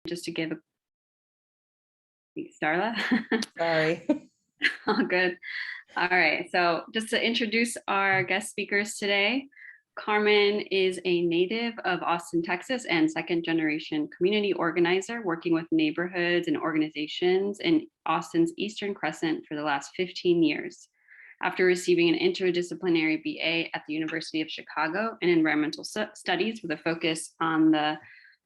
just to give a Starla. Sorry. All good. All right. So just to introduce our guest speakers today, Carmen is a native of Austin, Texas, and second-generation community organizer working with neighborhoods and organizations in Austin's Eastern Crescent for the last 15 years. After receiving an interdisciplinary BA at the University of Chicago in environmental studies with a focus on the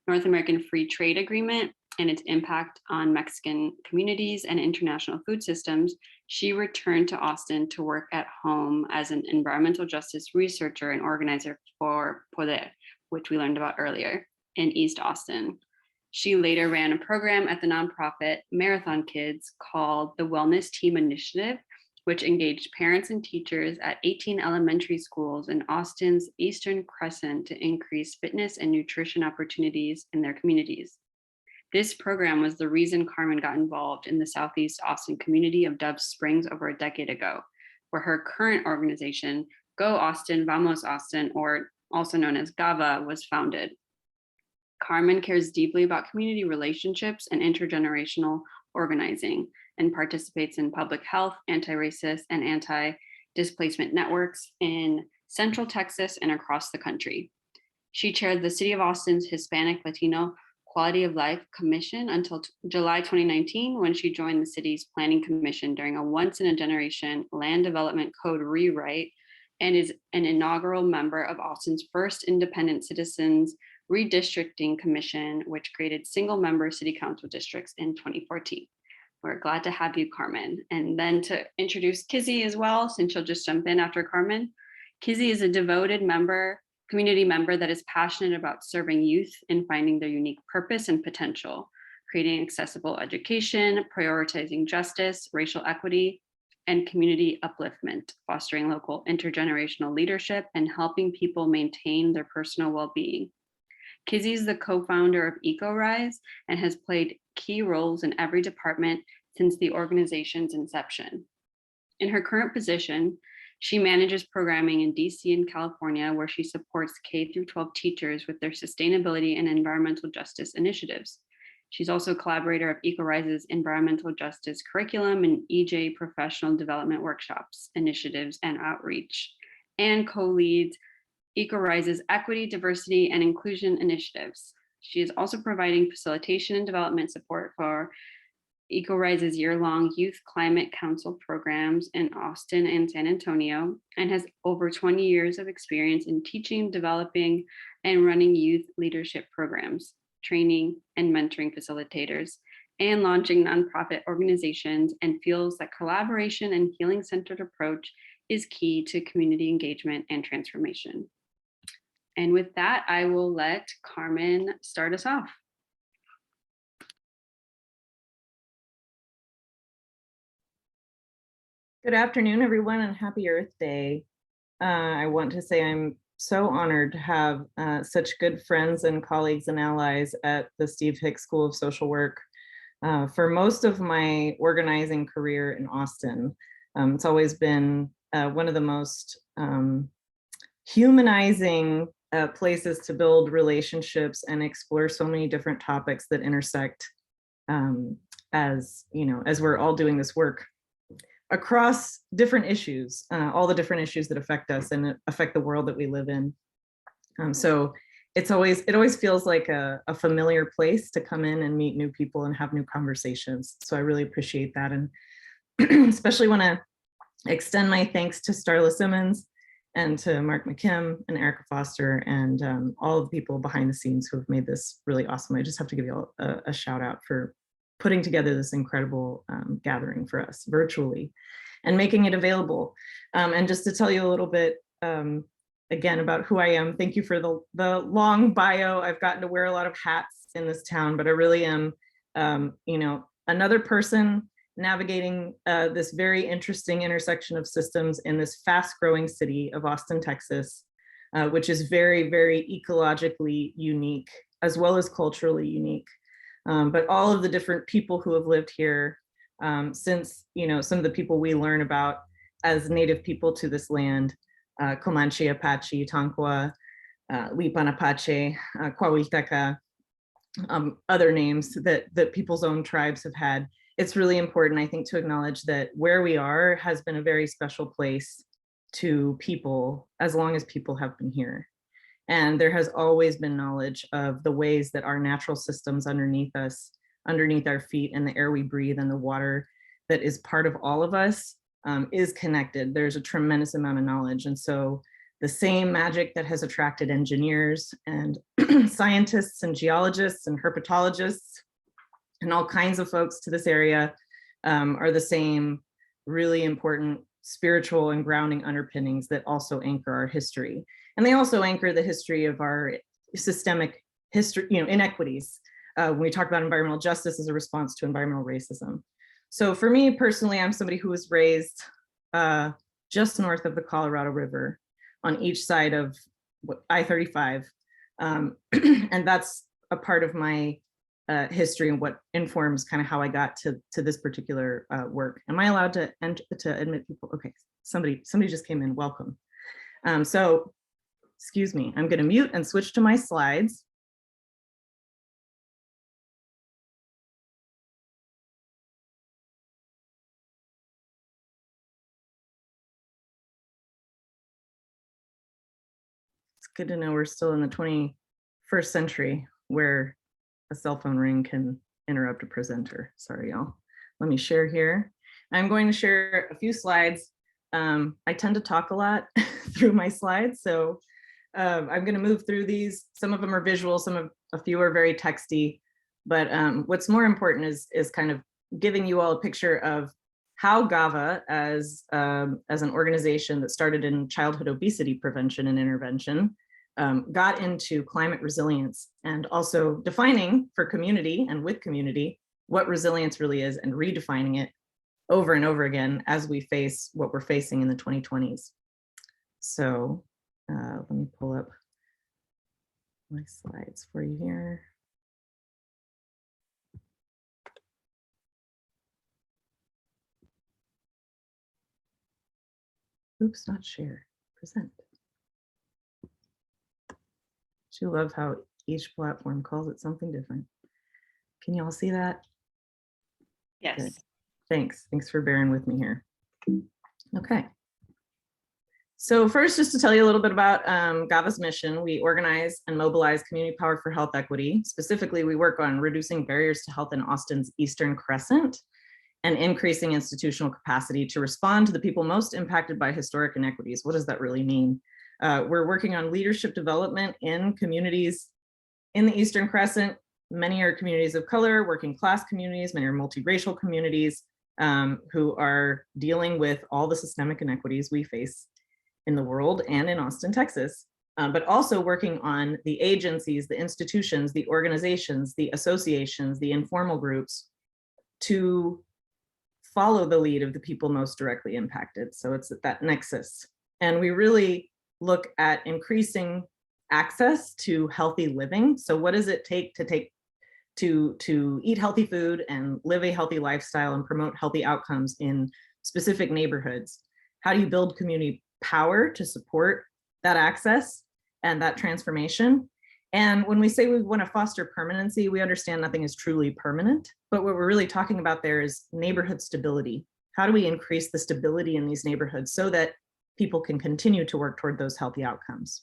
North American Free Trade Agreement and its impact on Mexican communities and international food systems, she returned to Austin to work at home as an environmental justice researcher and organizer for Polido, which we learned about earlier, in East Austin. She later ran a program at the nonprofit Marathon Kids called the Wellness Team Initiative, which engaged parents and teachers at 18 elementary schools in Austin's Eastern Crescent to increase fitness and nutrition opportunities in their communities. This program was the reason Carmen got involved in the Southeast Austin community of Dove Springs over a decade ago, where her current organization, Go Austin, Vamos Austin, or also known as GAVA, was founded. Carmen cares deeply about community relationships and intergenerational organizing, and participates in public health, anti-racist, and anti-displacement networks in Central Texas and across the country. She chaired the City of Austin's Hispanic Latino Quality of Life Commission until July 2019, when she joined the city's Planning Commission during a once-in-a-generation land development code rewrite, and is an inaugural member of Austin's first independent citizens redistricting commission, which created single-member city council districts in 2014. We're glad to have you, Carmen. And then to introduce Kizzy as well, since she'll just jump in after Carmen. Kizzy is a devoted community member that is passionate about serving youth in finding their unique purpose and potential, creating accessible education, prioritizing justice, racial equity, and community upliftment, fostering local intergenerational leadership, and helping people maintain their personal well-being. Kizzy is the co-founder of EcoRise and has played key roles in every department since the organization's inception. In her current position, she manages programming in DC and California, where she supports K-12 teachers with their sustainability and environmental justice initiatives. She's also a collaborator of EcoRise's environmental justice curriculum and EJET professional development workshops, initiatives, and outreach, and co-leads EcoRise's equity, diversity, and inclusion initiatives. She is also providing facilitation and development support for EcoRise's year-long Youth Climate Council programs in Austin and San Antonio, and has over 20 years of experience in teaching, developing, and running youth leadership programs, training and mentoring facilitators, and launching nonprofit organizations, and feels that collaboration and healing-centered approach is key to community engagement and transformation. And with that, I will let Carmen start us off. Good afternoon, everyone, and happy Earth Day. I want to say I'm so honored to have such good friends and colleagues and allies at the Steve Hicks School of Social Work for most of my organizing career in Austin. It's always been one of the most humanizing places to build relationships and explore so many different topics that intersect as we're all doing this work across different issues, all the different issues that affect us and affect the world that we live in. So it always feels like a familiar place to come in and meet new people and have new conversations. So I really appreciate that, and especially want to extend my thanks to Starla Simmons and to Mark McKim and Erica Foster and all of the people behind the scenes who have made this really awesome. I just have to give you all a shout out for putting together this incredible gathering for us virtually and making it available. And just to tell you a little bit, again, about who I am, thank you for the long bio. I've gotten to wear a lot of hats in this town, but I really am, another person navigating this very interesting intersection of systems in this fast growing city of Austin, Texas, which is very, very ecologically unique, as well as culturally unique. But all of the different people who have lived here since, some of the people we learn about as native people to this land, Comanche, Apache, Tonkawa, Lipan Apache, Coahuilteca, other names that people's own tribes have had. It's really important, I think, to acknowledge that where we are has been a very special place to people as long as people have been here. And there has always been knowledge of the ways that our natural systems underneath us, underneath our feet, and the air we breathe and the water that is part of all of us is connected. There's a tremendous amount of knowledge. And so the same magic that has attracted engineers and scientists and geologists and herpetologists and all kinds of folks to this area are the same really important spiritual and grounding underpinnings that also anchor our history. And they also anchor the history of our systemic history, inequities. When we talk about environmental justice as a response to environmental racism. So for me personally, I'm somebody who was raised just north of the Colorado River on each side of I-35. And that's a part of my history and what informs kind of how I got to this particular work. Am I allowed to admit people? Okay, somebody just came in, welcome. So, excuse me, I'm gonna mute and switch to my slides. It's good to know we're still in the 21st century where a cell phone ring can interrupt a presenter. Sorry, y'all. Let me share here. I'm going to share a few slides. I tend to talk a lot through my slides, so I'm going to move through these. Some of them are visual, a few are very texty, but what's more important is kind of giving you all a picture of how GAVA, as an organization that started in childhood obesity prevention and intervention, got into climate resilience and also defining for community and with community what resilience really is and redefining it over and over again as we face what we're facing in the 2020s. So let me pull up my slides for you here. Oops, not share, present. You love how each platform calls it something different. Can you all see that? Yes. Good. Thanks for bearing with me here. Okay. So first, just to tell you a little bit about GAVA's mission, we organize and mobilize community power for health equity. Specifically, we work on reducing barriers to health in Austin's Eastern Crescent and increasing institutional capacity to respond to the people most impacted by historic inequities. What does that really mean? We're working on leadership development in communities in the Eastern Crescent. Many are communities of color, working class communities, many are multiracial communities who are dealing with all the systemic inequities we face in the world and in Austin, Texas, but also working on the agencies, the institutions, the organizations, the associations, the informal groups to follow the lead of the people most directly impacted. So it's at that nexus. And we really look at increasing access to healthy living. So what does it take to eat healthy food and live a healthy lifestyle and promote healthy outcomes in specific neighborhoods? How do you build community power to support that access and that transformation? And when we say we want to foster permanency, we understand nothing is truly permanent, but what we're really talking about there is neighborhood stability. How do we increase the stability in these neighborhoods so that people can continue to work toward those healthy outcomes?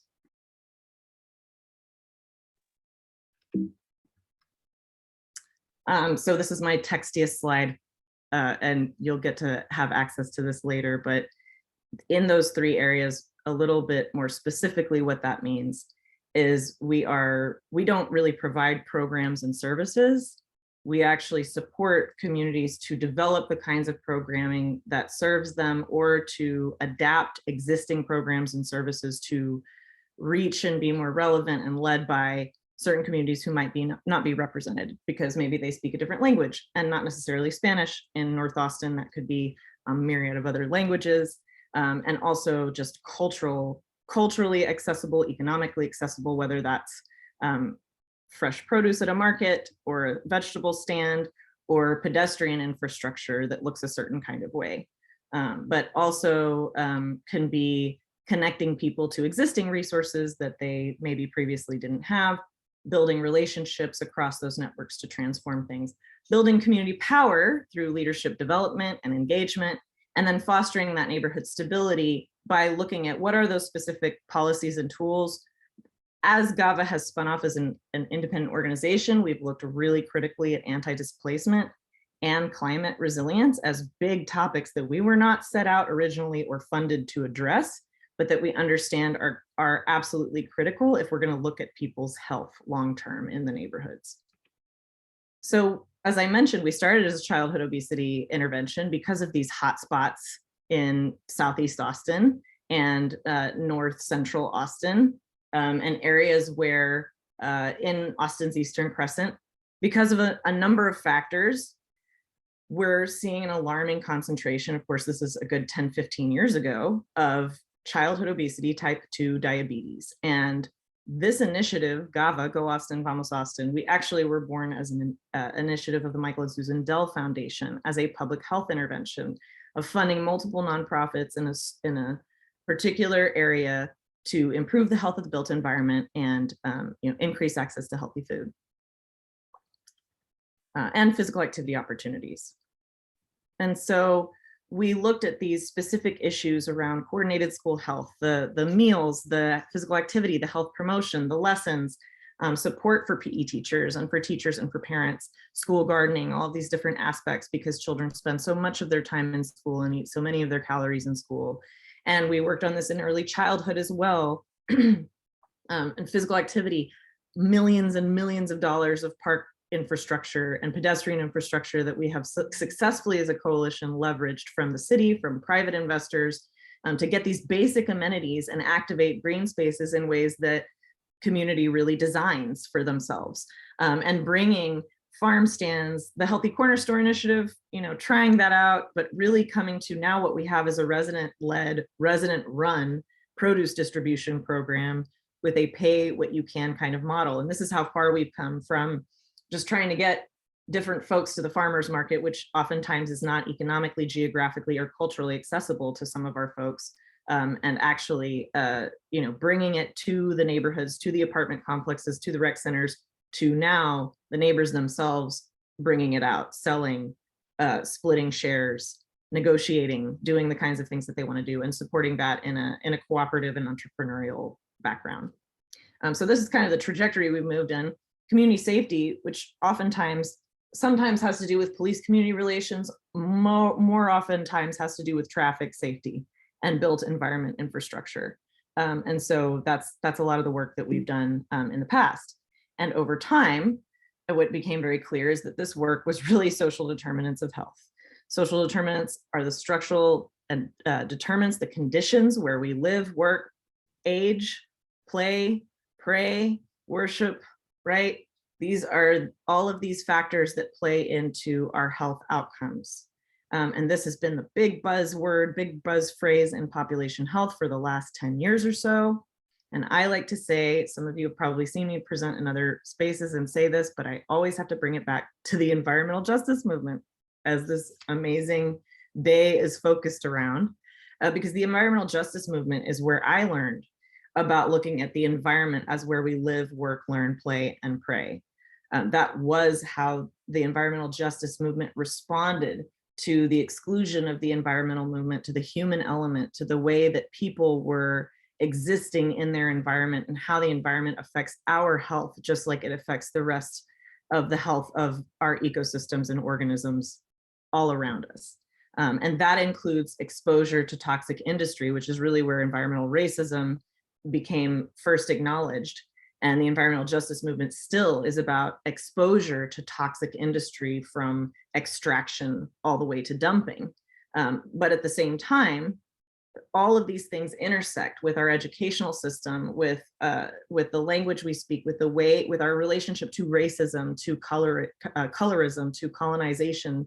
So this is my textiest slide, and you'll get to have access to this later, but in those three areas, a little bit more specifically what that means is we don't really provide programs and services. We actually support communities to develop the kinds of programming that serves them or to adapt existing programs and services to reach and be more relevant and led by certain communities who might not be represented because maybe they speak a different language and not necessarily Spanish. In North Austin, that could be a myriad of other languages, and also just culturally accessible, economically accessible, whether that's fresh produce at a market or a vegetable stand or pedestrian infrastructure that looks a certain kind of way, but also can be connecting people to existing resources that they maybe previously didn't have, building relationships across those networks to transform things, building community power through leadership development and engagement, and then fostering that neighborhood stability by looking at what are those specific policies and tools. As GAVA has spun off as an independent organization, we've looked really critically at anti-displacement and climate resilience as big topics that we were not set out originally or funded to address, but that we understand are absolutely critical if we're going to look at people's health long-term in the neighborhoods. So as I mentioned, we started as a childhood obesity intervention because of these hotspots in Southeast Austin and North Central Austin, and areas where in Austin's Eastern Crescent, because of a number of factors, we're seeing an alarming concentration. Of course, this is a good 10, 15 years ago of childhood obesity, type 2 diabetes. And this initiative, GAVA, Go Austin, Vamos Austin, we actually were born as an initiative of the Michael and Susan Dell Foundation as a public health intervention of funding multiple nonprofits in a particular area to improve the health of the built environment and increase access to healthy food and physical activity opportunities. And so we looked at these specific issues around coordinated school health, the meals, the physical activity, the health promotion, the lessons, support for PE teachers and for teachers and for parents, school gardening, all of these different aspects, because children spend so much of their time in school and eat so many of their calories in school. And we worked on this in early childhood as well. And physical activity, millions and millions of dollars of park infrastructure and pedestrian infrastructure that we have successfully as a coalition leveraged from the city, from private investors, to get these basic amenities and activate green spaces in ways that community really designs for themselves. And bringing farm stands, the Healthy Corner Store initiative, trying that out, but really coming to now what we have is a resident-led, resident-run produce distribution program with a pay what you can kind of model. And this is how far we've come from just trying to get different folks to the farmers market, which oftentimes is not economically, geographically, or culturally accessible to some of our folks, and actually, bringing it to the neighborhoods, to the apartment complexes, to the rec centers, to now the neighbors themselves bringing it out, selling, splitting shares, negotiating, doing the kinds of things that they want to do, and supporting that in a cooperative and entrepreneurial background. So this is kind of the trajectory we've moved in. Community safety, which sometimes has to do with police community relations, more oftentimes has to do with traffic safety and built environment infrastructure. And so that's a lot of the work that we've done in the past. And over time, what became very clear is that this work was really social determinants of health. Social determinants are the structural and determinants, the conditions where we live, work, age, play, pray, worship, right? These are all of these factors that play into our health outcomes. And this has been the big buzzword, big buzz phrase in population health for the last 10 years or so. And I like to say, some of you have probably seen me present in other spaces and say this, but I always have to bring it back to the environmental justice movement as this amazing day is focused around, because the environmental justice movement is where I learned about looking at the environment as where we live, work, learn, play, and pray. That was how the environmental justice movement responded to the exclusion of the environmental movement, to the human element, to the way that people were existing in their environment and how the environment affects our health, just like it affects the rest of the health of our ecosystems and organisms all around us. And that includes exposure to toxic industry, which is really where environmental racism became first acknowledged. And the environmental justice movement still is about exposure to toxic industry from extraction all the way to dumping. But at the same time, all of these things intersect with our educational system, with the language we speak, with our relationship to racism, to colorism, to colonization,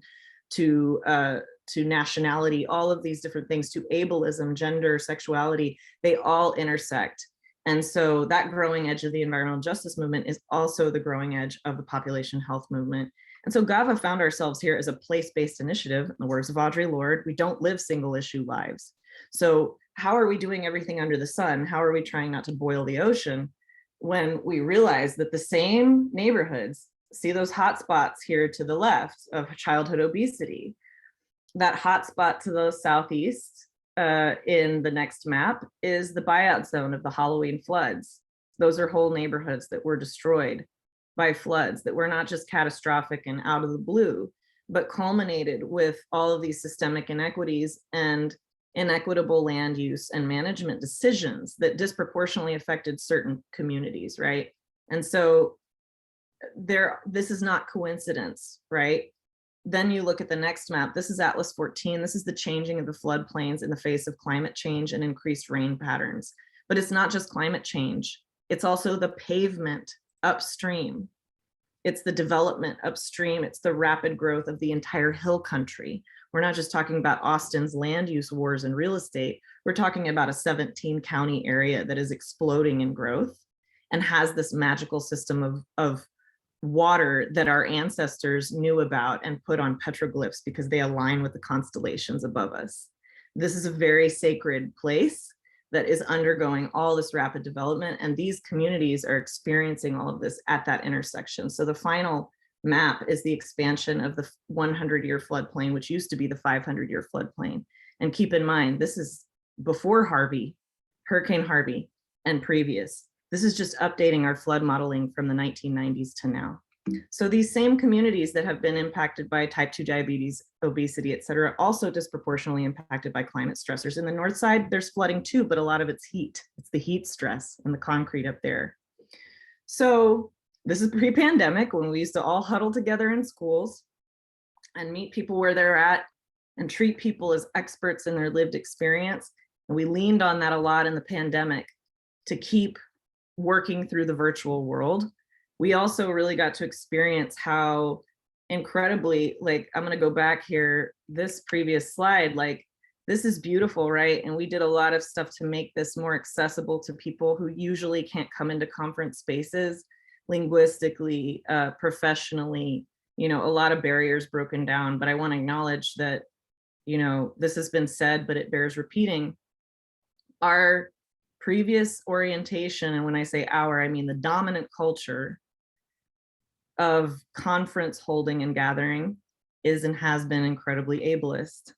to nationality, all of these different things, to ableism, gender, sexuality, they all intersect. And so that growing edge of the environmental justice movement is also the growing edge of the population health movement. And so GAVA found ourselves here as a place-based initiative. In the words of Audre Lorde, we don't live single issue lives. So how are we doing everything under the sun? How are we trying not to boil the ocean? when we realized that the same neighborhoods, see those hot spots here to the left of childhood obesity, that hot spot to the southeast in the next map is the buyout zone of the Halloween floods. Those are whole neighborhoods that were destroyed by floods that were not just catastrophic and out of the blue, but culminated with all of these systemic inequities and inequitable land use and management decisions that disproportionately affected certain communities, right? And so this is not coincidence, right? Then you look at the next map. This is Atlas 14. This is the changing of the floodplains in the face of climate change and increased rain patterns. But it's not just climate change. It's also the pavement upstream. It's the development upstream. It's the rapid growth of the entire hill country. We're not just talking about Austin's land use wars and real estate. We're talking about a 17 county area that is exploding in growth and has this magical system of water that our ancestors knew about and put on petroglyphs because they align with the constellations above us. This is a very sacred place that is undergoing all this rapid development, and these communities are experiencing all of this at that intersection. So the final map is the expansion of the 100-year floodplain, which used to be the 500-year floodplain. And keep in mind, this is before Harvey, Hurricane Harvey, and previous. This is just updating our flood modeling from the 1990s to now. So these same communities that have been impacted by type 2 diabetes, obesity, et cetera, also disproportionately impacted by climate stressors. In the north side, there's flooding too, but a lot of it's heat. It's the heat stress and the concrete up there. So this is pre-pandemic when we used to all huddle together in schools and meet people where they're at and treat people as experts in their lived experience. And we leaned on that a lot in the pandemic to keep working through the virtual world. We also really got to experience how incredibly, like, I'm gonna go back here, this previous slide, like, this is beautiful, right? And we did a lot of stuff to make this more accessible to people who usually can't come into conference spaces, linguistically, professionally, you know, a lot of barriers broken down. But I wanna acknowledge that, you know, this has been said, but it bears repeating. Our previous orientation, and when I say our, I mean the dominant culture of conference holding and gathering is and has been incredibly ableist.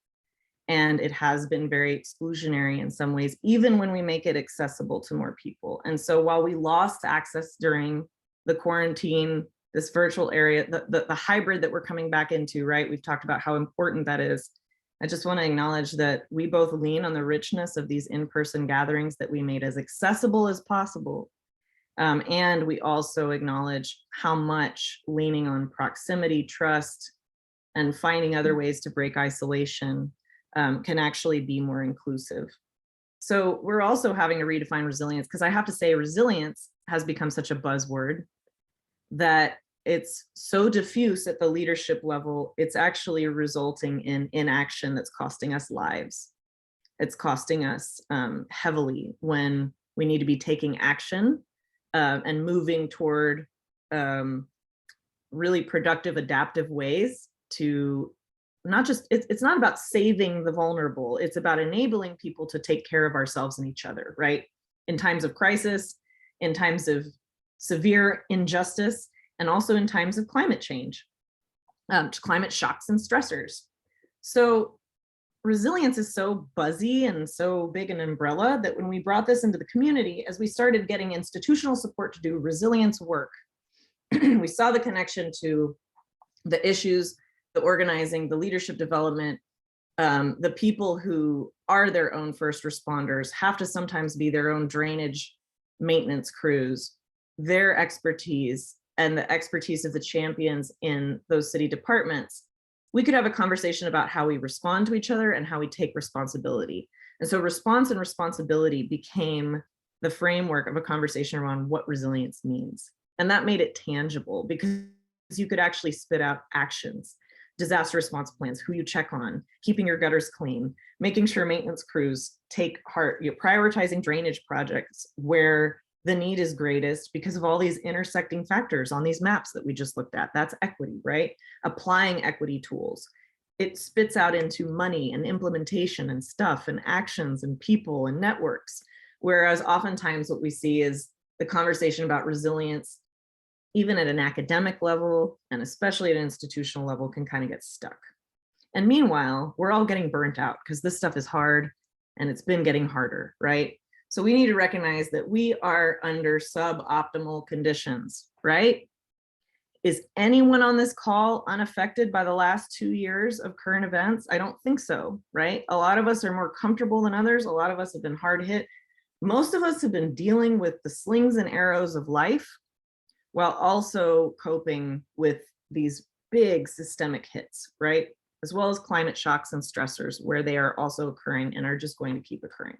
And it has been very exclusionary in some ways, even when we make it accessible to more people. And so while we lost access during the quarantine, this virtual area, the hybrid that we're coming back into, right? We've talked about how important that is. I just want to acknowledge that we both lean on the richness of these in-person gatherings that we made as accessible as possible. And we also acknowledge how much leaning on proximity, trust, and finding other ways to break isolation can actually be more inclusive. So we're also having to redefine resilience, because I have to say resilience has become such a buzzword that it's so diffuse at the leadership level, it's actually resulting in inaction that's costing us lives. It's costing us heavily when we need to be taking action and moving toward really productive, adaptive ways to not just, it's not about saving the vulnerable, it's about enabling people to take care of ourselves and each other, right? In times of crisis, in times of severe injustice, and also in times of climate change, climate shocks and stressors. So resilience is so buzzy and so big an umbrella that when we brought this into the community, as we started getting institutional support to do resilience work, we saw the connection to the issues, the organizing, the leadership development, the people who are their own first responders have to sometimes be their own drainage maintenance crews, their expertise, and the expertise of the champions in those city departments. We could have a conversation about how we respond to each other and how we take responsibility. And so response and responsibility became the framework of a conversation around what resilience means. And that made it tangible because you could actually spit out actions, disaster response plans, who you check on, keeping your gutters clean, making sure maintenance crews take heart, prioritizing drainage projects where the need is greatest because of all these intersecting factors on these maps that we just looked at. That's equity, right? Applying equity tools. It spits out into money and implementation and stuff and actions and people and networks. Whereas oftentimes what we see is the conversation about resilience, even at an academic level, and especially at an institutional level, can kind of get stuck. And meanwhile, we're all getting burnt out because this stuff is hard and it's been getting harder, right? So we need to recognize that we are under suboptimal conditions, right? Is anyone on this call unaffected by the last 2 years of current events? I don't think so, right? A lot of us are more comfortable than others. A lot of us have been hard hit. Most of us have been dealing with the slings and arrows of life while also coping with these big systemic hits, right? As well as climate shocks and stressors where they are also occurring and are just going to keep occurring.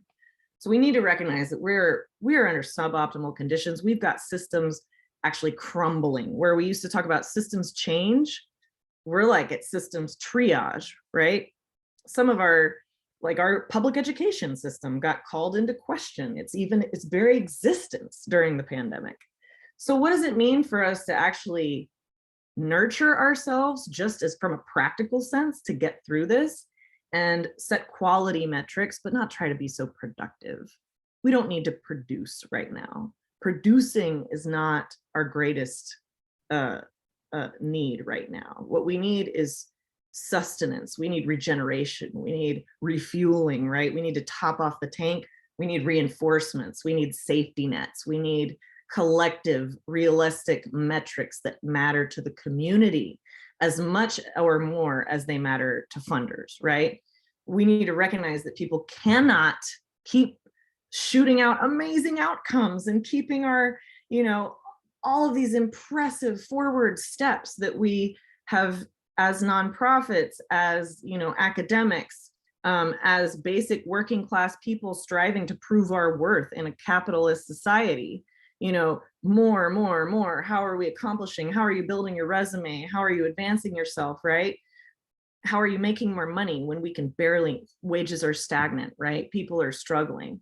So we need to recognize that we're under suboptimal conditions. We've got systems actually crumbling. Where we used to talk about systems change, we're like at systems triage, right? Some of our public education system got called into question. Its very existence during the pandemic. So what does it mean for us to actually nurture ourselves just as from a practical sense to get through this and set quality metrics, but not try to be so productive? We don't need to produce right now. Producing is not our greatest need right now. What we need is sustenance. We need regeneration. We need refueling, right? We need to top off the tank. We need reinforcements. We need safety nets. We need collective, realistic metrics that matter to the community as much or more as they matter to funders, right? We need to recognize that people cannot keep shooting out amazing outcomes and keeping our, all of these impressive forward steps that we have as nonprofits, as, academics, as basic working class people striving to prove our worth in a capitalist society. More. How are we accomplishing? How are you building your resume? How are you advancing yourself, right? How are you making more money when we can barely, wages are stagnant, right? People are struggling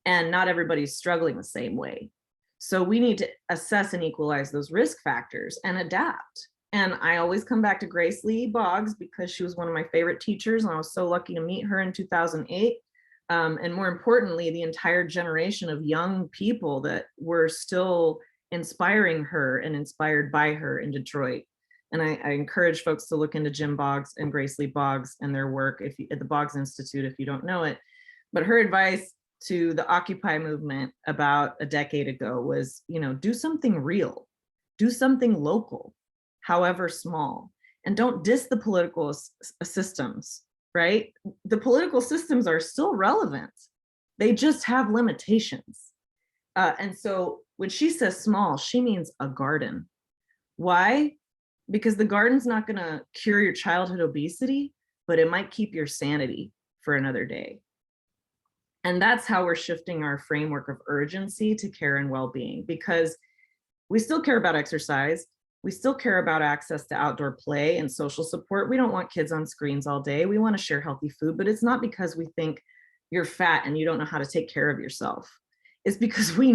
and not everybody's struggling the same way. So we need to assess and equalize those risk factors and adapt. And I always come back to Grace Lee Boggs because she was one of my favorite teachers and I was so lucky to meet her in 2008. And more importantly, the entire generation of young people that were still inspiring her and inspired by her in Detroit. And I encourage folks to look into Jim Boggs and Grace Lee Boggs and their work at the Boggs Institute if you don't know it. But her advice to the Occupy movement about a decade ago was, do something real, do something local, however small, and don't diss the political systems. Right? The political systems are still relevant. They just have limitations. And so when she says small, she means a garden. Why? Because the garden's not going to cure your childhood obesity, but it might keep your sanity for another day. And that's how we're shifting our framework of urgency to care and well-being, because we still care about exercise. We still care about access to outdoor play and social support. We don't want kids on screens all day. We want to share healthy food, but it's not because we think you're fat and you don't know how to take care of yourself. It's because we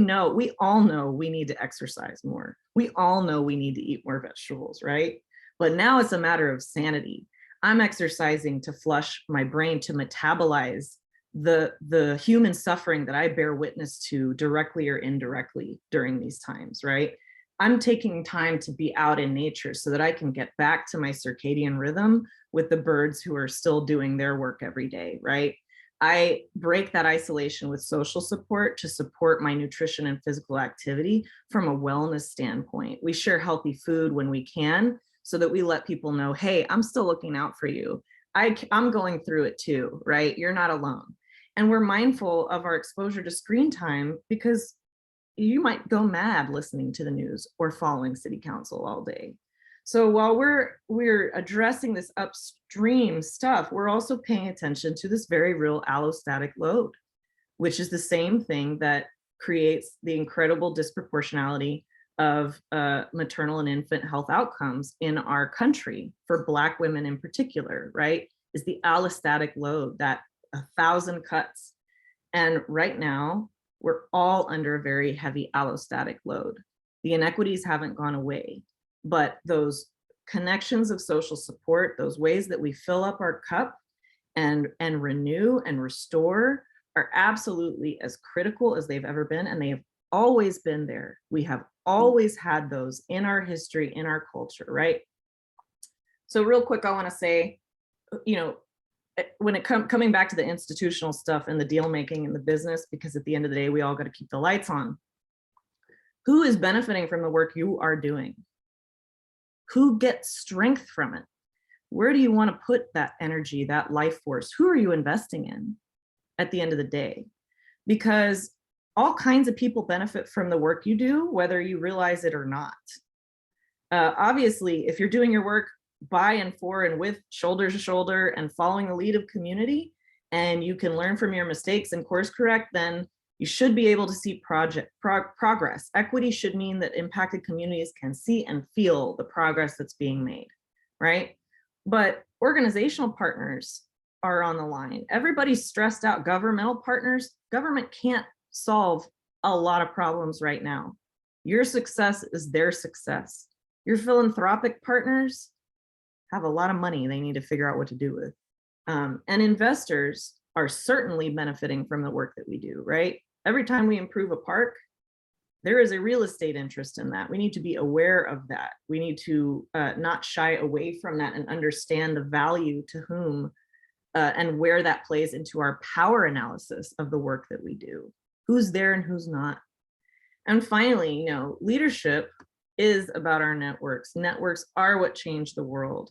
all know we need to exercise more. We all know we need to eat more vegetables, right? But now it's a matter of sanity. I'm exercising to flush my brain, to metabolize the human suffering that I bear witness to directly or indirectly during these times, right? I'm taking time to be out in nature so that I can get back to my circadian rhythm with the birds who are still doing their work every day, right? I break that isolation with social support to support my nutrition and physical activity from a wellness standpoint. We share healthy food when we can so that we let people know, hey, I'm still looking out for you. I'm going through it too, right? You're not alone. And we're mindful of our exposure to screen time because you might go mad listening to the news or following city council all day. So while we're addressing this upstream stuff, we're also paying attention to this very real allostatic load, which is the same thing that creates the incredible disproportionality of maternal and infant health outcomes in our country for Black women in particular, right? Is the allostatic load, that 1,000 cuts. And right now, we're all under a very heavy allostatic load. The inequities haven't gone away, but those connections of social support, those ways that we fill up our cup and renew and restore are absolutely as critical as they've ever been. And they have always been there. We have always had those in our history, in our culture, right? So real quick, I want to say, you know, when it coming back to the institutional stuff and the deal making and the business, because at the end of the day, we all got to keep the lights on. Who is benefiting from the work you are doing? Who gets strength from it? Where do you want to put that energy, that life force? Who are you investing in at the end of the day? Because all kinds of people benefit from the work you do, whether you realize it or not. Obviously, if you're doing your work by and for and with, shoulder to shoulder, and following the lead of community, and you can learn from your mistakes and course correct, then you should be able to see progress. Equity should mean that impacted communities can see and feel the progress that's being made, right? But organizational partners are on the line. Everybody's stressed out. Governmental partners, government can't solve a lot of problems right now. Your success is their success. Your philanthropic partners have a lot of money they need to figure out what to do with. And investors are certainly benefiting from the work that we do, right? Every time we improve a park, there is a real estate interest in that. We need to be aware of that. We need to not shy away from that and understand the value to whom and where that plays into our power analysis of the work that we do. Who's there and who's not. And finally, you know, leadership is about our networks. Networks are what change the world.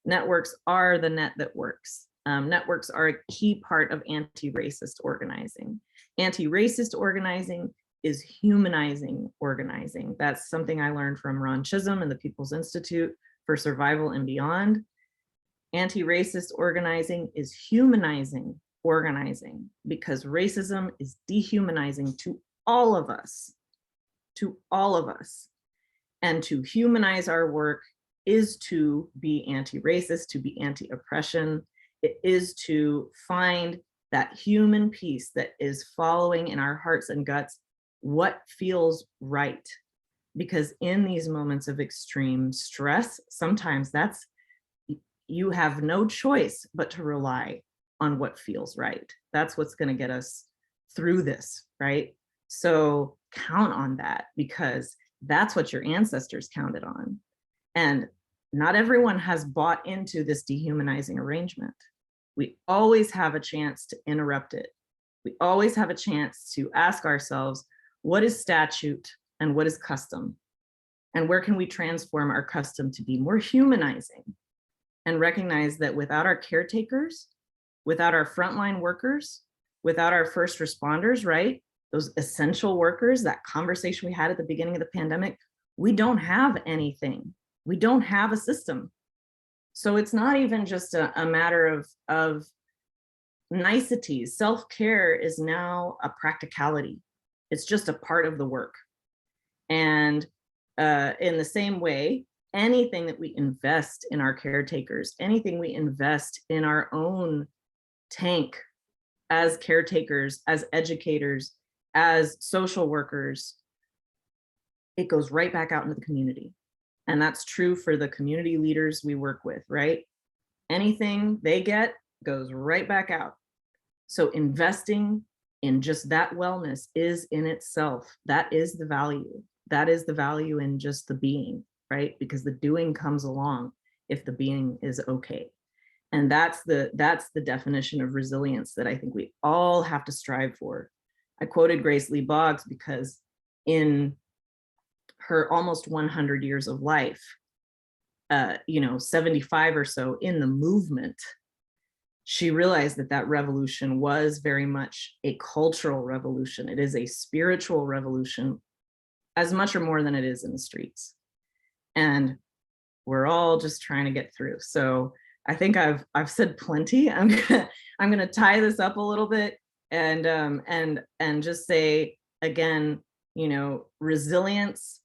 Networks are the net that works. Networks are a key part of anti-racist organizing. Anti-racist organizing is humanizing organizing. That's something I learned from Ron Chisholm and the People's Institute for Survival and Beyond. Anti-racist organizing is humanizing organizing, because racism is dehumanizing to all of us, And to humanize our work is to be anti-racist, to be anti-oppression. It is to find that human piece that is following in our hearts and guts what feels right. Because in these moments of extreme stress, sometimes you have no choice but to rely on what feels right. That's what's going to get us through this, right? So count on that, because that's what your ancestors counted on. And not everyone has bought into this dehumanizing arrangement. We always have a chance to interrupt it. We always have a chance to ask ourselves, what is statute and what is custom? And where can we transform our custom to be more humanizing? And recognize that without our caretakers, without our frontline workers, without our first responders, right? Those essential workers, that conversation we had at the beginning of the pandemic, we don't have anything. We don't have a system. So it's not even just a matter of niceties. Self-care is now a practicality. It's just a part of the work. And in the same way, anything that we invest in our caretakers, anything we invest in our own tank as caretakers, as educators, as social workers, it goes right back out into the community. And that's true for the community leaders we work with, right? Anything they get goes right back out. So investing in just that wellness is in itself, that is the value. That is the value in just the being, right? Because the doing comes along if the being is okay. And that's the definition of resilience that I think we all have to strive for. I quoted Grace Lee Boggs because in her almost 100 years of life, 75 or so in the movement, she realized that that revolution was very much a cultural revolution. It is a spiritual revolution, as much or more than it is in the streets. And we're all just trying to get through. So I think I've said plenty. I'm gonna tie this up a little bit and just say again, resilience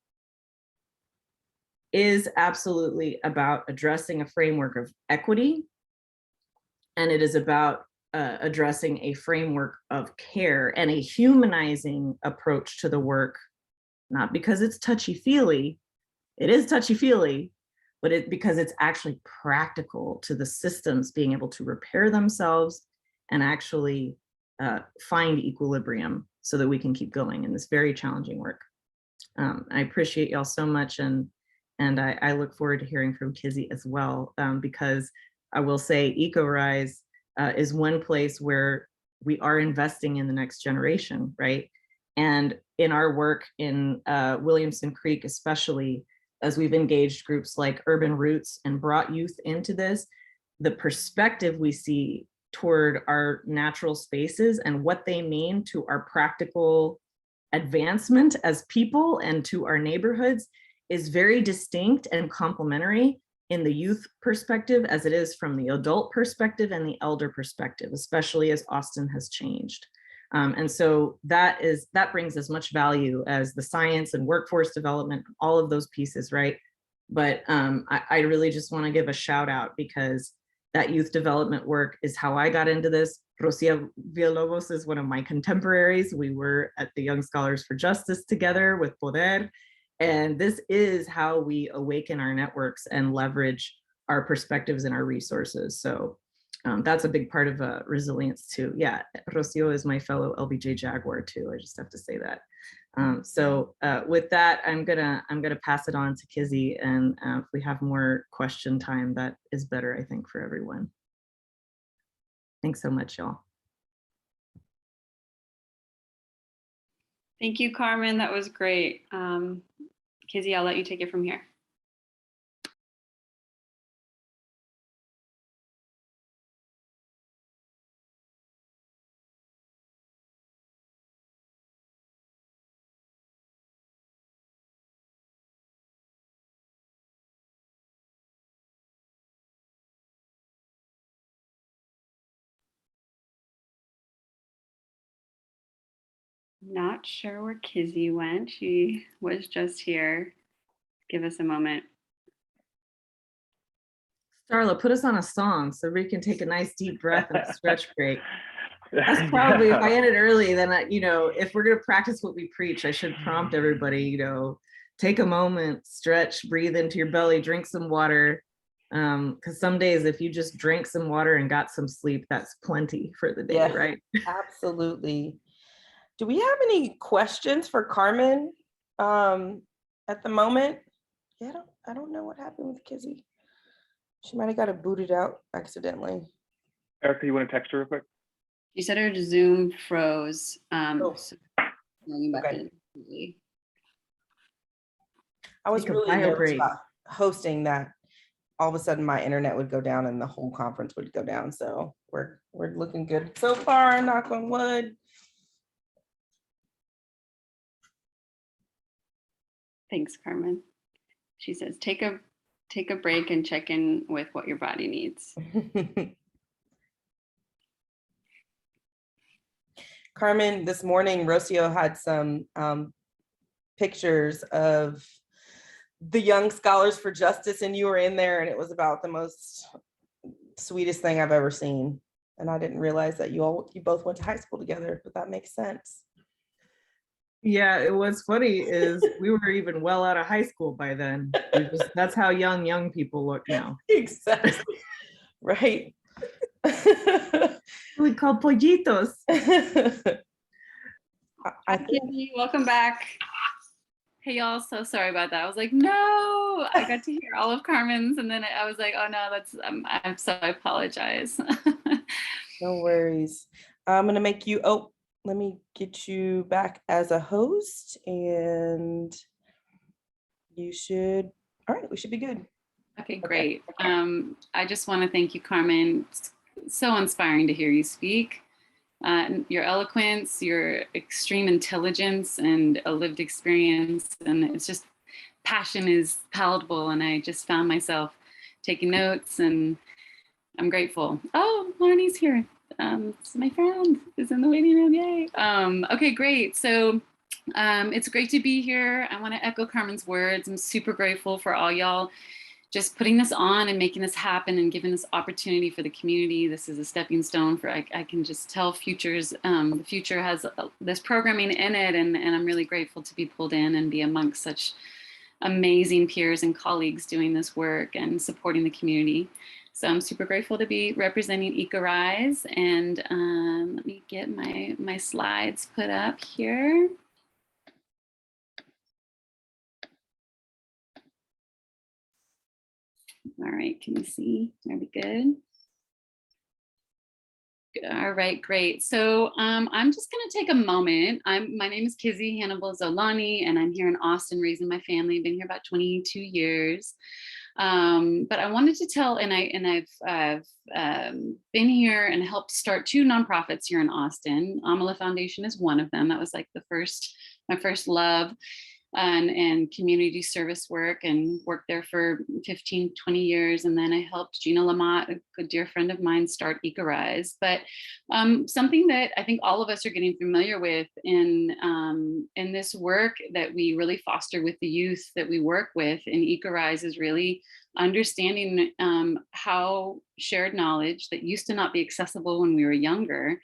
is absolutely about addressing a framework of equity, and it is about addressing a framework of care and a humanizing approach to the work, not because it's touchy-feely. It is touchy-feely, but because it's actually practical to the systems being able to repair themselves and actually find equilibrium so that we can keep going in this very challenging work. I appreciate y'all so much, and I look forward to hearing from Kizzy as well, because I will say EcoRise is one place where we are investing in the next generation, right? And in our work in Williamson Creek, especially, as we've engaged groups like Urban Roots and brought youth into this, the perspective we see toward our natural spaces and what they mean to our practical advancement as people and to our neighborhoods is very distinct and complementary in the youth perspective as it is from the adult perspective and the elder perspective, especially as Austin has changed. And so that brings as much value as the science and workforce development, all of those pieces, right? But I really just want to give a shout out, because that youth development work is how I got into this. Rosia Villalobos is one of my contemporaries. We were at the Young Scholars for Justice together with Poder. And this is how we awaken our networks and leverage our perspectives and our resources. So that's a big part of resilience too. Yeah, Rocio is my fellow LBJ Jaguar too. I just have to say that. So with that, I'm gonna pass it on to Kizzy, and if we have more question time, that is better, I think, for everyone. Thanks so much, y'all. Thank you, Carmen. That was great. Kizzy, I'll let you take it from here. Not sure where Kizzy went. She was just here. Give us a moment. Starla, put us on a song so we can take a nice deep breath and a stretch break. That's probably, if I ended early, then if we're gonna practice what we preach, I should prompt everybody, take a moment, stretch, breathe into your belly, drink some water. Because some days, if you just drank some water and got some sleep, that's plenty for the day, right? Absolutely. Do we have any questions for Carmen at the moment? Yeah, I don't know what happened with Kizzy. She might have got it booted out accidentally. Erica, you want to text her real quick? She said her Zoom froze. So Okay. I was really nervous about hosting that. All of a sudden my internet would go down and the whole conference would go down. So we're looking good so far, knock on wood. Thanks, Carmen. She says, take a break and check in with what your body needs. Carmen, this morning, Rocio had some pictures of the Young Scholars for Justice, and you were in there, and it was about the most sweetest thing I've ever seen. And I didn't realize that you both went to high school together, but that makes sense. Yeah, what's funny is we were even well out of high school by then. That's how young people look now. Exactly. Right. We call pollitos. Hi, Kizzy, welcome back. Hey y'all, so sorry about that. I was like, no, I got to hear all of Carmen's, and then I was like, oh no, that's I'm so I apologize. No worries. I'm gonna make you, let me get you back as a host, and you should, all right, we should be good. Okay, great. I just want to thank you, Carmen. It's so inspiring to hear you speak. Your eloquence, your extreme intelligence, and a lived experience, and it's just, passion is palatable, and I just found myself taking notes, and I'm grateful. Oh, Marnie's here. My friend is in the waiting room, yay. Okay, great. So it's great to be here. I want to echo Carmen's words. I'm super grateful for all y'all just putting this on and making this happen and giving this opportunity for the community. This is a stepping stone for, I can just tell the future has this programming in it, and I'm really grateful to be pulled in and be amongst such amazing peers and colleagues doing this work and supporting the community. So I'm super grateful to be representing EcoRise, and let me get my slides put up here. All right, can you see? Are we good? All right, great. So I'm just going to take a moment. My name is Kizzy, Hannibal Xolani, and I'm here in Austin raising my family. I've been here about 22 years. But I wanted to tell, and I've been here and helped start 2 nonprofits here in Austin. Amala Foundation is one of them. That was like my first love. And community service work, and worked there for 15, 20 years. And then I helped Gina Lamott, a good dear friend of mine, start EcoRise. But something that I think all of us are getting familiar with in this work that we really foster with the youth that we work with in EcoRise is really understanding how shared knowledge that used to not be accessible when we were younger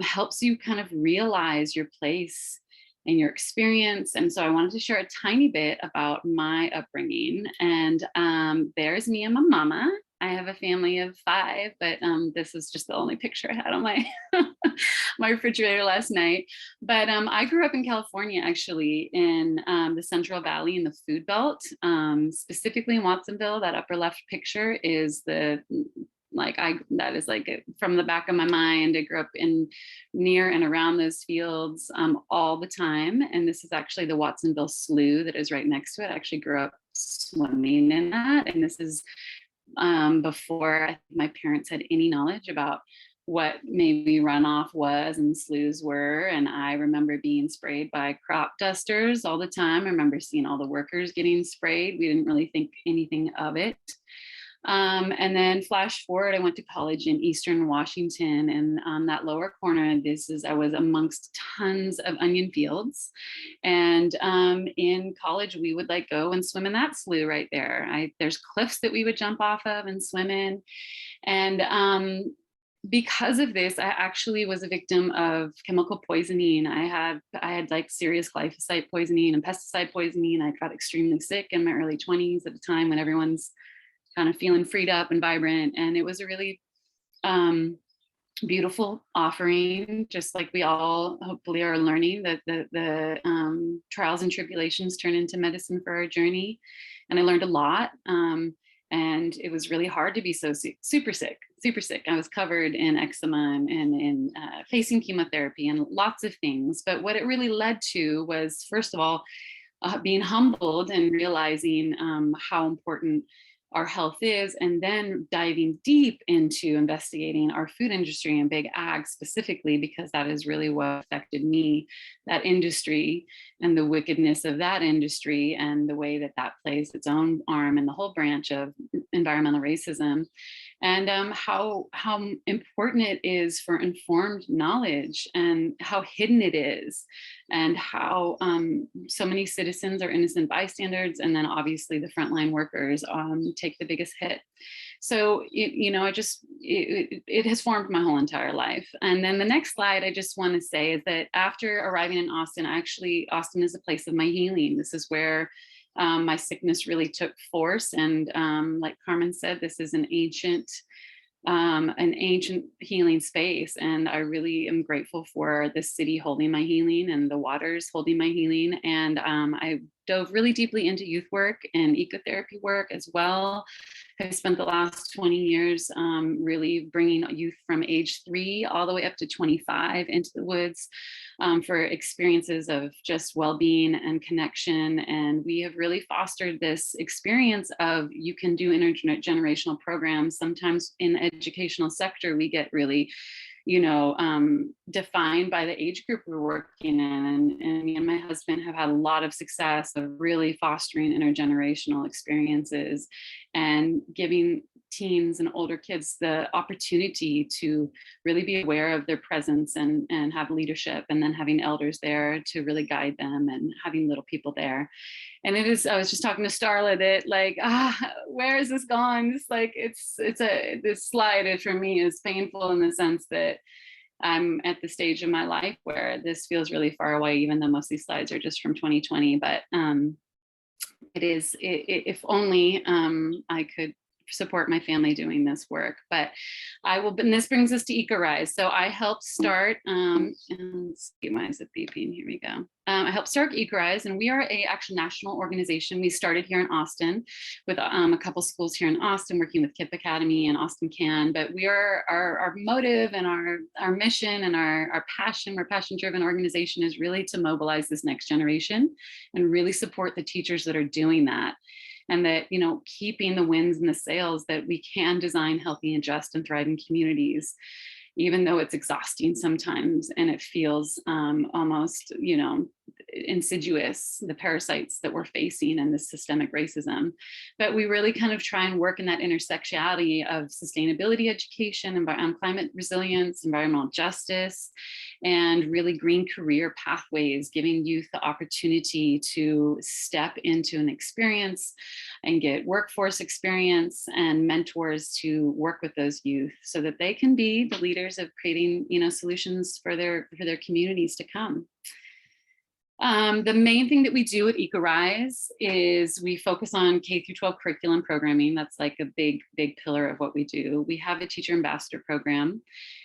helps you kind of realize your place and your experience. And so I wanted to share a tiny bit about my upbringing. And there's me and my mama. I have a family of 5, but this is just the only picture I had on my my refrigerator last night. But I grew up in California, actually, in the Central Valley in the Food Belt, specifically in Watsonville. That upper left picture is that is like from the back of my mind. I grew up in near and around those fields all the time. And this is actually the Watsonville Slough that is right next to it. I actually grew up swimming in that. And this is before my parents had any knowledge about what maybe runoff was and sloughs were. And I remember being sprayed by crop dusters all the time. I remember seeing all the workers getting sprayed. We didn't really think anything of it. And then flash forward, I went to college in Eastern Washington, and on that lower corner, I was amongst tons of onion fields. And in college, we would like go and swim in that slough right there. There's cliffs that we would jump off of and swim in. And because of this, I actually was a victim of chemical poisoning. I had like serious glyphosate poisoning and pesticide poisoning. I got extremely sick in my early 20s at a time when everyone's kind of feeling freed up and vibrant. And it was a really beautiful offering, just like we all hopefully are learning that the trials and tribulations turn into medicine for our journey. And I learned a lot. And it was really hard to be so super sick. I was covered in eczema and facing chemotherapy and lots of things. But what it really led to was, first of all, being humbled and realizing how important our health is, and then diving deep into investigating our food industry and big ag specifically, because that is really what affected me, that industry and the wickedness of that industry and the way that that plays its own arm in the whole branch of environmental racism, and how important it is for informed knowledge and how hidden it is, and how so many citizens are innocent bystanders, and then obviously the frontline workers take the biggest hit. So it has formed my whole entire life. And then the next slide I just want to say is that after arriving in Austin, Austin is a place of my healing. This is where my sickness really took force. And like Carmen said, this is an ancient healing space. And I really am grateful for the city holding my healing and the waters holding my healing. And I dove really deeply into youth work and ecotherapy work as well. I've spent the last 20 years really bringing youth from age 3 all the way up to 25 into the woods for experiences of just well-being and connection. And we have really fostered this experience of you can do intergenerational programs. Sometimes in the educational sector, we get really defined by the age group we're working in. And me and my husband have had a lot of success of really fostering intergenerational experiences and giving teens and older kids the opportunity to really be aware of their presence and have leadership, and then having elders there to really guide them and having little people there. And I was just talking to Starla that where is this gone? This slide for me is painful in the sense that I'm at the stage of my life where this feels really far away, even though most of these slides are just from 2020. But if only I could support my family doing this work. But and this brings us to EcoRise. So I helped start, and let's see, why is it beeping? Here we go. I helped start EcoRise, and we are a actual national organization. We started here in Austin with a couple schools here in Austin, working with KIPP Academy and Austin Can. But we are our motive and our mission and our passion, we're a passion-driven organization, is really to mobilize this next generation and really support the teachers that are doing that. And that, you know, keeping the wins and the sails, that we can design healthy and just and thriving communities, even though it's exhausting sometimes and it feels almost, you know, insidious, the parasites that we're facing and the systemic racism. But we really kind of try and work in that intersectionality of sustainability education, climate resilience, environmental justice, and really green career pathways, giving youth the opportunity to step into an experience and get workforce experience and mentors to work with those youth so that they can be the leaders of creating, you know, solutions for their communities to come. The main thing that we do at EcoRise is we focus on K-12 curriculum programming. That's like a big pillar of what we do. We have a teacher ambassador program,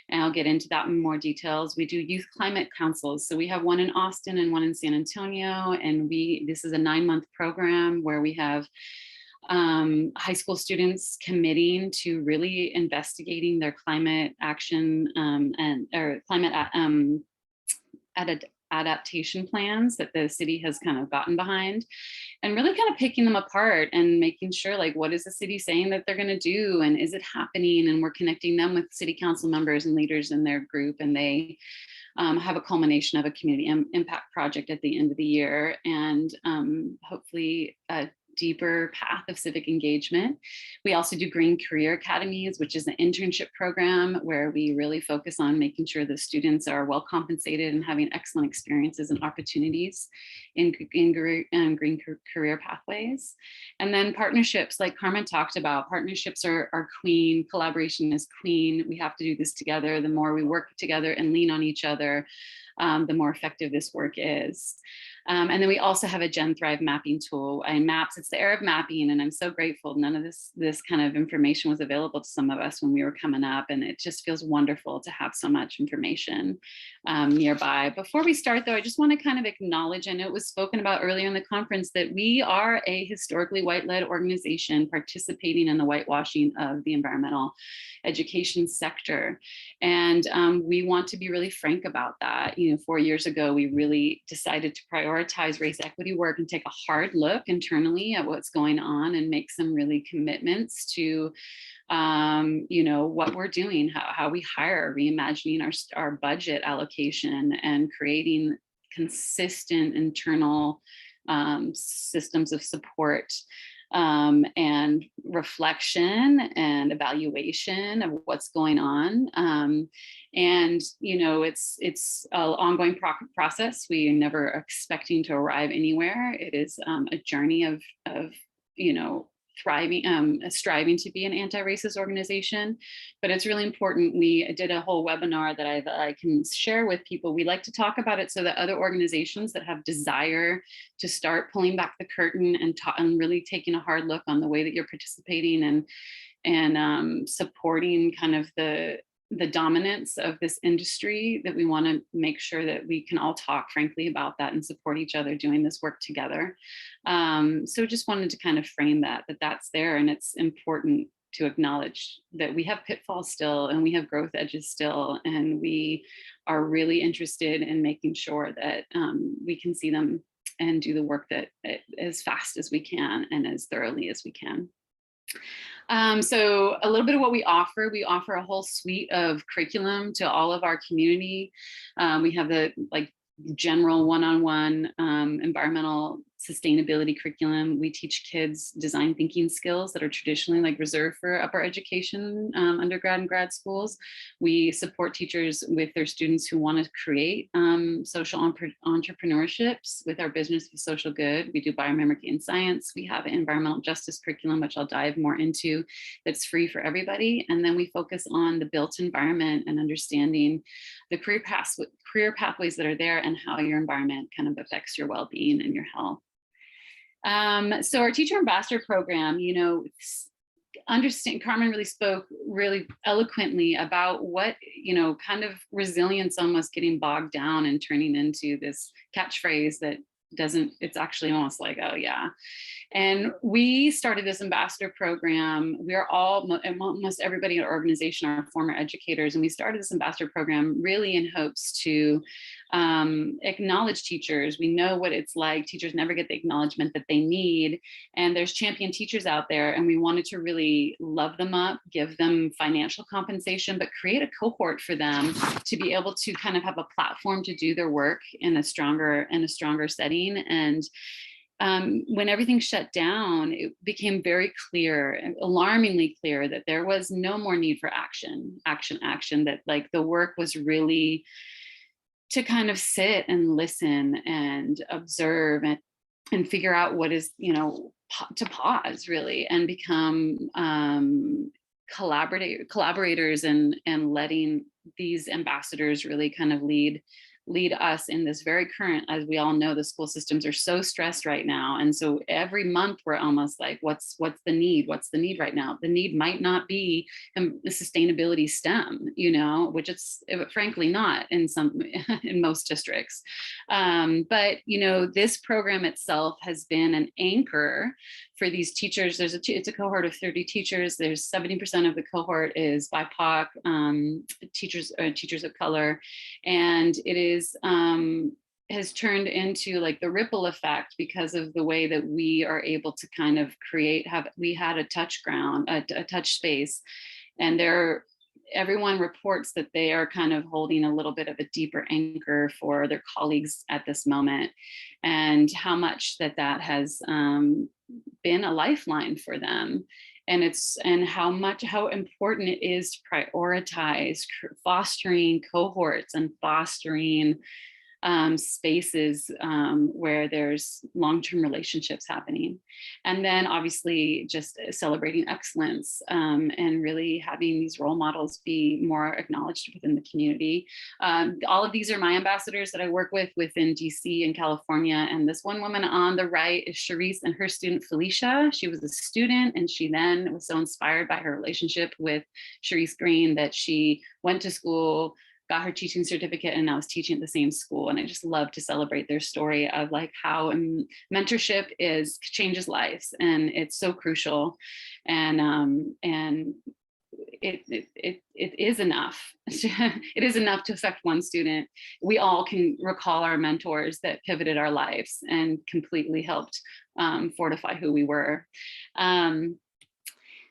and I'll get into that in more details. We do youth climate councils. So we have one in Austin and one in San Antonio. And this is a 9-month program where we have high school students committing to really investigating their climate action or climate adaptation plans that the city has kind of gotten behind, and really kind of picking them apart and making sure, like, what is the city saying that they're going to do, and is it happening? And we're connecting them with city council members and leaders in their group, and they have a culmination of a community impact project at the end of the year, and hopefully a deeper path of civic engagement. We also do Green Career Academies, which is an internship program where we really focus on making sure the students are well compensated and having excellent experiences and opportunities in green career pathways. And then partnerships, like Carmen talked about, partnerships are queen, collaboration is queen. We have to do this together. The more we work together and lean on each other, the more effective this work is. And then we also have a Gen Thrive mapping tool. It's the era of mapping, and I'm so grateful none of this kind of information was available to some of us when we were coming up, and it just feels wonderful to have so much information nearby. Before we start though, I just want to kind of acknowledge, I know it was spoken about earlier in the conference, that we are a historically white-led organization participating in the whitewashing of the environmental education sector. And we want to be really frank about that. You know, 4 years ago, we really decided to prioritize race equity work and take a hard look internally at what's going on and make some really commitments to, you know, what we're doing, how we hire, reimagining our budget allocation, and creating consistent internal systems of support and reflection and evaluation of what's going on. And, you know, it's an ongoing process. We are never expecting to arrive anywhere. It is a journey of, you know, striving to be an anti-racist organization, but it's really important. We did a whole webinar that I can share with people. We like to talk about it so that other organizations that have desire to start pulling back the curtain and really taking a hard look on the way that you're participating and supporting kind of the dominance of this industry, that we want to make sure that we can all talk frankly about that and support each other doing this work together. So just wanted to kind of frame that's there, and it's important to acknowledge that we have pitfalls still, and we have growth edges still, and we are really interested in making sure that we can see them and do the work that as fast as we can and as thoroughly as we can. So a little bit of what we offer a whole suite of curriculum to all of our community. We have the general one-on-one environmental sustainability curriculum. We teach kids design thinking skills that are traditionally reserved for upper education, undergrad and grad schools. We support teachers with their students who want to create social entrepreneurships with our business for social good. We do biomimicry and science. We have an environmental justice curriculum, which I'll dive more into, that's free for everybody. And then we focus on the built environment and understanding the career pathways that are there and how your environment kind of affects your well-being and your health. So our teacher ambassador program, you know, understand, Carmen really spoke really eloquently about what, kind of resilience almost getting bogged down and turning into this catchphrase that it's actually almost like, oh yeah. And we started this ambassador program. We are almost everybody in our organization are former educators. And we started this ambassador program really in hopes to acknowledge teachers. We know what it's like. Teachers never get the acknowledgement that they need. And there's champion teachers out there. And we wanted to really love them up, give them financial compensation, but create a cohort for them to be able to kind of have a platform to do their work in a stronger setting. And when everything shut down, it became very clear, alarmingly clear, that there was no more need for action, that like the work was really to kind of sit and listen and observe and figure out what is, to pause really and become collaborators and letting these ambassadors really kind of lead us in this very current, as we all know, the school systems are so stressed right now. And so every month we're almost like, what's the need? What's the need right now? The need might not be the sustainability STEM, which it's frankly not in most districts. But, this program itself has been an anchor for these teachers. It's a cohort of 30 teachers. There's 70% of the cohort is BIPOC teachers of color. And it is has turned into like the ripple effect because of the way that we are able to kind of we had a touch space, and everyone reports that they are kind of holding a little bit of a deeper anchor for their colleagues at this moment, and how much that has been a lifeline for them. And how important it is to prioritize fostering cohorts and fostering spaces where there's long-term relationships happening. And then obviously just celebrating excellence and really having these role models be more acknowledged within the community. All of these are my ambassadors that I work with within DC and California. And this one woman on the right is Charisse and her student Felicia. She was a student, and she then was so inspired by her relationship with Charisse Green that she went to school, got her teaching certificate, and now is teaching at the same school. And I just love to celebrate their story of like how mentorship changes lives, and it's so crucial. And it is enough. It is enough to affect one student. We all can recall our mentors that pivoted our lives and completely helped fortify who we were.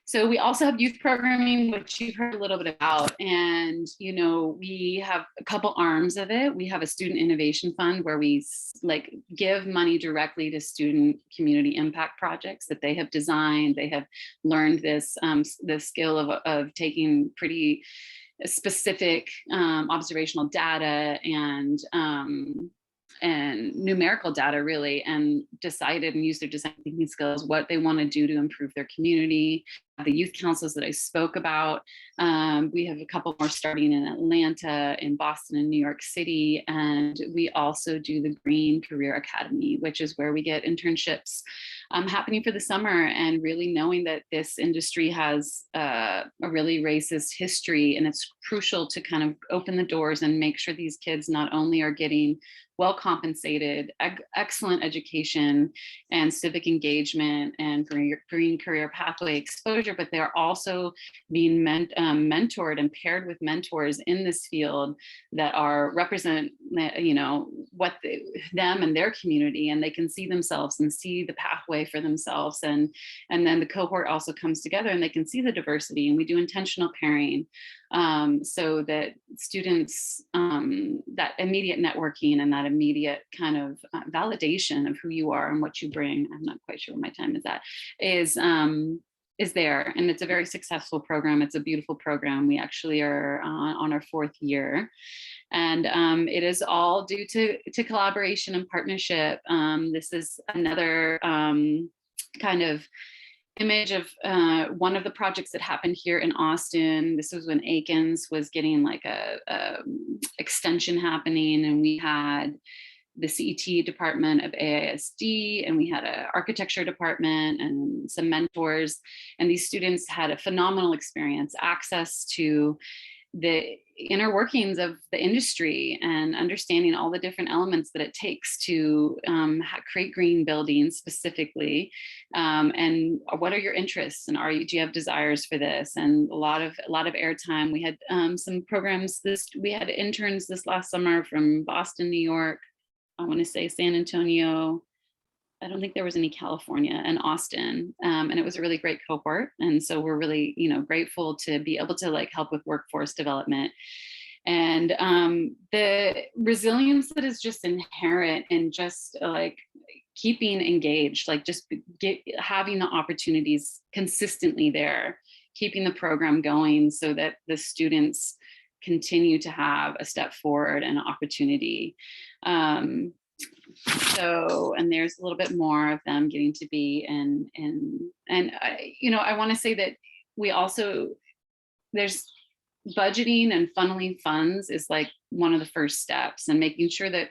So we also have youth programming, which you've heard a little bit about. And, we have a couple arms of it. We have a student innovation fund where we give money directly to student community impact projects that they have designed. They have learned this skill of taking pretty specific observational data and numerical data really, and decided and used their design thinking skills, what they want to do to improve their community. The youth councils that I spoke about, we have a couple more starting in Atlanta, in Boston, and New York City. And we also do the Green Career Academy, which is where we get internships happening for the summer, and really knowing that this industry has a really racist history, and it's crucial to kind of open the doors and make sure these kids not only are getting well compensated, excellent education and civic engagement and green career pathway exposure, but they're also being mentored and paired with mentors in this field that represent, what them and their community, and they can see themselves and see the pathway for themselves. And then the cohort also comes together and they can see the diversity, and we do intentional pairing. So that students, that immediate networking and that immediate kind of validation of who you are and what you bring, I'm not quite sure what my time is at, is there. And it's a very successful program. It's a beautiful program. We actually are on our 4th year. And it is all due to collaboration and partnership. This is another kind of image of one of the projects that happened here in Austin. This was when Aikens was getting like a extension happening, and we had the CET department of AISD, and we had an architecture department and some mentors. And these students had a phenomenal experience, access to the inner workings of the industry and understanding all the different elements that it takes to create green buildings specifically, and what are your interests, and do you have desires for this? And a lot of airtime. We had some programs. We had interns this last summer from Boston, New York, I want to say San Antonio. I don't think there was any California, and Austin, and it was a really great cohort. And so we're really, grateful to be able to like help with workforce development and the resilience that is just inherent in just like keeping engaged, like just having the opportunities consistently there, keeping the program going so that the students continue to have a step forward and opportunity. So, and there's a little bit more of them getting to be and I want to say that we also, there's budgeting and funneling funds is like one of the first steps, and making sure that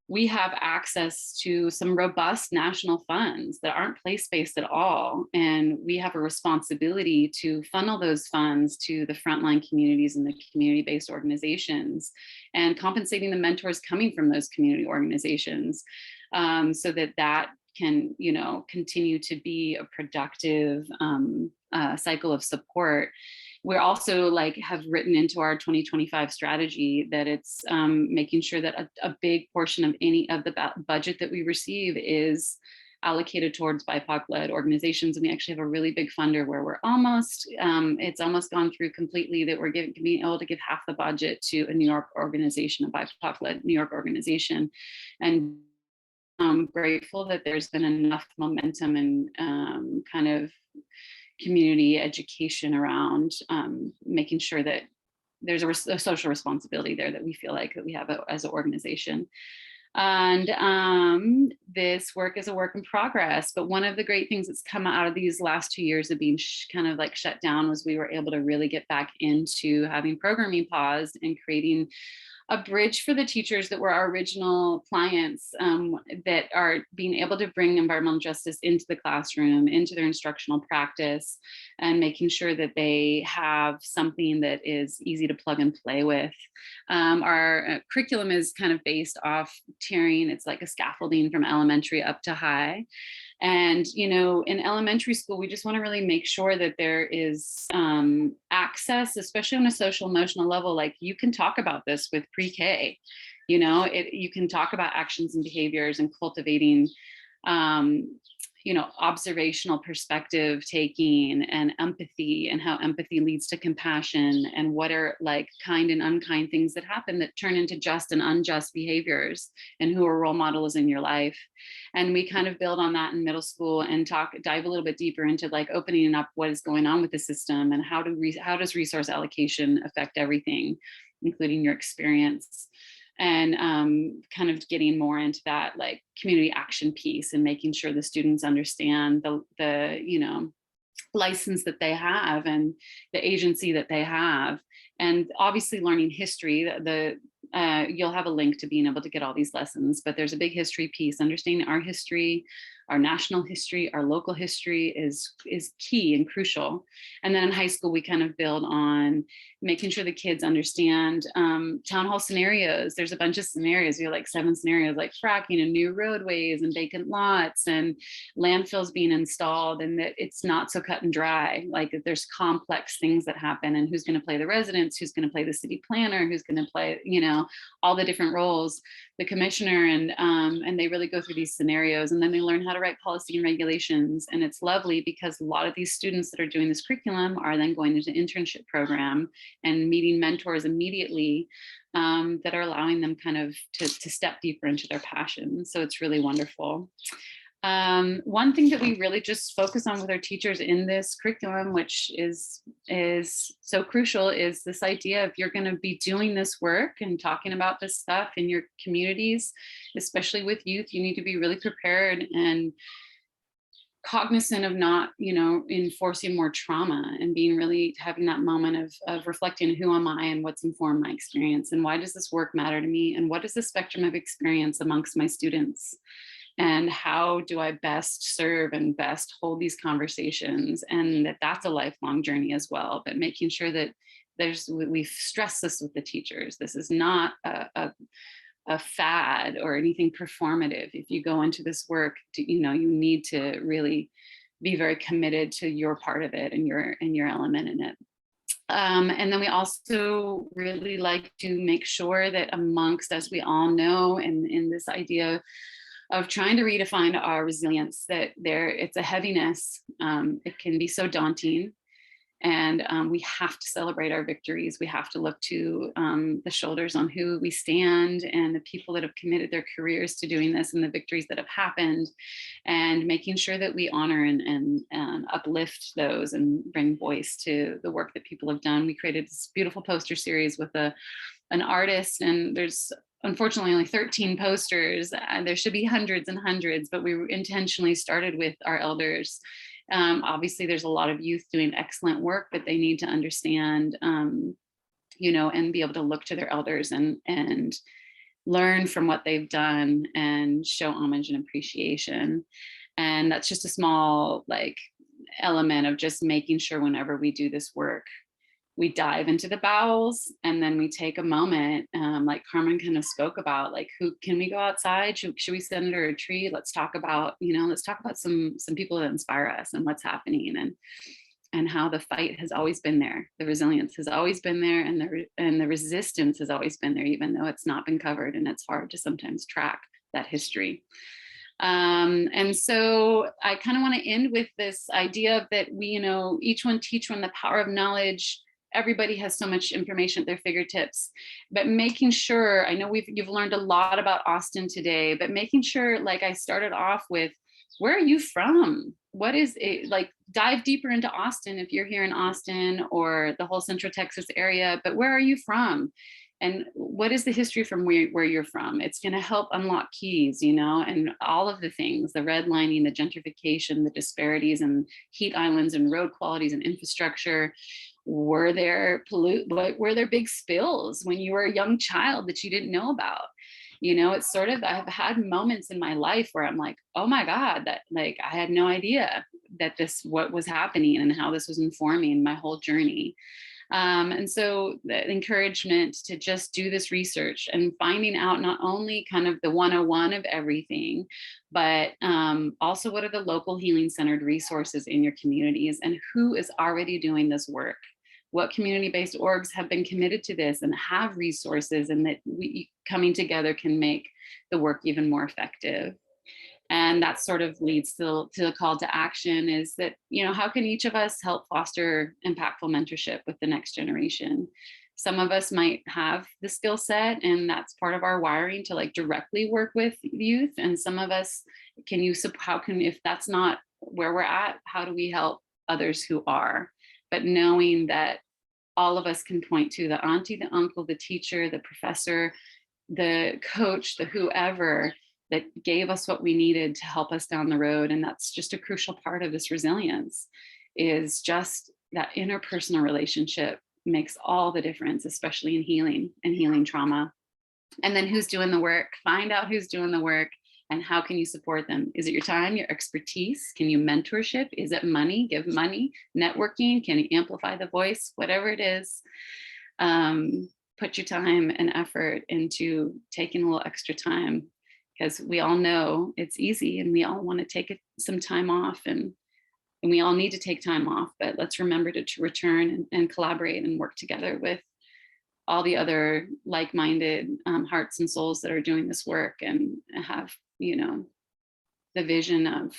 we have access to some robust national funds that aren't place-based at all. And we have a responsibility to funnel those funds to the frontline communities and the community-based organizations, and compensating the mentors coming from those community organizations, so that can, continue to be a productive cycle of support. We're also have written into our 2025 strategy that it's making sure that a big portion of any of the budget that we receive is allocated towards BIPOC-led organizations. And we actually have a really big funder where we're it's almost gone through completely, that we're being able to give half the budget to a New York organization, a BIPOC-led New York organization. And I'm grateful that there's been enough momentum and kind of community education around making sure that there's a social responsibility there that we feel like that we have as an organization. And this work is a work in progress, but one of the great things that's come out of these last 2 years of being kind of shut down was we were able to really get back into having programming paused and creating a bridge for the teachers that were our original clients, that are being able to bring environmental justice into the classroom, into their instructional practice, and making sure that they have something that is easy to plug and play with. Our curriculum is kind of based off tiering. It's like a scaffolding from elementary up to high. And, in elementary school, we just want to really make sure that there is access, especially on a social emotional level. Like, you can talk about this with pre-K, you can talk about actions and behaviors and cultivating, observational perspective taking and empathy, and how empathy leads to compassion, and what are kind and unkind things that happen that turn into just and unjust behaviors, and who a role model is in your life. And we kind of build on that in middle school and dive a little bit deeper into opening up what is going on with the system, and how does resource allocation affect everything, including your experience. And kind of getting more into that community action piece, and making sure the students understand the license that they have and the agency that they have. And obviously learning history, you'll have a link to being able to get all these lessons, but there's a big history piece. Understanding our history, our national history, our local history is key and crucial. And then in high school, we kind of build on making sure the kids understand town hall scenarios. There's a bunch of scenarios. We have 7 scenarios, like fracking and new roadways and vacant lots and landfills being installed, and that it's not so cut and dry. There's complex things that happen, and who's going to play the residents, who's going to play the city planner, who's going to play, all the different roles, the commissioner, and they really go through these scenarios, and then they learn how to write policy and regulations. And it's lovely because a lot of these students that are doing this curriculum are then going into internship program and meeting mentors immediately, that are allowing them kind of to step deeper into their passion. So it's really wonderful. One thing that we really just focus on with our teachers in this curriculum, which is so crucial, is this idea of, you're going to be doing this work and talking about this stuff in your communities, especially with youth. You need to be really prepared and cognizant of not, enforcing more trauma, and being really having that moment of reflecting, who am I and what's informed my experience, and why does this work matter to me, and what is the spectrum of experience amongst my students, and how do I best serve and best hold these conversations, and that's a lifelong journey as well. But making sure that we've stressed this with the teachers. This is not a fad or anything performative. If you go into this work, you need to really be very committed to your part of it and your element in it. And then we also really like to make sure that amongst, as we all know, in this idea of trying to redefine our resilience, that it's a heaviness. It can be so daunting. And we have to celebrate our victories. We have to look to the shoulders on who we stand, and the people that have committed their careers to doing this, and the victories that have happened, and making sure that we honor and uplift those and bring voice to the work that people have done. We created this beautiful poster series with an artist, and there's unfortunately only 13 posters. There should be hundreds and hundreds, but we intentionally started with our elders. Obviously, there's a lot of youth doing excellent work, but they need to understand, and be able to look to their elders and learn from what they've done and show homage and appreciation. And that's just a small element of just making sure whenever we do this work, we dive into the bowels, and then we take a moment, like Carmen kind of spoke about, who can we go outside? Should we sit under a tree? Let's talk about, some people that inspire us and what's happening, and how the fight has always been there. The resilience has always been there, and the resistance has always been there, even though it's not been covered, and it's hard to sometimes track that history. And so I kind of want to end with this idea of that we, each one teach one, the power of knowledge. Everybody has so much information at their fingertips, but making sure, I know you've learned a lot about Austin today, but making sure, like I started off with, where are you from? What is it like? Dive deeper into Austin if you're here in Austin or the whole Central Texas area, but where are you from? And what is the history from where you're from? It's going to help unlock keys, and all of the things, the redlining, the gentrification, the disparities and heat islands and road qualities and infrastructure. Were there big spills when you were a young child that you didn't know about? It's sort of, I've had moments in my life where I'm like, oh my God, that I had no idea that what was happening and how this was informing my whole journey. And so the encouragement to just do this research and finding out not only kind of the 101 of everything, but also what are the local healing centered resources in your communities, and who is already doing this work. What community-based orgs have been committed to this and have resources, and that we coming together can make the work even more effective. And that sort of leads to the call to action is that, how can each of us help foster impactful mentorship with the next generation? Some of us might have the skill set, and that's part of our wiring to directly work with youth. And some of us if that's not where we're at, how do we help others who are? But knowing that all of us can point to the auntie, the uncle, the teacher, the professor, the coach, the whoever that gave us what we needed to help us down the road. And that's just a crucial part of this resilience, is just that interpersonal relationship makes all the difference, especially in healing and healing trauma. And then who's doing the work? Find out who's doing the work and how can you support them? Is it your time, your expertise? Can you mentorship? Is it money? Give money, networking? Can you amplify the voice? Whatever it is, put your time and effort into taking a little extra time, because we all know it's easy and we all want to take some time off, and we all need to take time off, but let's remember to return and collaborate and work together with all the other like-minded hearts and souls that are doing this work, and have, the vision of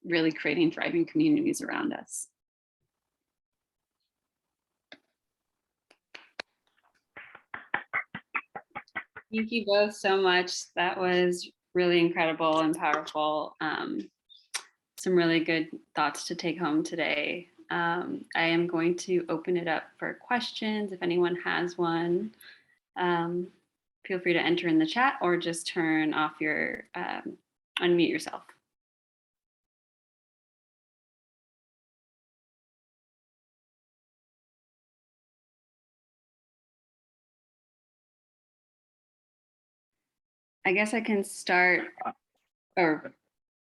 really creating thriving communities around us. Thank you both so much. That was really incredible and powerful. Some really good thoughts to take home today. I am going to open it up for questions. If anyone has one, feel free to enter in the chat or just turn off your, unmute yourself. I guess I can start, or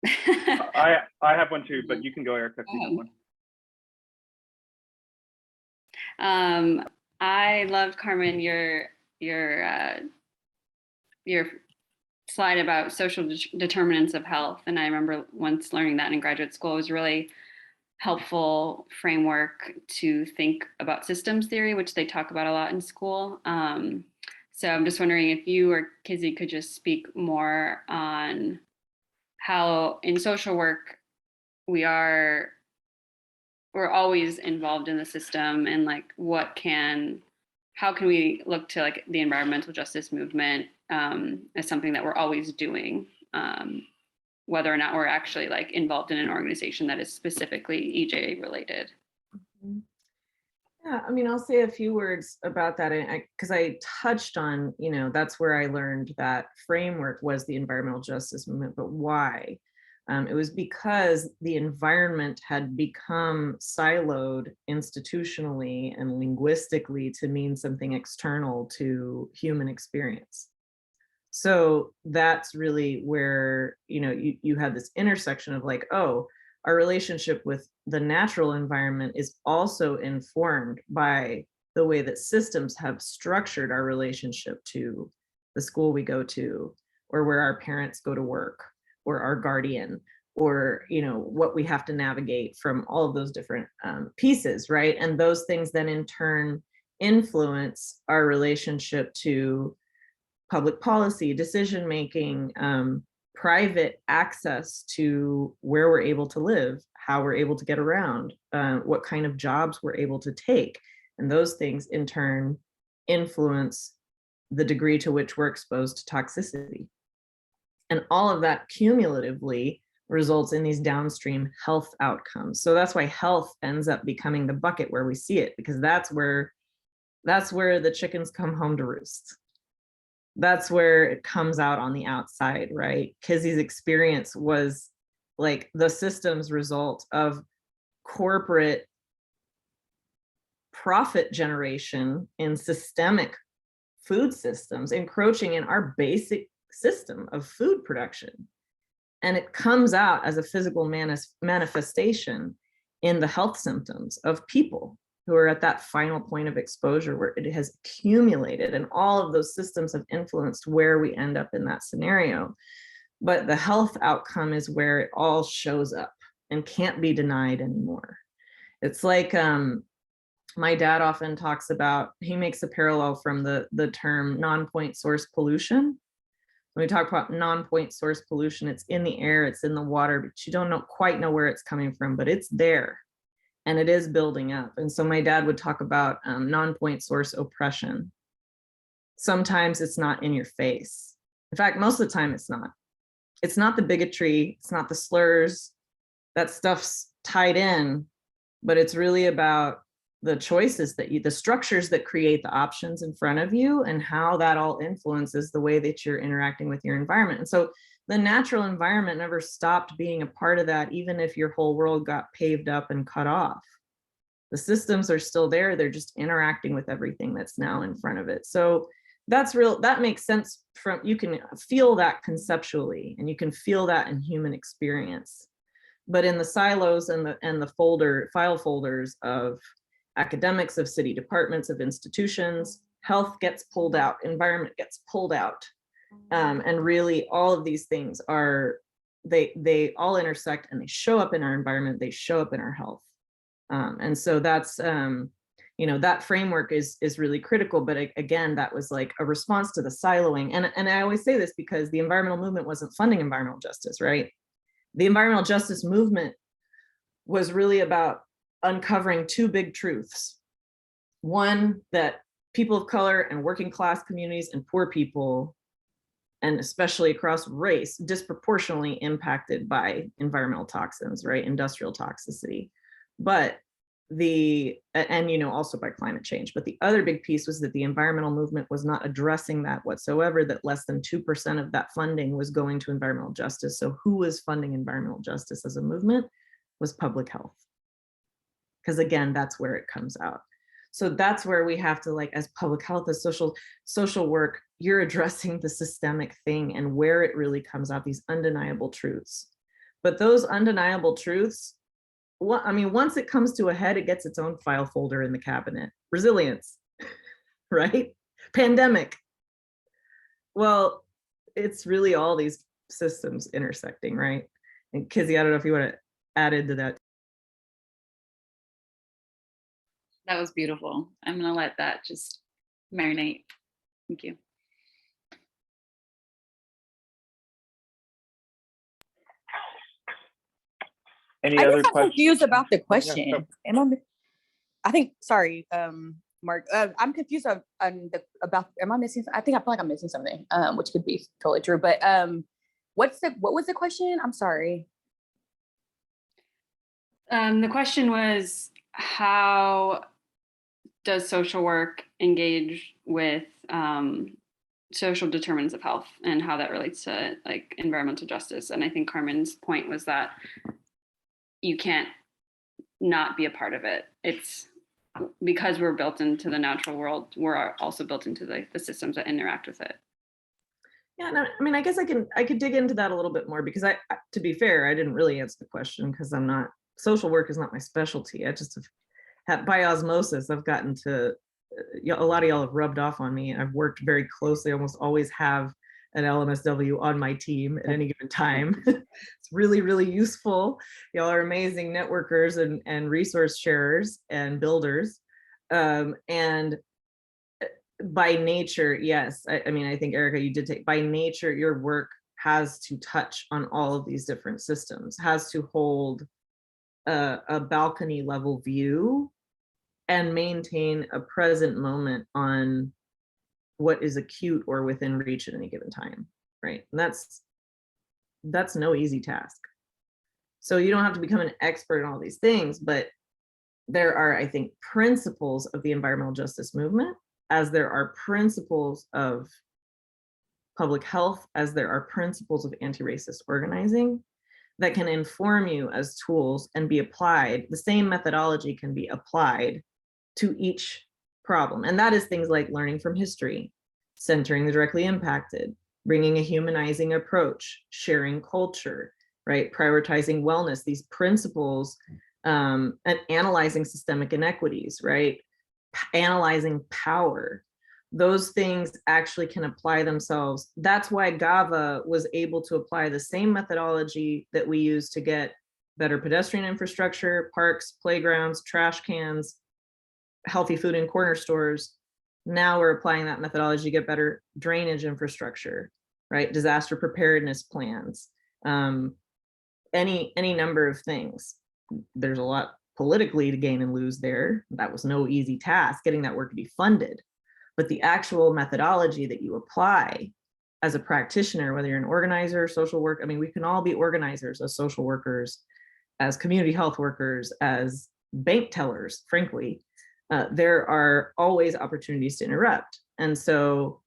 I have one too, but you can go, Erica, if you have one. I loved, Carmen, your slide about social determinants of health, and I remember once learning that in graduate school. It was really helpful framework to think about systems theory, which they talk about a lot in school. So I'm just wondering if you or Kizzy could just speak more on how in social work we're always involved in the system, and like how can we look to like the environmental justice movement as something that we're always doing, whether or not we're actually like involved in an organization that is specifically EJA related. Yeah, I mean, I'll say a few words about that because I touched on, that's where I learned that framework was the environmental justice movement, but why? It was because the environment had become siloed institutionally and linguistically to mean something external to human experience. So that's really where, you had this intersection of like, oh, our relationship with the natural environment is also informed by the way that systems have structured our relationship to the school we go to, or where our parents go to work, or our guardian, or what we have to navigate from all of those different pieces, right? And those things then in turn influence our relationship to public policy, decision making, private access to where we're able to live, how we're able to get around, what kind of jobs we're able to take. And those things in turn influence the degree to which we're exposed to toxicity. And all of that cumulatively results in these downstream health outcomes. So that's why health ends up becoming the bucket where we see it, because that's where the chickens come home to roost. That's where it comes out on the outside, right? Kizzy's experience was like the system's result of corporate profit generation in systemic food systems, encroaching in our basic system of food production. And it comes out as a physical manifestation in the health symptoms of people who are at that final point of exposure where it has accumulated, and all of those systems have influenced where we end up in that scenario. But the health outcome is where it all shows up and can't be denied anymore. It's like my dad often talks about, he makes a parallel from the term non-point source pollution. When we talk about non-point source pollution, it's in the air, it's in the water, but you don't quite know where it's coming from, but it's there. And it is building up. And so my dad would talk about non-point source oppression. Sometimes it's not in your face. In fact, most of the time it's not. It's not the bigotry, it's not the slurs, that stuff's tied in, but it's really about the choices the structures that create the options in front of you, and how that all influences the way that you're interacting with your environment. And so the natural environment never stopped being a part of that, even if your whole world got paved up and cut off. The systems are still there, they're just interacting with everything that's now in front of it. So that's real, that makes sense you can feel that conceptually, and you can feel that in human experience. But in the silos and the file folders of academics, of city departments, of institutions, health gets pulled out, environment gets pulled out. And really all of these things they all intersect, and they show up in our environment, they show up in our health. And so that's, that framework is really critical. But again, that was like a response to the siloing. And I always say this because the environmental movement wasn't funding environmental justice, right? The environmental justice movement was really about uncovering two big truths. One, that people of color and working class communities and poor people, and especially across race, disproportionately impacted by environmental toxins, right? Industrial toxicity. But also by climate change. But the other big piece was that the environmental movement was not addressing that whatsoever, that less than 2% of that funding was going to environmental justice. So who was funding environmental justice as a movement? Was public health. Because again, that's where it comes out. So that's where we have to, like, as public health, as social work, you're addressing the systemic thing and where it really comes out, these undeniable truths. But those undeniable truths, I mean, once it comes to a head, it gets its own file folder in the cabinet. Resilience, right? Pandemic. Well, it's really all these systems intersecting, right? And Kizzy, I don't know if you want to add into that. That was beautiful. I'm gonna let that just marinate. Thank you. Any I other guess I'm questions? confused about the Yeah, question. I think, sorry, Mark, I'm confused about, am I missing? I think I feel like I'm missing something, which could be totally true, but what was the question? I'm sorry. The question was, how does social work engage with social determinants of health and how that relates to like environmental justice? And I think Carmen's point was that you can't not be a part of it. It's because we're built into the natural world, we're also built into the systems that interact with it. Yeah, no, I mean, I guess I could dig into that a little bit more, because to be fair, I didn't really answer the question because social work is not my specialty. I just have by osmosis, I've gotten to, a lot of y'all have rubbed off on me. I've worked very closely, almost always have an LMSW on my team at any given time. It's really, really useful. Y'all are amazing networkers and resource sharers and builders. And by nature, yes, I mean, I think Erica, you did take, by nature, your work has to touch on all of these different systems, has to hold a balcony level view and maintain a present moment on what is acute or within reach at any given time, right? And that's no easy task. So you don't have to become an expert in all these things, but there are, I think, principles of the environmental justice movement, as there are principles of public health, as there are principles of anti-racist organizing that can inform you as tools and be applied. The same methodology can be applied to each problem. And that is things like learning from history, centering the directly impacted, bringing a humanizing approach, sharing culture, right? Prioritizing wellness, these principles, and analyzing systemic inequities, right? Analyzing power. Those things actually can apply themselves. That's why GAVA was able to apply the same methodology that we use to get better pedestrian infrastructure, parks, playgrounds, trash cans, healthy food in corner stores. Now we're applying that methodology to get better drainage infrastructure, right? Disaster preparedness plans, any number of things. There's a lot politically to gain and lose there. That was no easy task, getting that work to be funded. But the actual methodology that you apply as a practitioner, whether you're an organizer, social work, I mean, we can all be organizers as social workers, as community health workers, as bank tellers, frankly. There are always opportunities to interrupt. And so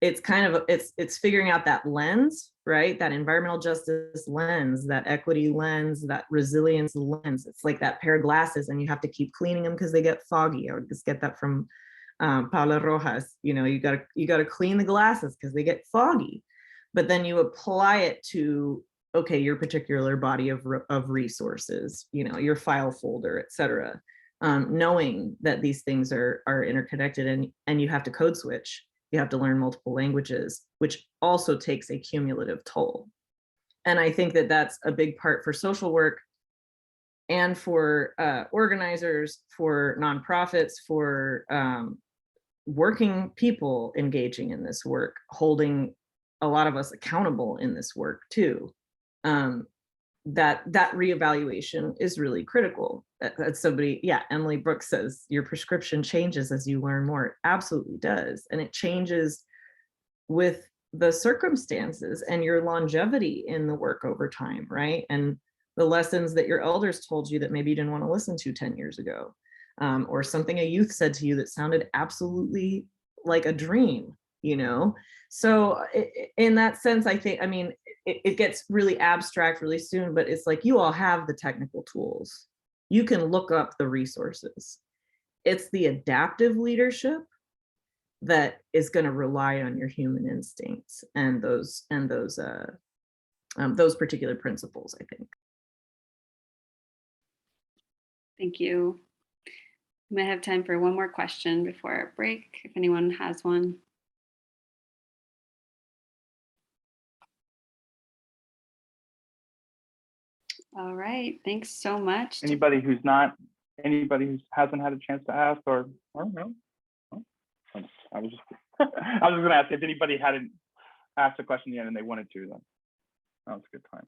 it's kind of, it's figuring out that lens, right? That environmental justice lens, that equity lens, that resilience lens. It's like that pair of glasses, and you have to keep cleaning them because they get foggy. I would just get that from Paula Rojas. You know, you gotta clean the glasses because they get foggy. But then you apply it to, okay, your particular body of resources, you know, your file folder, et cetera. Knowing that these things are interconnected, and you have to code switch. You have to learn multiple languages, which also takes a cumulative toll. And I think that that's a big part for social work and for organizers, for nonprofits, for working people engaging in this work, holding a lot of us accountable in this work too. That reevaluation is really critical. That's somebody, yeah, Emily Brooks says, your prescription changes as you learn more. It absolutely does. And it changes with the circumstances and your longevity in the work over time, right? And the lessons that your elders told you that maybe you didn't want to listen to 10 years ago, or something a youth said to you that sounded absolutely like a dream, you know? So in that sense, I think, I mean, it gets really abstract really soon, but it's like, you all have the technical tools. You can look up the resources. It's the adaptive leadership that is going to rely on your human instincts and those particular principles, I think. Thank you. We might have time for one more question before our break, if anyone has one. All right, thanks so much. Anybody who hasn't had a chance to ask, or no? Oh, I was just going to ask if anybody hadn't asked a question yet and they wanted to. Then that was a good time.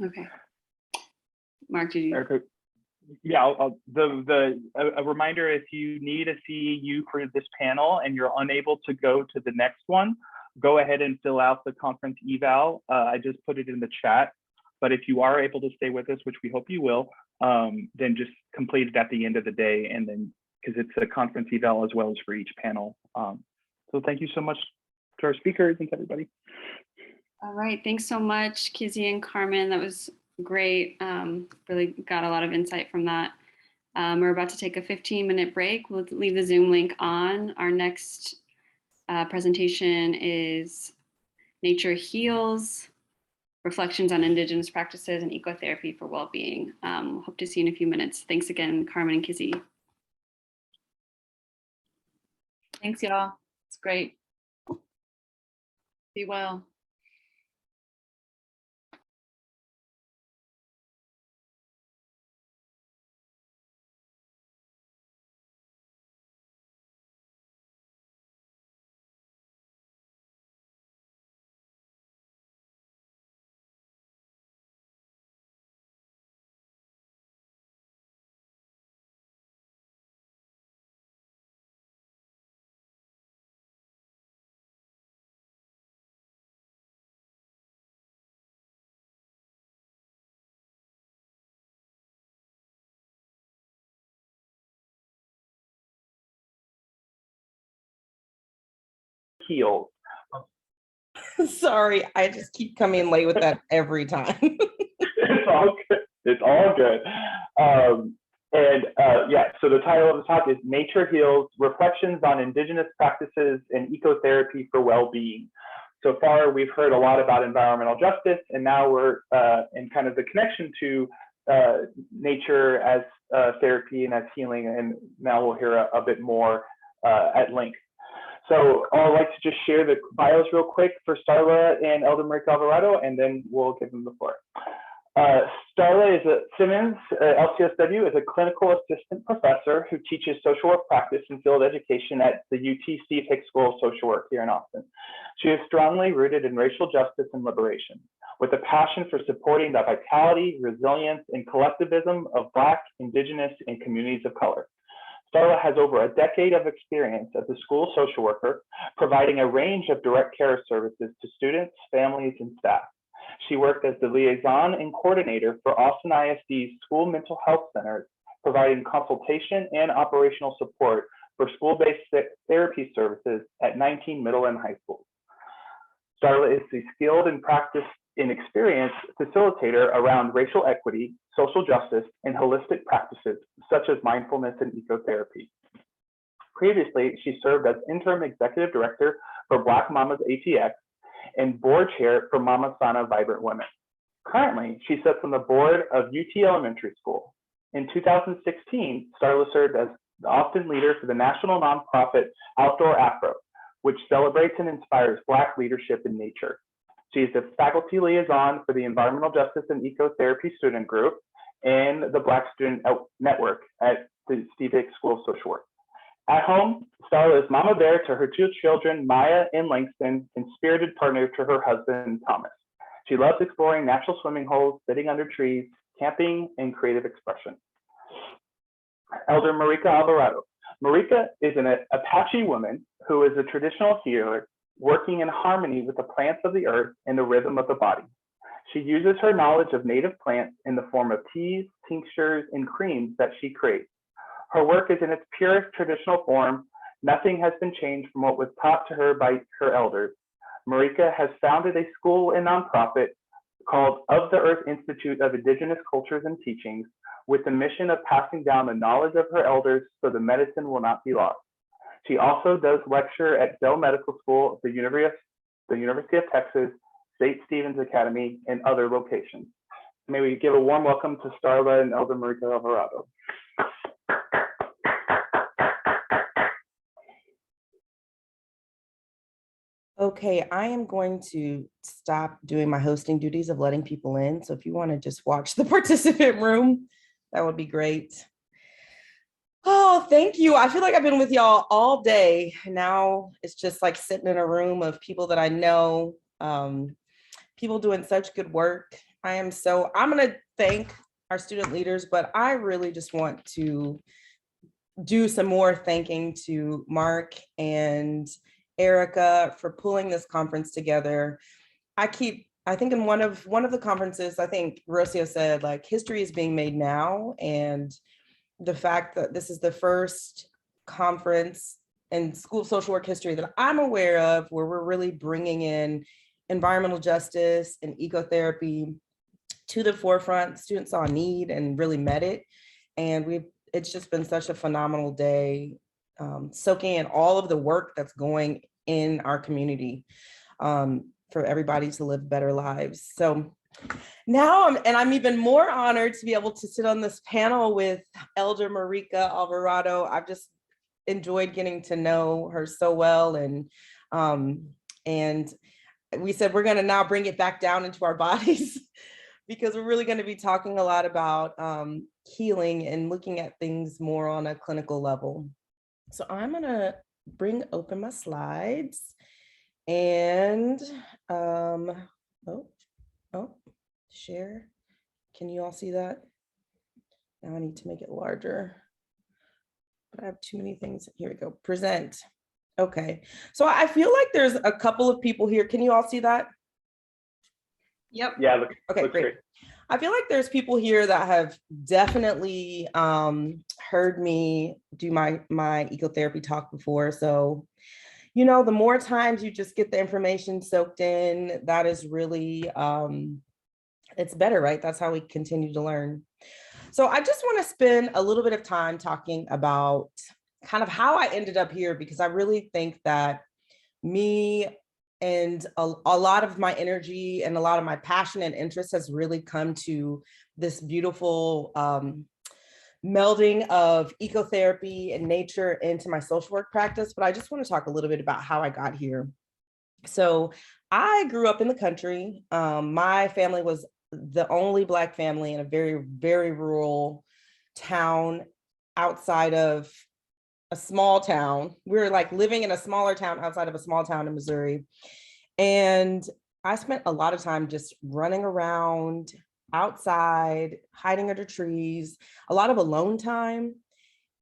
Okay. Mark, did you? Erica, yeah, a reminder, if you need a CEU for this panel and you're unable to go to the next one, go ahead and fill out the conference eval. I just put it in the chat. But if you are able to stay with us, which we hope you will, then just complete it at the end of the day, and then because it's a conference eval as well as for each panel. So thank you so much to our speakers and to everybody. All right, thanks so much, Kizzy and Carmen. That was great. Really got a lot of insight from that. We're about to take a 15-minute break. We'll leave the Zoom link on. Our next presentation is Nature Heals, Reflections on Indigenous Practices and Ecotherapy for Wellbeing. Hope to see you in a few minutes. Thanks again, Carmen and Kizzy. Thanks, y'all. It's great. Be well. Heals. Sorry, I just keep coming late with that every time. It's all good. It's all good. Yeah, so the title of the talk is Nature Heals, Reflections on Indigenous Practices and Ecotherapy for Wellbeing. So far, we've heard a lot about environmental justice, and now we're in kind of the connection to nature as therapy and as healing, and now we'll hear a bit more at length. So I'd like to just share the bios real quick for Starla and Elder Marika Alvarado, and then we'll give them the floor. Starla is a Simmons, LCSW, is a clinical assistant professor who teaches social work practice and field education at the UT Steve Hicks School of Social Work here in Austin. She is strongly rooted in racial justice and liberation, with a passion for supporting the vitality, resilience, and collectivism of Black, Indigenous, and communities of color. Starla has over a decade of experience as a school social worker, providing a range of direct care services to students, families, and staff. She worked as the liaison and coordinator for Austin ISD's school mental health centers, providing consultation and operational support for school-based therapy services at 19 middle and high schools. Starla is a skilled and practiced and experienced facilitator around racial equity, social justice, and holistic practices such as mindfulness and ecotherapy. Previously, she served as interim executive director for Black Mamas ATX and board chair for Mama Sana Vibrant Women. Currently, she sits on the board of UT Elementary School. In 2016, Starla served as the Austin leader for the national nonprofit Outdoor Afro, which celebrates and inspires Black leadership in nature. She is the faculty liaison for the Environmental Justice and Ecotherapy Student Group and the Black Student Network at the Steve Hicks School of Social Work. At home, Starla is mama bear to her two children, Maya and Langston, and spirited partner to her husband, Thomas. She loves exploring natural swimming holes, sitting under trees, camping, and creative expression. Elder Marika Alvarado. Marika is an Apache woman who is a traditional healer, working in harmony with the plants of the earth and the rhythm of the body. She uses her knowledge of native plants in the form of teas, tinctures, and creams that she creates. Her work is in its purest traditional form. Nothing has been changed from what was taught to her by her elders. Marika has founded a school and nonprofit called Of the Earth Institute of Indigenous Cultures and Teachings, with the mission of passing down the knowledge of her elders so the medicine will not be lost. She also does lecture at Dell Medical School at the University of Texas, St. Stephen's Academy, and other locations. May we give a warm welcome to Starla and Elder Marika Alvarado. Okay, I am going to stop doing my hosting duties of letting people in. So if you want to just watch the participant room, that would be great. Oh, thank you. I feel like I've been with y'all all day. Now it's just like sitting in a room of people that I know, people doing such good work. I'm going to thank our student leaders, but I really just want to do some more thanking to Mark and Erica for pulling this conference together. I think in one of the conferences, I think Rocio said like history is being made now, and the fact that this is the first conference in school social work history that I'm aware of where we're really bringing in environmental justice and ecotherapy to the forefront. Students saw a need and really met it, and it's just been such a phenomenal day, soaking in all of the work that's going in our community for everybody to live better lives. So now I'm even more honored to be able to sit on this panel with Elder Marika Alvarado. I've just enjoyed getting to know her so well, and we said we're going to now bring it back down into our bodies because we're really going to be talking a lot about healing and looking at things more on a clinical level. So I'm going to open my slides and share. Can you all see that? Now I need to make it larger, but I have too many things. Here we go. Present. Okay. So I feel like there's a couple of people here. Can you all see that? Yep. Yeah. Okay, great. I feel like there's people here that have definitely heard me do my ecotherapy talk before. So, you know, the more times you just get the information soaked in, that is really, it's better, right? That's how we continue to learn. So I just want to spend a little bit of time talking about kind of how I ended up here, because I really think that me and a lot of my energy and a lot of my passion and interest has really come to this beautiful melding of ecotherapy and nature into my social work practice. But I just want to talk a little bit about how I got here. So I grew up in the country. My family was the only Black family in a very, very rural town outside of a small town. We were like living in a smaller town outside of a small town in Missouri. And I spent a lot of time just running around outside, hiding under trees, a lot of alone time.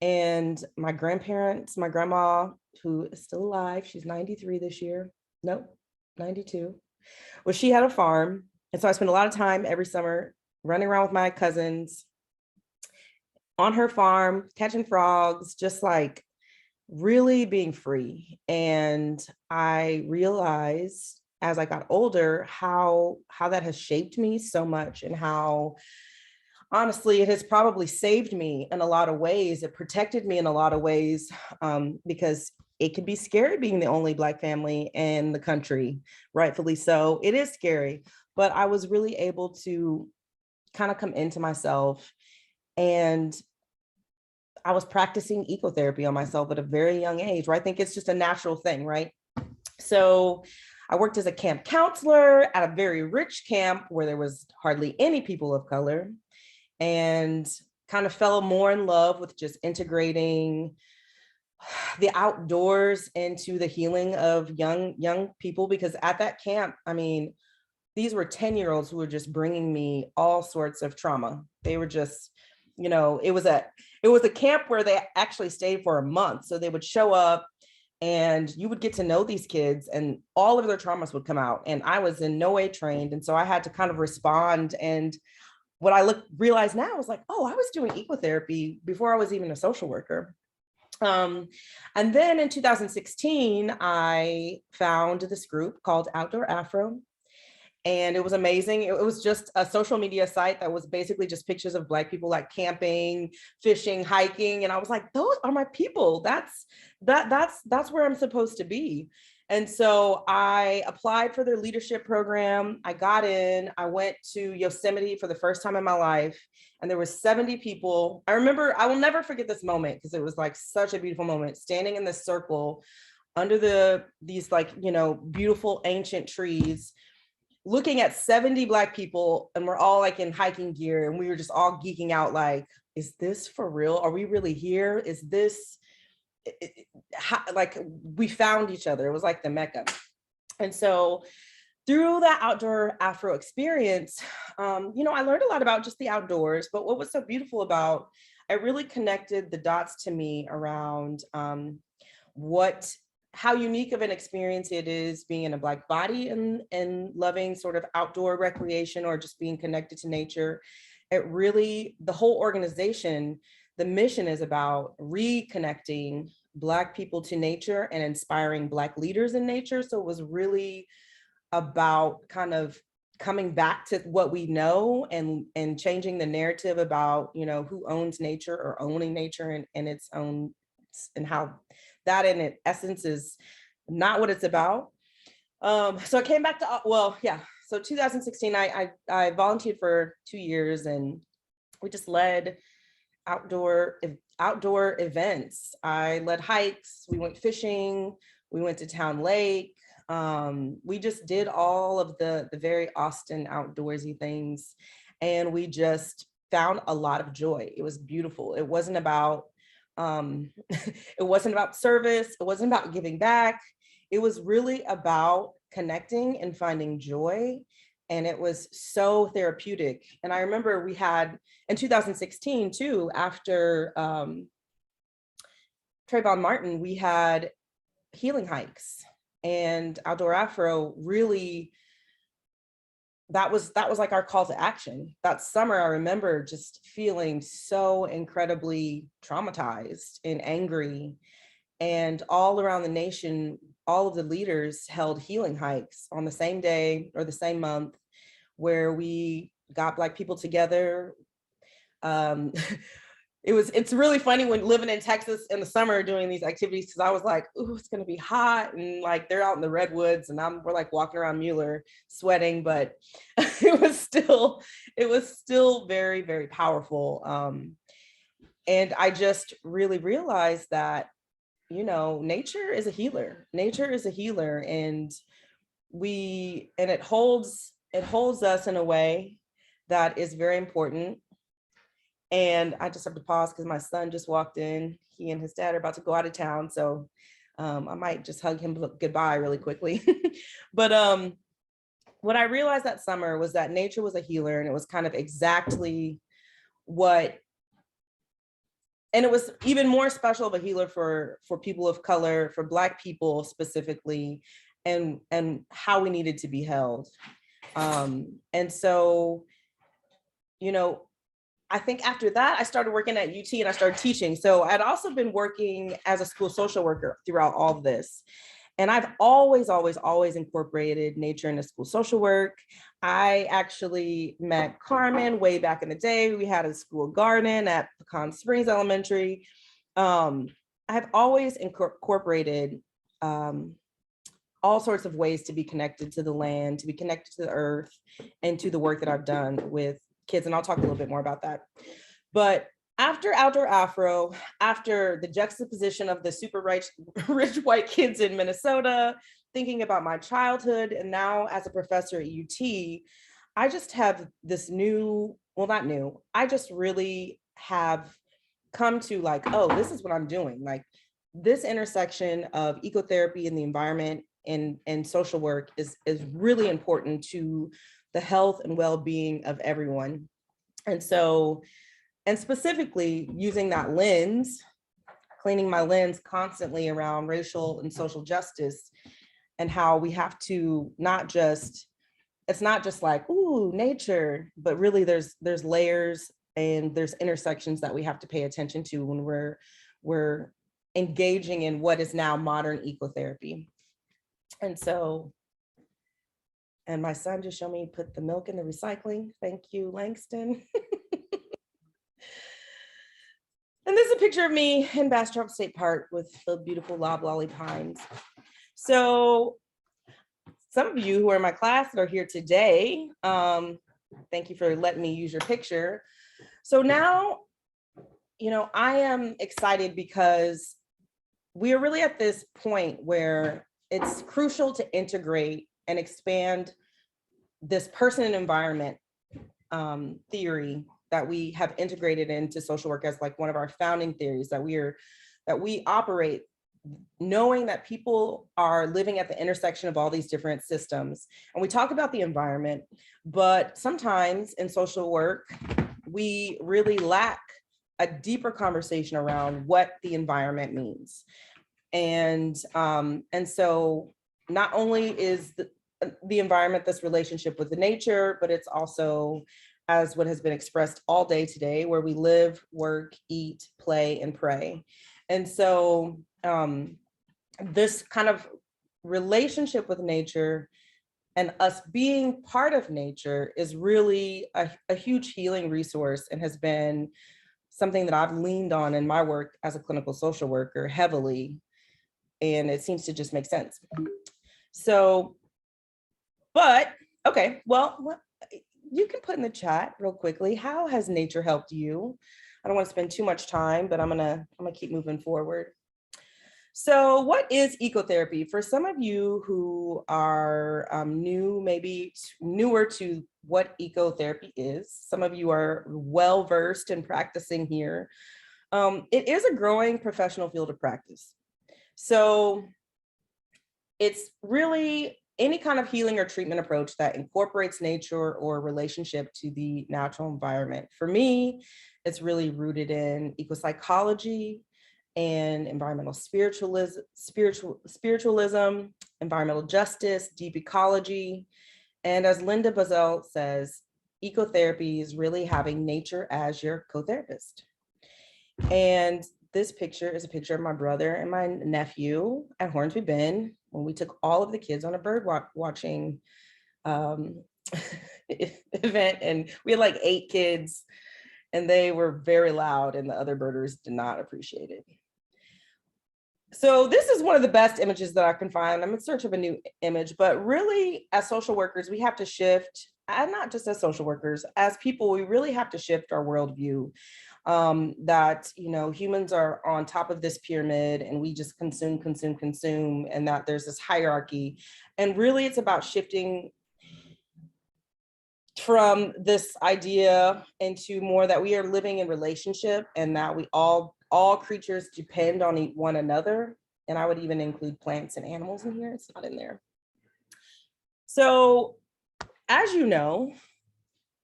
And my grandparents, my grandma, who is still alive, she's 93 this year. Nope, 92. Well, she had a farm. And so I spent a lot of time every summer running around with my cousins on her farm, catching frogs, just like really being free. And I realized as I got older how that has shaped me so much, and how honestly it has probably saved me in a lot of ways. It protected me in a lot of ways, because it can be scary being the only Black family in the country, rightfully so. It is scary, but I was really able to kind of come into myself, and I was practicing ecotherapy on myself at a very young age, where I think it's just a natural thing, right? So I worked as a camp counselor at a very rich camp where there was hardly any people of color, and kind of fell more in love with just integrating the outdoors into the healing of young people. Because at that camp, I mean, these were 10-year-olds who were just bringing me all sorts of trauma. They were just, you know, it was a camp where they actually stayed for a month. So they would show up and you would get to know these kids, and all of their traumas would come out. And I was in no way trained. And so I had to kind of respond. And what I realized now was like, oh, I was doing ecotherapy before I was even a social worker. And then in 2016, I found this group called Outdoor Afro. And it was amazing. It was just a social media site that was basically just pictures of Black people like camping, fishing, hiking. And I was like, those are my people. That's where I'm supposed to be. And so I applied for their leadership program. I got in, I went to Yosemite for the first time in my life. And there was 70 people. I remember, I will never forget this moment because it was like such a beautiful moment, standing in this circle under these like, you know, beautiful ancient trees, looking at 70 Black people, and we're all like in hiking gear, and we were just all geeking out like, is this for real? Are we really here? Is this, like, we found each other. It was like the Mecca. And so through that outdoor Afro experience, you know, I learned a lot about just the outdoors, but what was so beautiful about, I really connected the dots to me around how unique of an experience it is being in a Black body and loving sort of outdoor recreation or just being connected to nature. It really, the whole organization, the mission is about reconnecting Black people to nature and inspiring Black leaders in nature. So it was really about kind of coming back to what we know and changing the narrative about, you know, who owns nature or owning nature and its own, and how that in its essence is not what it's about. So I came back to, well, yeah. So 2016, I volunteered for 2 years, and we just led outdoor events. I led hikes, we went fishing, we went to Town Lake. We just did all of the very Austin outdoorsy things, and we just found a lot of joy. It was beautiful. It wasn't about it wasn't about service. It wasn't about giving back. It was really about connecting and finding joy. And it was so therapeutic. And I remember we had in 2016 too, after Trayvon Martin, we had healing hikes, and Outdoor Afro really, that was like our call to action. That summer, I remember just feeling so incredibly traumatized and angry. And all around the nation, all of the leaders held healing hikes on the same day or the same month, where we got Black people together. It's really funny when living in Texas in the summer doing these activities, because I was like, ooh, it's gonna be hot, and like they're out in the redwoods and we're like walking around Mueller sweating, but it was still very, very powerful. And I just really realized that, you know, nature is a healer. Nature is a healer, and it holds us in a way that is very important. And I just have to pause because my son just walked in. He and his dad are about to go out of town. So I might just hug him goodbye really quickly. But what I realized that summer was that nature was a healer, and it was kind of exactly what, and it was even more special of a healer for people of color, for Black people specifically, and how we needed to be held. And so, you know, I think after that, I started working at UT and I started teaching. So I'd also been working as a school social worker throughout all of this. And I've always incorporated nature into school social work. I actually met Carmen way back in the day. We had a school garden at Pecan Springs Elementary. I've always incorporated all sorts of ways to be connected to the land, to be connected to the earth, and to the work that I've done with kids. And I'll talk a little bit more about that. But after Outdoor Afro, after the juxtaposition of the super rich white kids in Minnesota, thinking about my childhood, and now as a professor at UT, I just have this new, well, not new, I just really have come to like, oh, this is what I'm doing. Like this intersection of ecotherapy and the environment and social work is really important to the health and well-being of everyone. And so, and specifically using that lens, cleaning my lens constantly around racial and social justice, and how we have to it's not just like, ooh, nature, but really there's layers and there's intersections that we have to pay attention to when we're engaging in what is now modern ecotherapy. And so And my son just showed me put the milk in the recycling. Thank you, Langston. And this is a picture of me in Bastrop State Park with the beautiful loblolly pines. So some of you who are in my class that are here today, thank you for letting me use your picture. So now, you know, I am excited because we are really at this point where it's crucial to integrate and expand this person and environment theory that we have integrated into social work as like one of our founding theories, that we operate knowing that people are living at the intersection of all these different systems. And we talk about the environment, but sometimes in social work, we really lack a deeper conversation around what the environment means. And so not only is the environment this relationship with the nature, but it's also, as what has been expressed all day today, where we live, work, eat, play, and pray. And so this kind of relationship with nature and us being part of nature is really a huge healing resource, and has been something that I've leaned on in my work as a clinical social worker heavily. And it seems to just make sense. So, but, okay, well, you can put in the chat real quickly, how has nature helped you? I don't want to spend too much time, but I'm gonna keep moving forward. So what is ecotherapy? For some of you who are new, maybe newer to what ecotherapy is, some of you are well-versed in practicing here. It is a growing professional field of practice. So it's really any kind of healing or treatment approach that incorporates nature or relationship to the natural environment. For me, it's really rooted in ecopsychology and environmental spiritualism, environmental justice, deep ecology. And as Linda Bazell says, ecotherapy is really having nature as your co-therapist. And this picture is a picture of my brother and my nephew at Hornsby Bend when we took all of the kids on a bird watching event. And we had like 8 kids, and they were very loud, and the other birders did not appreciate it. So this is one of the best images that I can find. I'm in search of a new image, but really as social workers, we have to shift, and not just as social workers, as people, we really have to shift our worldview. That, you know, humans are on top of this pyramid and we just consume, and that there's this hierarchy. And really it's about shifting from this idea into more that we are living in relationship, and that we all creatures depend on one another. And I would even include plants and animals in here. It's not in there. So as you know,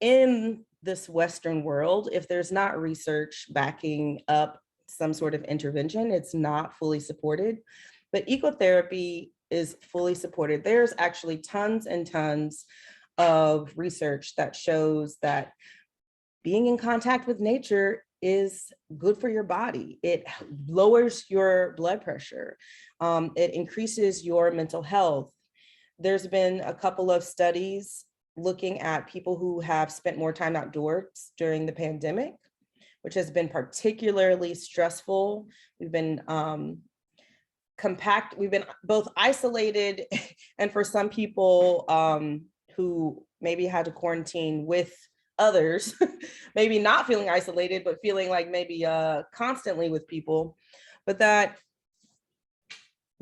in this Western world, if there's not research backing up some sort of intervention, it's not fully supported. But ecotherapy is fully supported. There's actually tons and tons of research that shows that being in contact with nature is good for your body. It lowers your blood pressure. It increases your mental health. There's been a couple of studies looking at people who have spent more time outdoors during the pandemic, which has been particularly stressful. We've been we've been both isolated, and for some people who maybe had to quarantine with others, maybe not feeling isolated, but feeling like maybe constantly with people, but that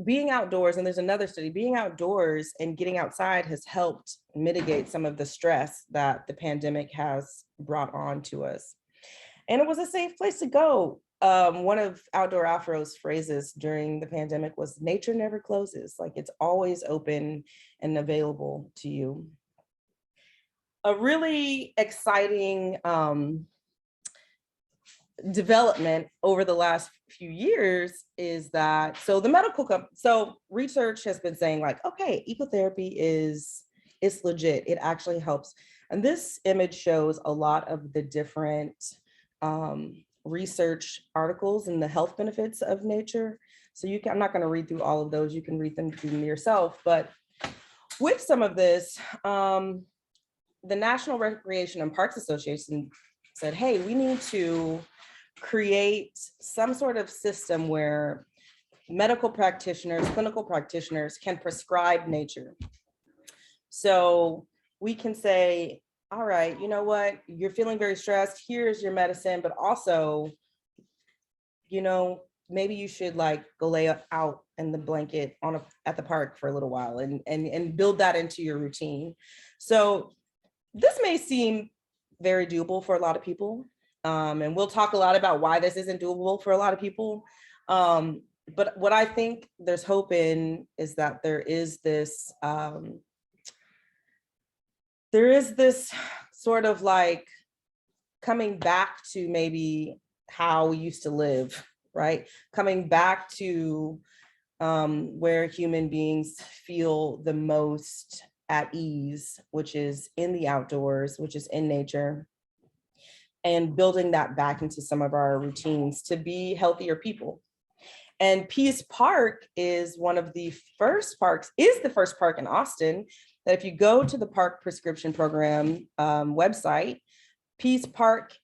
being outdoors, and there's another study, being outdoors and getting outside has helped mitigate some of the stress that the pandemic has brought on to us. And it was a safe place to go. One of Outdoor Afro's phrases during the pandemic was, nature never closes, like it's always open and available to you. A really exciting development over the last few years is that, so research has been saying like, okay, ecotherapy is legit, it actually helps. And this image shows a lot of the different research articles and the health benefits of nature. So I'm not going to read through all of those, you can read them yourself, but with some of this, the National Recreation and Parks Association said, hey, we need to create some sort of system where medical practitioners, clinical practitioners can prescribe nature. So we can say, all right, you know what, you're feeling very stressed, here's your medicine, but also, you know, maybe you should like go lay out in the blanket at the park for a little while and build that into your routine. So this may seem very doable for a lot of people. And we'll talk a lot about why this isn't doable for a lot of people. But what I think there's hope in is that there is this sort of like coming back to maybe how we used to live, right? Coming back to where human beings feel the most at ease, which is in the outdoors, which is in nature, and building that back into some of our routines to be healthier people. And Peace Park is one of the first parks, is the first park in Austin that if you go to the park prescription program website, Peace Park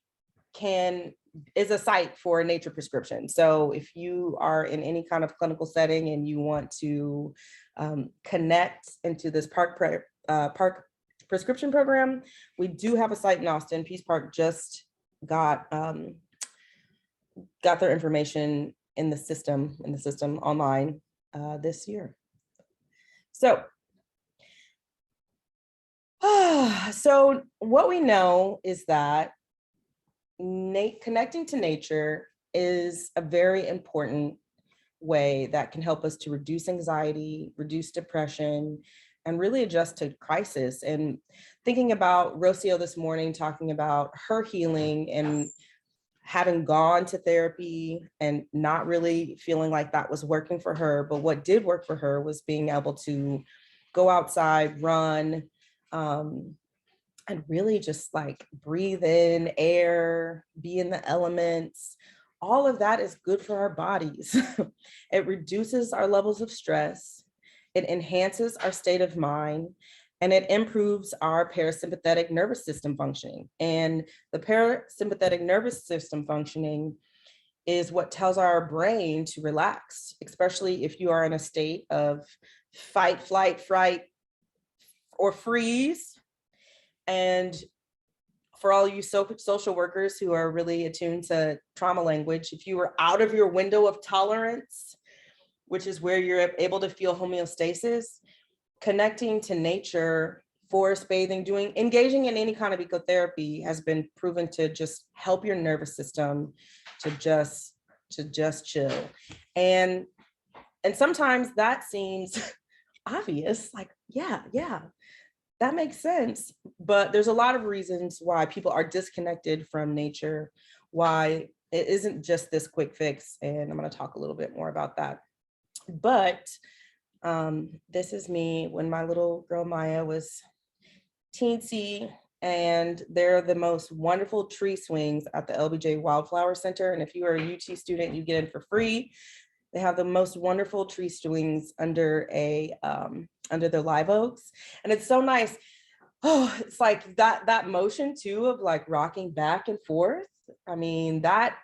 is a site for a nature prescription. So if you are in any kind of clinical setting and you want to connect into this park prescription program, we do have a site in Austin. Peace Park just got their information in the system online this year. So what we know is that connecting to nature is a very important way that can help us to reduce anxiety, reduce depression, and really adjust to crisis. And thinking about Rocio this morning, talking about her healing and having gone to therapy and not really feeling like that was working for her, but what did work for her was being able to go outside, run, and really just like breathe in air, be in the elements. All of that is good for our bodies. It reduces our levels of stress. It enhances our state of mind, and it improves our parasympathetic nervous system functioning. And the parasympathetic nervous system functioning is what tells our brain to relax, especially if you are in a state of fight, flight, fright, or freeze. And for all you social workers who are really attuned to trauma language, if you are out of your window of tolerance, which is where you're able to feel homeostasis, connecting to nature, forest bathing, engaging in any kind of ecotherapy has been proven to just help your nervous system to just chill. And sometimes that seems obvious, like, yeah, that makes sense. But there's a lot of reasons why people are disconnected from nature, why it isn't just this quick fix. And I'm going to talk a little bit more about that. But this is me when my little girl Maya was teensy, and they're the most wonderful tree swings at the LBJ Wildflower Center. And if you are a UT student, you get in for free. They have the most wonderful tree swings under their live oaks. And it's so nice. Oh, it's like that motion too of like rocking back and forth. I mean, that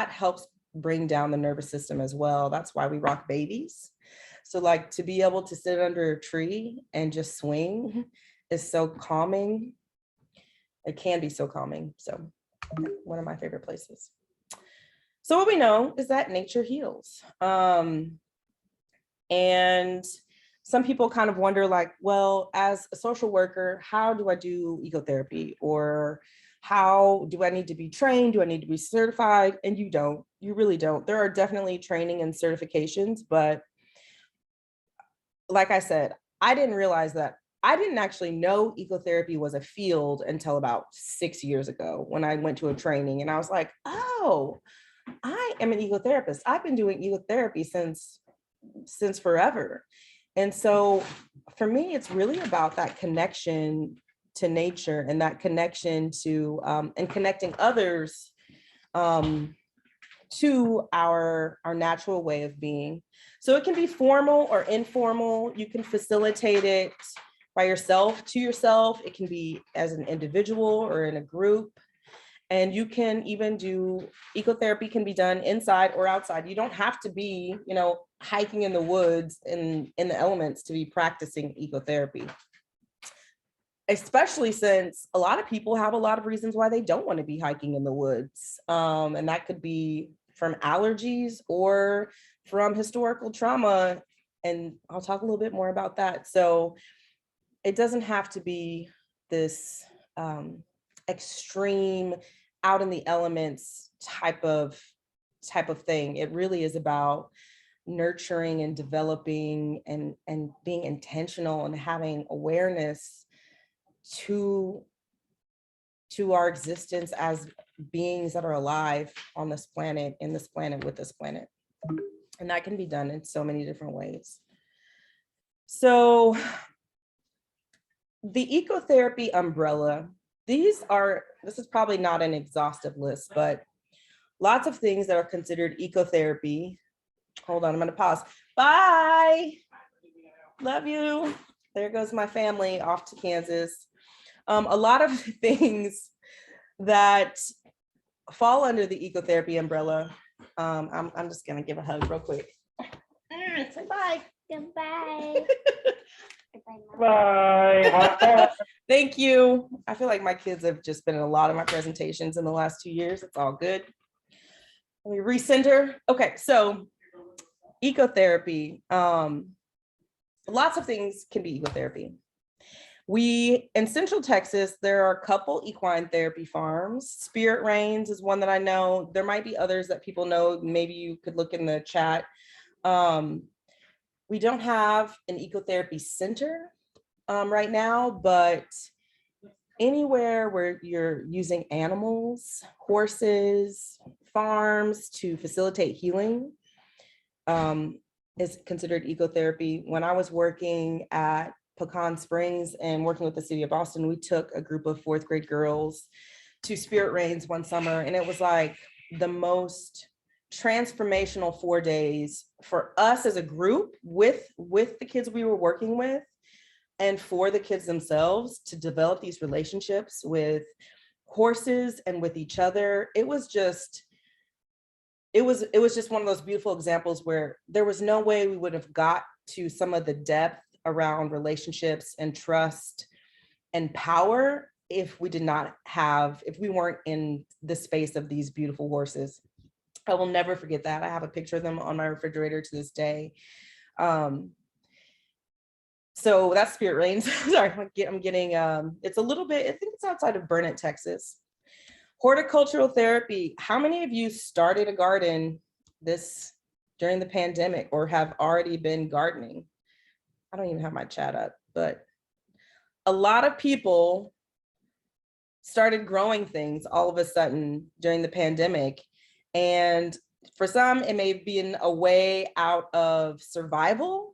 helps bring down the nervous system as well. That's why we rock babies. So like to be able to sit under a tree and just swing is so calming. It can be so calming. So one of my favorite places. So what we know is that nature heals. And some people kind of wonder like, well, as a social worker, how do I do ecotherapy? Or how do I need to be trained? Do I need to be certified? And you don't, you really don't. There are definitely training and certifications, but like I said, I didn't realize that. I didn't actually know ecotherapy was a field until about 6 years ago when I went to a training, and I was like, oh, I am an ecotherapist. I've been doing ecotherapy since forever. And so for me, it's really about that connection to nature and that connection to and connecting others to our natural way of being. So it can be formal or informal. You can facilitate it by yourself, to yourself. It can be as an individual or in a group. And you can even do, ecotherapy can be done inside or outside. You don't have to be, you know, hiking in the woods in the elements to be practicing ecotherapy. Especially since a lot of people have a lot of reasons why they don't want to be hiking in the woods. And that could be from allergies or from historical trauma. And I'll talk a little bit more about that. So it doesn't have to be this extreme out in the elements type of thing. It really is about nurturing and developing and being intentional and having awareness to our existence as beings that are alive on this planet, in this planet, with this planet. And that can be done in so many different ways. So the ecotherapy umbrella, this is probably not an exhaustive list, but lots of things that are considered ecotherapy. Hold on, I'm gonna pause. Bye, love you. There goes my family off to Kansas. A lot of things that fall under the ecotherapy umbrella. I'm just gonna give a hug real quick. Say bye. Goodbye. Bye. Thank you. I feel like my kids have just been in a lot of my presentations in the last 2 years. It's all good. Let me recenter. Okay, so ecotherapy. Lots of things can be ecotherapy. In Central Texas, there are a couple equine therapy farms. Spirit Reigns is one that I know. There might be others that people know. Maybe you could look in the chat. We don't have an ecotherapy center right now, but anywhere where you're using animals, horses, farms to facilitate healing is considered ecotherapy. When I was working at Pecan Springs and working with the city of Boston, we took a group of 4th grade girls to Spirit Reigns one summer, and it was like the most transformational 4 days for us as a group with the kids we were working with, and for the kids themselves to develop these relationships with horses and with each other. It was just one of those beautiful examples where there was no way we would have got to some of the depth around relationships and trust and power if we weren't in the space of these beautiful horses. I will never forget that. I have a picture of them on my refrigerator to this day. So that's Spirit Reigns. Sorry, I'm getting, it's a little bit, I think it's outside of Burnett, Texas. Horticultural therapy. How many of you started a garden during the pandemic or have already been gardening? I don't even have my chat up, but a lot of people started growing things all of a sudden during the pandemic. And for some, it may be in a way out of survival.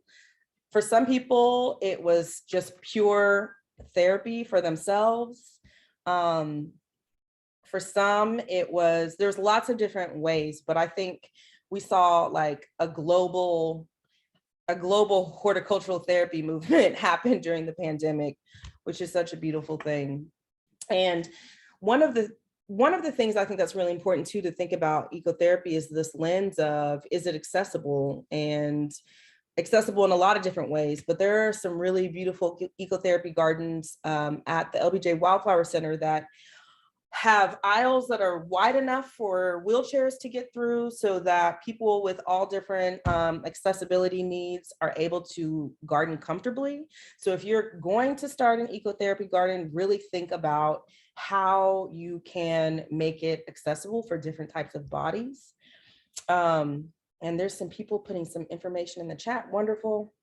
For some people, it was just pure therapy for themselves. For some, there's lots of different ways, but I think we saw like a global horticultural therapy movement happen during the pandemic, which is such a beautiful thing. And one of the things I think that's really important too to think about ecotherapy is this lens of, is it accessible? And accessible in a lot of different ways, but there are some really beautiful ecotherapy gardens at the LBJ Wildflower Center that have aisles that are wide enough for wheelchairs to get through so that people with all different accessibility needs are able to garden comfortably. So if you're going to start an ecotherapy garden, really think about how you can make it accessible for different types of bodies. And there's some people putting some information in the chat. Wonderful.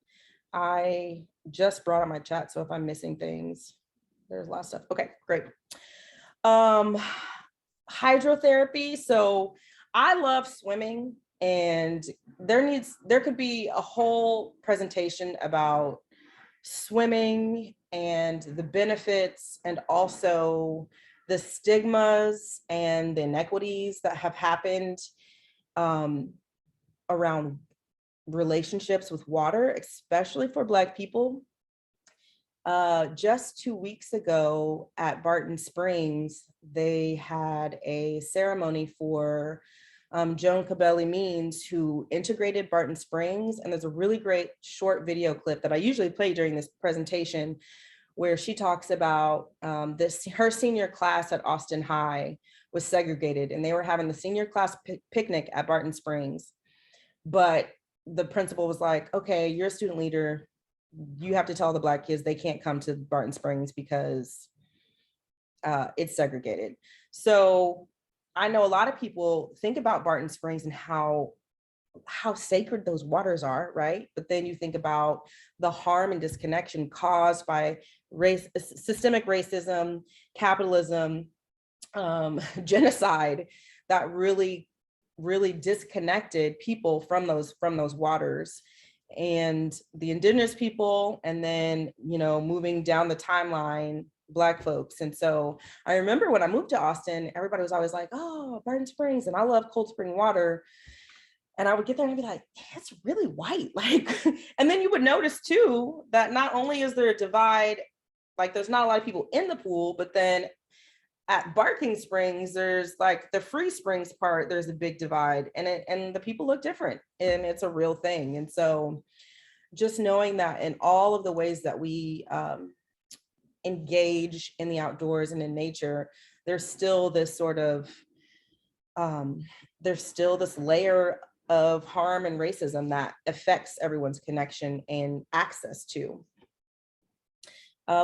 I just brought up my chat, so if I'm missing things, there's a lot of stuff. Okay, great. Hydrotherapy. So I love swimming, and there could be a whole presentation about swimming and the benefits and also the stigmas and the inequities that have happened around relationships with water, especially for Black people. just 2 weeks ago at Barton Springs, they had a ceremony for Joan Cabelli Means, who integrated Barton Springs. And there's a really great short video clip that I usually play during this presentation where she talks about her senior class at Austin High was segregated, and they were having the senior class picnic at Barton Springs. But the principal was like, okay, you're a student leader. You have to tell the Black kids they can't come to Barton Springs because it's segregated. So I know a lot of people think about Barton Springs and how sacred those waters are, right? But then you think about the harm and disconnection caused by systemic racism, capitalism, genocide that really disconnected people from those waters, and the indigenous people, and then, you know, moving down the timeline, Black folks. And so I remember when I moved to Austin, everybody was always like, oh, Barton Springs, and I love cold spring water. And I would get there and I'd be like, it's really white. Like, and then you would notice too, that not only is there a divide, like there's not a lot of people in the pool, but then at Barking Springs, there's like the Free Springs part, there's a big divide, and the people look different, and it's a real thing. And so just knowing that in all of the ways that we engage in the outdoors and in nature, there's still this sort of, there's still this layer of harm and racism that affects everyone's connection and access to.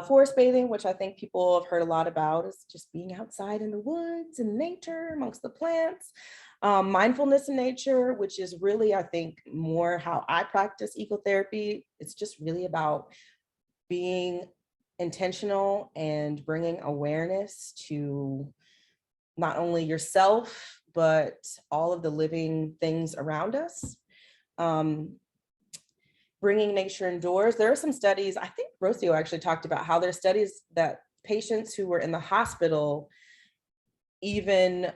Forest bathing, which I think people have heard a lot about, is just being outside in the woods and nature amongst the plants. Mindfulness in nature, which is really, I think, more how I practice ecotherapy. It's just really about being intentional and bringing awareness to not only yourself, but all of the living things around us. Bringing nature indoors. There are some studies, I think Rocio actually talked about how there's studies that patients who were in the hospital even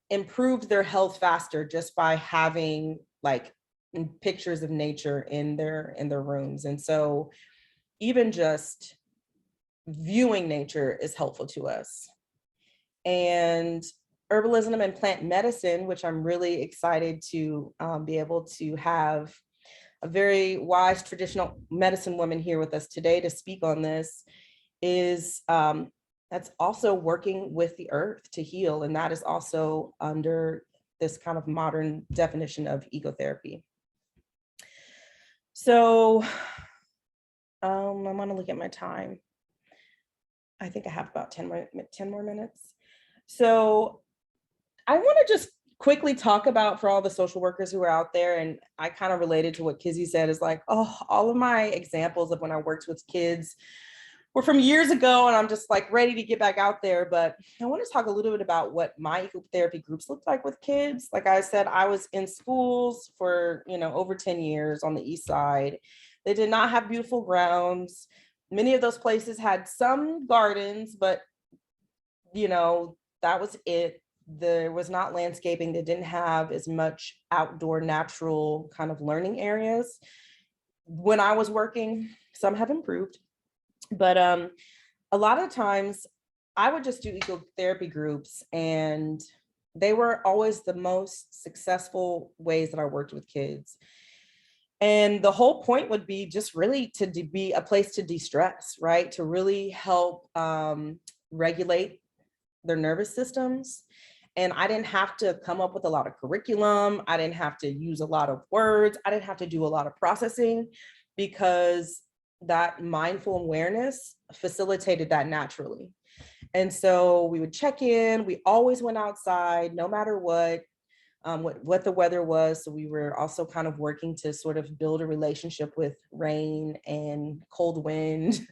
improved their health faster just by having like pictures of nature in their rooms. And so even just viewing nature is helpful to us. And herbalism and plant medicine, which I'm really excited to be able to have a very wise traditional medicine woman here with us today to speak on this, is that's also working with the earth to heal. And that is also under this kind of modern definition of ecotherapy. So I'm gonna look at my time. I think I have about 10 more minutes. So I wanna just quickly talk about, for all the social workers who are out there, and I kind of related to what Kizzy said, is like, oh, all of my examples of when I worked with kids were from years ago, and I'm just like ready to get back out there. But I want to talk a little bit about what my ecotherapy groups looked like with kids. Like I said, I was in schools for, you know, over 10 years on the East Side. They did not have beautiful grounds. Many of those places had some gardens, but, you know, that was it. There was not landscaping. They didn't have as much outdoor natural kind of learning areas. When I was working, some have improved, but a lot of times I would just do ecotherapy groups, and they were always the most successful ways that I worked with kids. And the whole point would be just really to be a place to de-stress, right? To really help regulate their nervous systems. And I didn't have to come up with a lot of curriculum. I didn't have to use a lot of words. I didn't have to do a lot of processing, because that mindful awareness facilitated that naturally. And so we would check in. We always went outside, no matter what the weather was. So we were also kind of working to sort of build a relationship with rain and cold wind.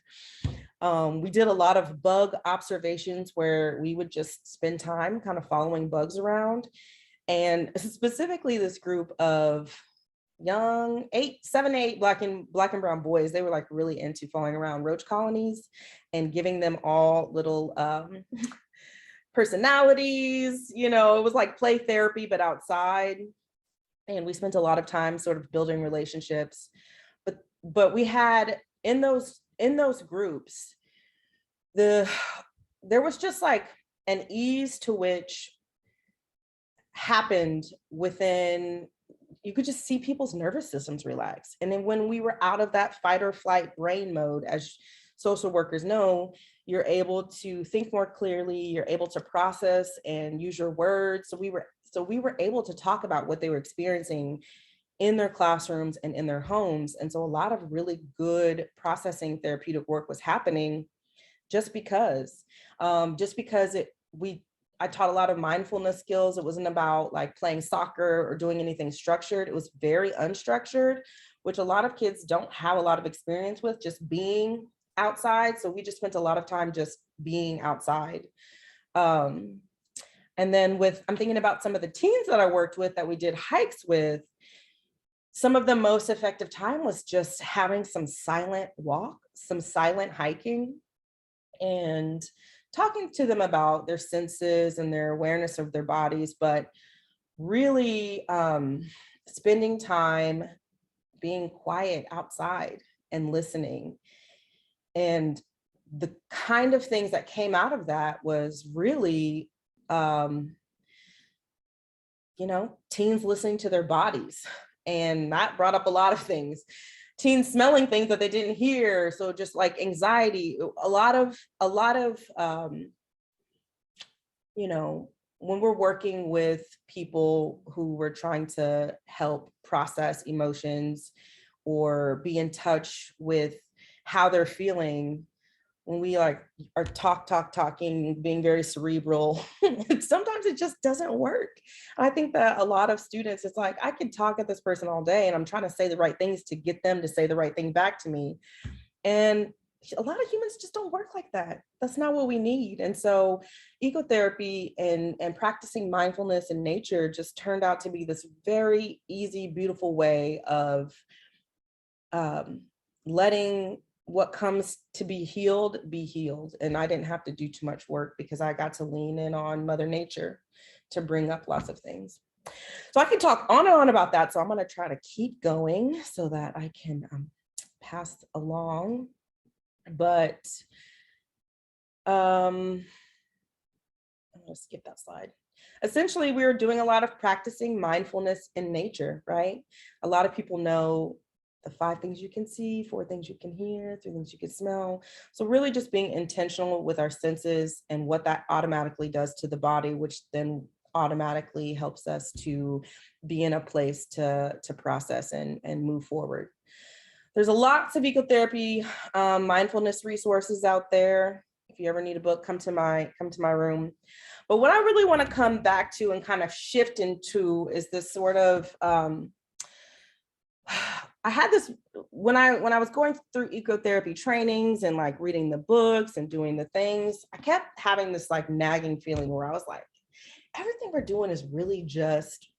We did a lot of bug observations where we would just spend time kind of following bugs around. And specifically this group of young 7 to 8 black and brown boys, they were like really into following around roach colonies and giving them all little personalities. You know, it was like play therapy, but outside. And we spent a lot of time sort of building relationships. But we had, in those in those groups, there was just like an ease to which happened within, you could just see people's nervous systems relax. And then when we were out of that fight or flight brain mode, as social workers know, you're able to think more clearly, you're able to process and use your words. So we were able to talk about what they were experiencing in their classrooms and in their homes. And so a lot of really good processing therapeutic work was happening just because I taught a lot of mindfulness skills. It wasn't about like playing soccer or doing anything structured. It was very unstructured, which a lot of kids don't have a lot of experience with, just being outside. So we just spent a lot of time just being outside. And then I'm thinking about some of the teens that I worked with that we did hikes with. Some of the most effective time was just having some silent walk, some silent hiking, and talking to them about their senses and their awareness of their bodies, but really spending time being quiet outside and listening. And the kind of things that came out of that was really, teens listening to their bodies. And that brought up a lot of things. Teens smelling things that they didn't hear. So just like anxiety, a lot of, when we're working with people who we're trying to help process emotions or be in touch with how they're feeling, when we like are talking, being very cerebral, sometimes it just doesn't work. I think that a lot of students, it's like, I could talk at this person all day and I'm trying to say the right things to get them to say the right thing back to me. And a lot of humans just don't work like that. That's not what we need. And so ecotherapy and practicing mindfulness in nature just turned out to be this very easy, beautiful way of letting what comes to be healed. And I didn't have to do too much work because I got to lean in on Mother Nature to bring up lots of things. So I can talk on and on about that. So I'm going to try to keep going so that I can pass along. But I'm going to skip that slide. Essentially, we were doing a lot of practicing mindfulness in nature, right? A lot of people know the 5 things you can see, 4 things you can hear, 3 things you can smell. So really just being intentional with our senses and what that automatically does to the body, which then automatically helps us to be in a place to process and move forward. There's lots of ecotherapy, mindfulness resources out there. If you ever need a book, come to my room. But what I really want to come back to and kind of shift into is this sort of, I had this, when I was going through ecotherapy trainings and like reading the books and doing the things, I kept having this like nagging feeling where I was like, everything we're doing is really just,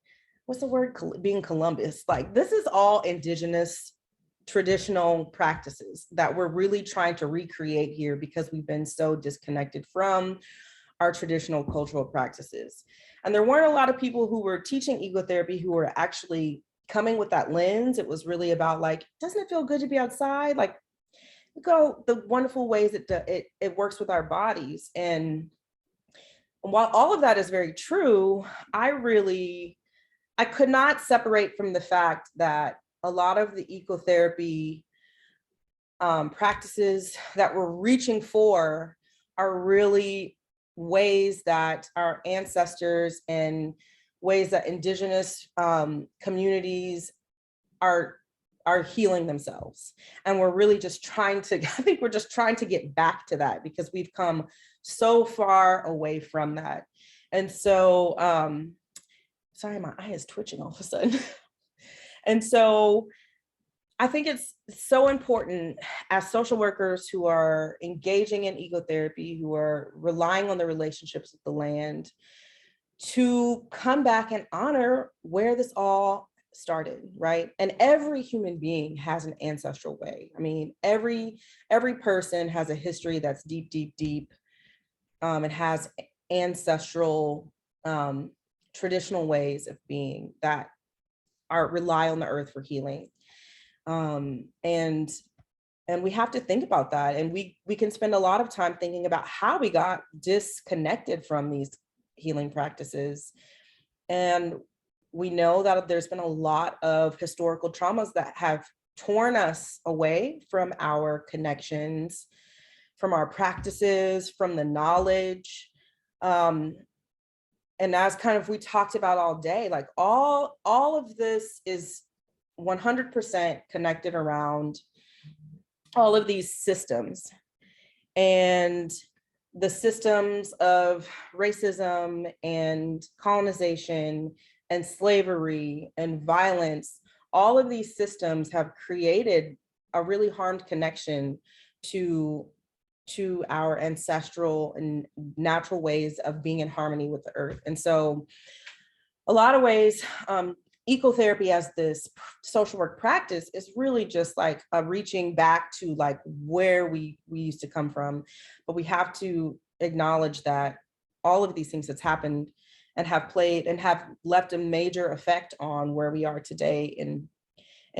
what's the word, being Columbus. Like this is all indigenous traditional practices that we're really trying to recreate here because we've been so disconnected from our traditional cultural practices. And there weren't a lot of people who were teaching ecotherapy who were actually coming with that lens. It was really about like, doesn't it feel good to be outside? Like, go the wonderful ways it works with our bodies. And while all of that is very true, I could not separate from the fact that a lot of the ecotherapy practices that we're reaching for are really ways that our ancestors and ways that indigenous communities are healing themselves. And we're really just trying to, I think we're just trying to get back to that because we've come so far away from that. And so, sorry, my eye is twitching all of a sudden. And so I think it's so important as social workers who are engaging in ecotherapy, who are relying on the relationships with the land, to come back and honor where this all started, right? And every human being has an ancestral way. I mean, every person has a history that's deep, deep, deep. It has ancestral traditional ways of being that rely on the earth for healing. And we have to think about that. And we can spend a lot of time thinking about how we got disconnected from these healing practices. And we know that there's been a lot of historical traumas that have torn us away from our connections, from our practices, from the knowledge. And as kind of we talked about all day, like all of this is 100% connected around all of these systems. And the systems of racism and colonization and slavery and violence, all of these systems have created a really harmed connection to our ancestral and natural ways of being in harmony with the earth. And so a lot of ways, ecotherapy as this social work practice is really just like a reaching back to like where we used to come from. But we have to acknowledge that all of these things that's happened and have played and have left a major effect on where we are today in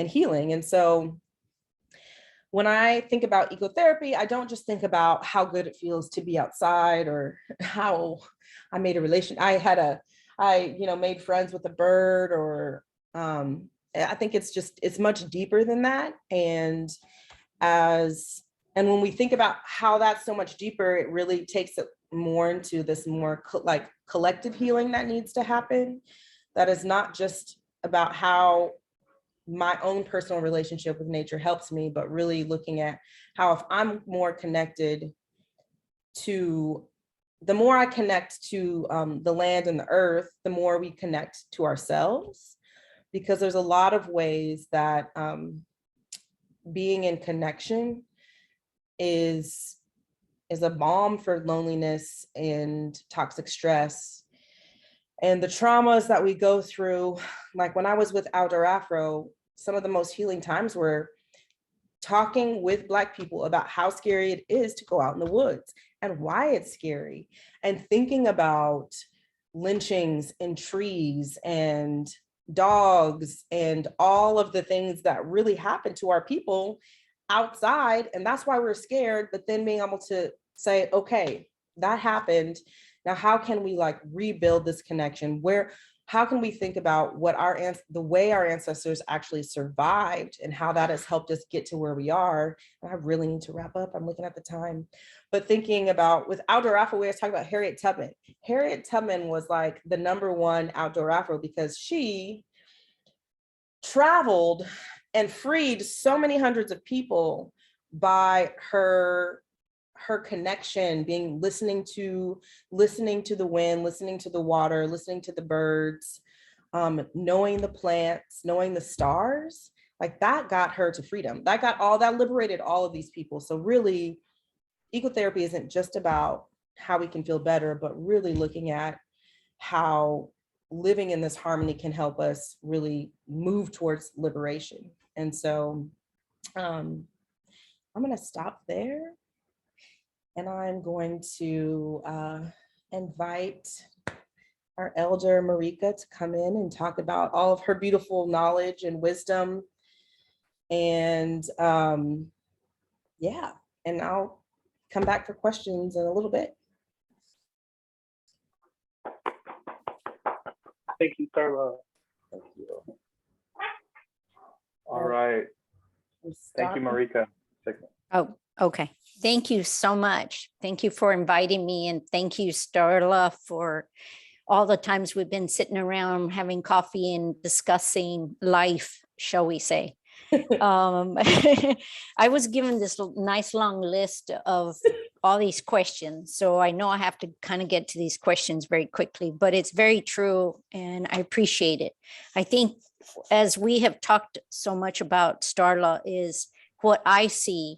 healing. And so when I think about ecotherapy, I don't just think about how good it feels to be outside or how I made a relation. I made friends with a bird, or I think it's much deeper than that. And when we think about how that's so much deeper, it really takes it more into this more like collective healing that needs to happen. That is not just about how my own personal relationship with nature helps me, but really looking at how if I'm more connected to, the more I connect to the land and the earth, the more we connect to ourselves, because there's a lot of ways that being in connection is a balm for loneliness and toxic stress. And the traumas that we go through, like when I was with Outdoor Afro, some of the most healing times were talking with Black people about how scary it is to go out in the woods and why it's scary, and thinking about lynchings in trees and dogs and all of the things that really happen to our people outside. And that's why we're scared, but then being able to say, okay, that happened. Now, how can we like rebuild this connection? How can we think about the way our ancestors actually survived and how that has helped us get to where we are? And I really need to wrap up. I'm looking at the time. But thinking about with Outdoor Afro, we were talking about Harriet Tubman. Harriet Tubman was like the #1 Outdoor Afro because she traveled and freed so many hundreds of people by her connection, listening to the wind, listening to the water, listening to the birds, knowing the plants, knowing the stars, like that got her to freedom. That liberated all of these people. So really, ecotherapy isn't just about how we can feel better, but really looking at how living in this harmony can help us really move towards liberation. And so I'm going to stop there. And I'm going to invite our elder Marika to come in and talk about all of her beautiful knowledge and wisdom. And yeah, and I'll come back for questions in a little bit. Thank you, Starla. Thank you. All right. Thank you, Marika. Oh, okay. Thank you so much. Thank you for inviting me, and thank you, Starla, for all the times we've been sitting around having coffee and discussing life, shall we say. I was given this nice long list of all these questions, so I know I have to kind of get to these questions very quickly, but it's very true and I appreciate it. I think as we have talked so much about, Starla, is what I see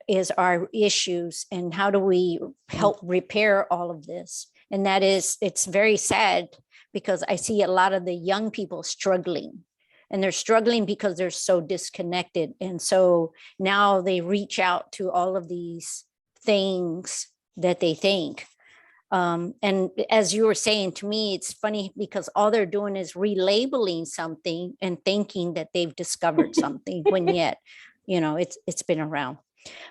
is our issues and how do we help repair all of this. And that is, it's very sad because I see a lot of the young people struggling, and they're struggling because they're so disconnected. And so now they reach out to all of these things that they think. And as you were saying to me, it's funny because all they're doing is relabeling something and thinking that they've discovered something when yet you know, it's been around.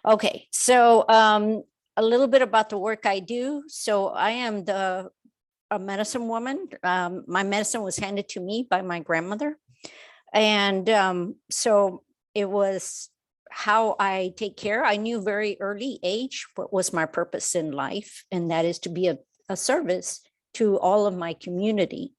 Okay, so a little bit about the work I do. So I am a medicine woman. My medicine was handed to me by my grandmother. And so it was how I take care. I knew very early age what was my purpose in life, and that is to be a service to all of my community.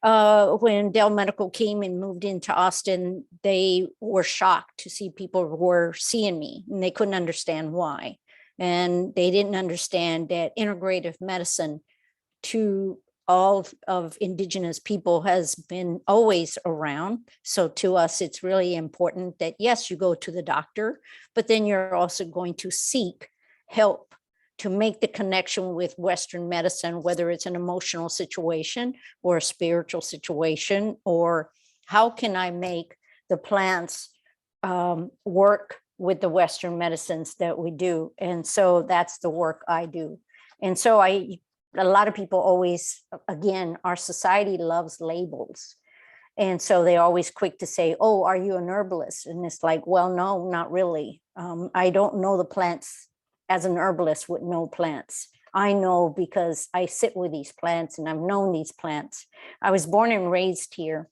When Dell Medical came and moved into Austin, they were shocked to see people were seeing me, and they couldn't understand why. And they didn't understand that integrative medicine to all of indigenous people has been always around. So to us, it's really important that, yes, you go to the doctor, but then you're also going to seek help to make the connection with Western medicine, whether it's an emotional situation or a spiritual situation, or how can I make the plants work with the Western medicines that we do. And so that's the work I do. And so a lot of people always, again, our society loves labels. And so they're always quick to say, oh, are you an herbalist? And it's like, well, no, not really. I don't know the plants as an herbalist would know plants. I know because I sit with these plants and I've known these plants. I was born and raised here,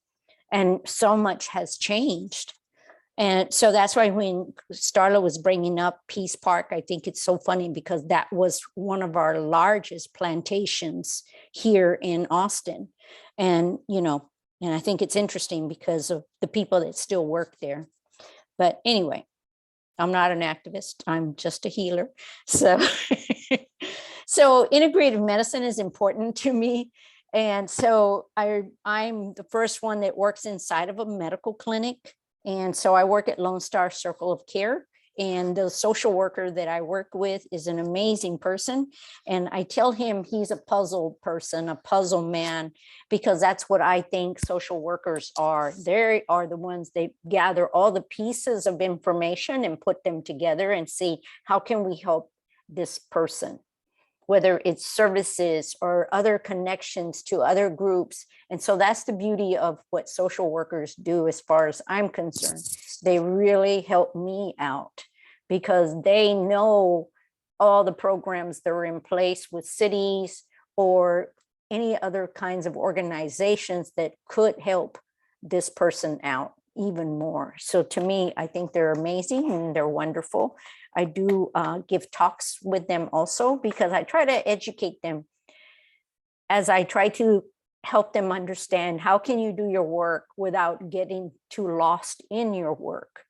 and so much has changed. And so that's why when Starla was bringing up Peace Park, I think it's so funny because that was one of our largest plantations here in Austin. And, you know, and I think it's interesting because of the people that still work there. But anyway, I'm not an activist. I'm just a healer. So, so integrative medicine is important to me. And so I'm the first one that works inside of a medical clinic. And so I work at Lone Star Circle of Care, and the social worker that I work with is an amazing person. And I tell him he's a puzzle person, a puzzle man, because that's what I think social workers are. They are the ones that gather all the pieces of information and put them together and see how can we help this person, whether it's services or other connections to other groups. And so that's the beauty of what social workers do as far as I'm concerned. They really help me out because they know all the programs that are in place with cities or any other kinds of organizations that could help this person out even more. So to me, I think they're amazing and they're wonderful. I do give talks with them also because I try to educate them as I try to help them understand how can you do your work without getting too lost in your work.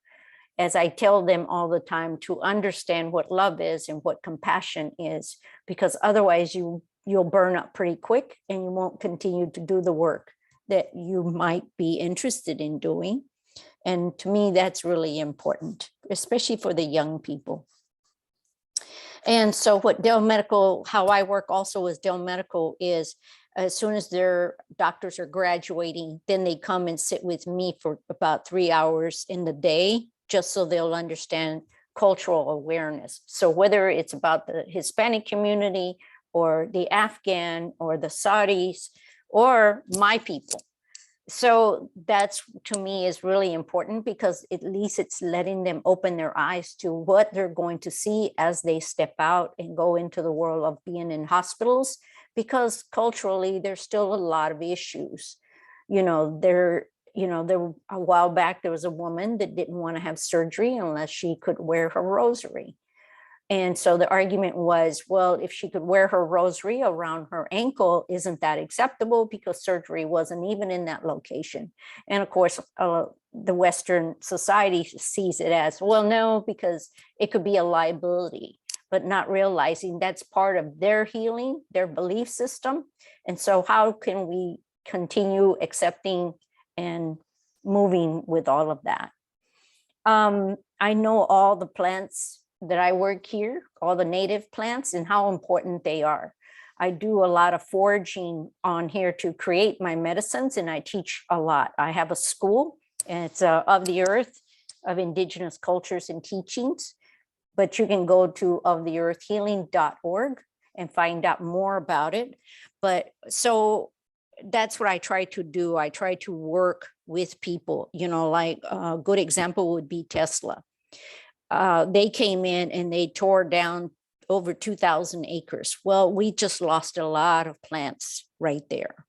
As I tell them all the time to understand what love is and what compassion is, because otherwise you'll burn up pretty quick and you won't continue to do the work that you might be interested in doing. And to me, that's really important, especially for the young people. And so what Dell Medical, how I work also with Dell Medical is as soon as their doctors are graduating, then they come and sit with me for about 3 hours in the day, just so they'll understand cultural awareness. So whether it's about the Hispanic community or the Afghan or the Saudis or my people. So that's, to me, is really important because at least it's letting them open their eyes to what they're going to see as they step out and go into the world of being in hospitals, because culturally there's still a lot of issues. There a while back, there was a woman that didn't want to have surgery unless she could wear her rosary. And so the argument was, well, if she could wear her rosary around her ankle, isn't that acceptable? Because surgery wasn't even in that location. And of course, the Western society sees it as, well, no, because it could be a liability, but not realizing that's part of their healing, their belief system. And so how can we continue accepting and moving with all of that? I know all the plants that I work here, all the native plants, and how important they are. I do a lot of foraging on here to create my medicines, and I teach a lot. I have a school, and it's Of the Earth, of Indigenous Cultures and Teachings, but you can go to oftheearthhealing.org and find out more about it. But so that's what I try to do. I try to work with people, like a good example would be Tesla. They came in and they tore down over 2,000 acres. Well, we just lost a lot of plants right there.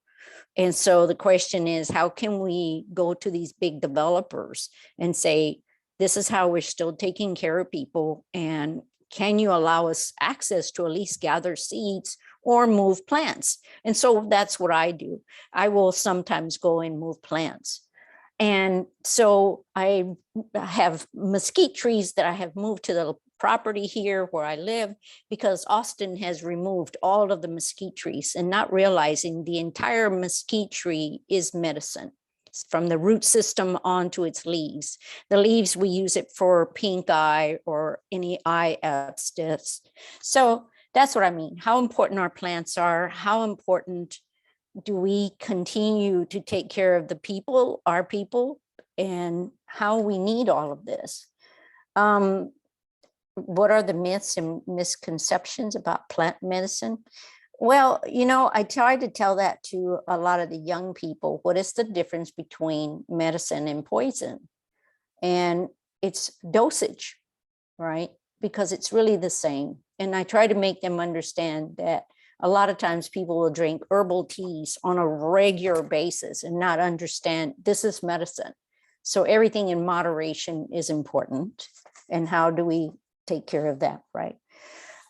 And so the question is, how can we go to these big developers and say, this is how we're still taking care of people, and can you allow us access to at least gather seeds or move plants? And so that's what I do. I will sometimes go and move plants. And so I have mesquite trees that I have moved to the property here where I live, because Austin has removed all of the mesquite trees, and not realizing the entire mesquite tree is medicine, from the root system onto its leaves. The leaves, we use it for pink eye or any eye abscess. So that's what I mean. How important our plants are, how important do we continue to take care of the people, our people, and how we need all of this. What are the myths and misconceptions about plant medicine? Well, you know, I try to tell that to a lot of the young people. What is the difference between medicine and poison? And it's dosage, right? Because it's really the same. And I try to make them understand that a lot of times people will drink herbal teas on a regular basis and not understand this is medicine. So everything in moderation is important. And how do we take care of that, right?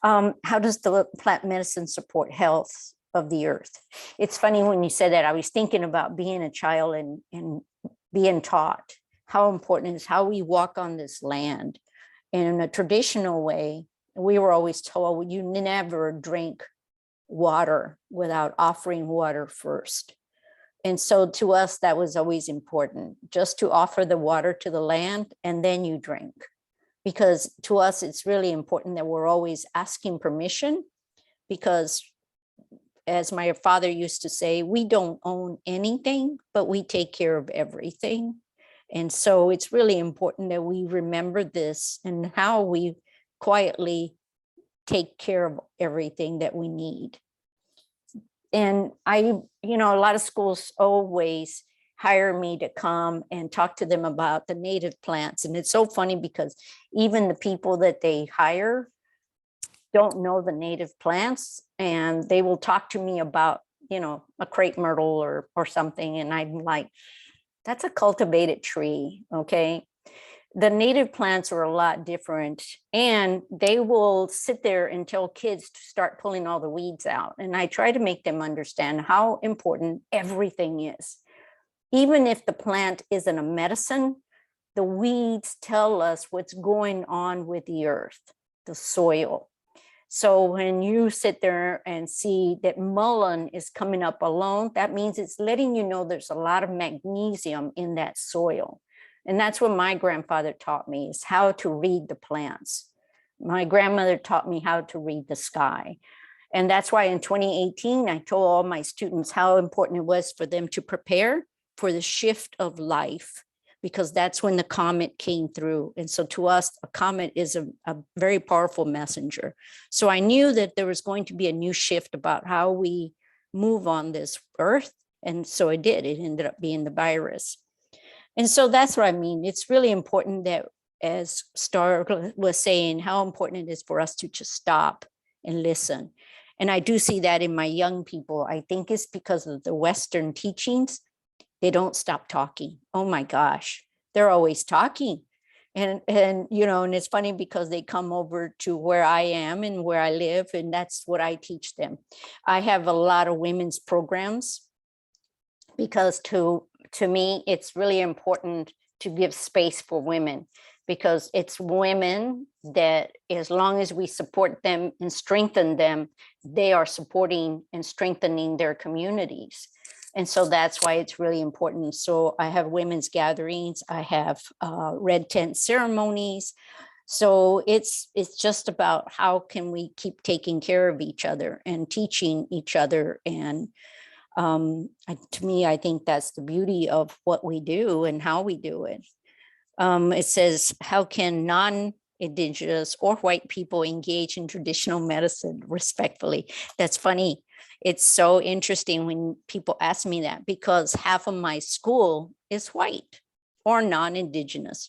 How does the plant medicine support health of the earth? It's funny when you said that, I was thinking about being a child and being taught how important it is how we walk on this land. And in a traditional way, we were always told you never drink water without offering water first. And so to us, that was always important, just to offer the water to the land and then you drink. Because to us, it's really important that we're always asking permission, because as my father used to say, we don't own anything, but we take care of everything. And so it's really important that we remember this and how we quietly take care of everything that we need. And a lot of schools always hire me to come and talk to them about the native plants. And it's so funny because even the people that they hire don't know the native plants, and they will talk to me about, a crepe myrtle or something. And I'm like, that's a cultivated tree, okay? The native plants are a lot different, and they will sit there and tell kids to start pulling all the weeds out. And I try to make them understand how important everything is. Even if the plant isn't a medicine, the weeds tell us what's going on with the earth, the soil. So when you sit there and see that mullein is coming up alone, that means it's letting you know there's a lot of magnesium in that soil. And that's what my grandfather taught me, is how to read the plants. My grandmother taught me how to read the sky. And that's why in 2018, I told all my students how important it was for them to prepare for the shift of life, because that's when the comet came through. And so to us, a comet is a very powerful messenger. So I knew that there was going to be a new shift about how we move on this earth. And so it did. It ended up being the virus. And so that's what I mean. It's really important that, as Starla was saying, how important it is for us to just stop and listen. And I do see that in my young people. I think it's because of the Western teachings. They don't stop talking. Oh my gosh, they're always talking. And it's funny because they come over to where I am and where I live, and that's what I teach them. I have a lot of women's programs because to me, it's really important to give space for women, because it's women that, as long as we support them and strengthen them, they are supporting and strengthening their communities. And so that's why it's really important. So I have women's gatherings, I have red tent ceremonies. So it's just about how can we keep taking care of each other and teaching each other. And to me, I think that's the beauty of what we do and how we do it. It says, how can non-Indigenous or white people engage in traditional medicine respectfully? That's funny. It's so interesting when people ask me that, because half of my school is white or non-Indigenous.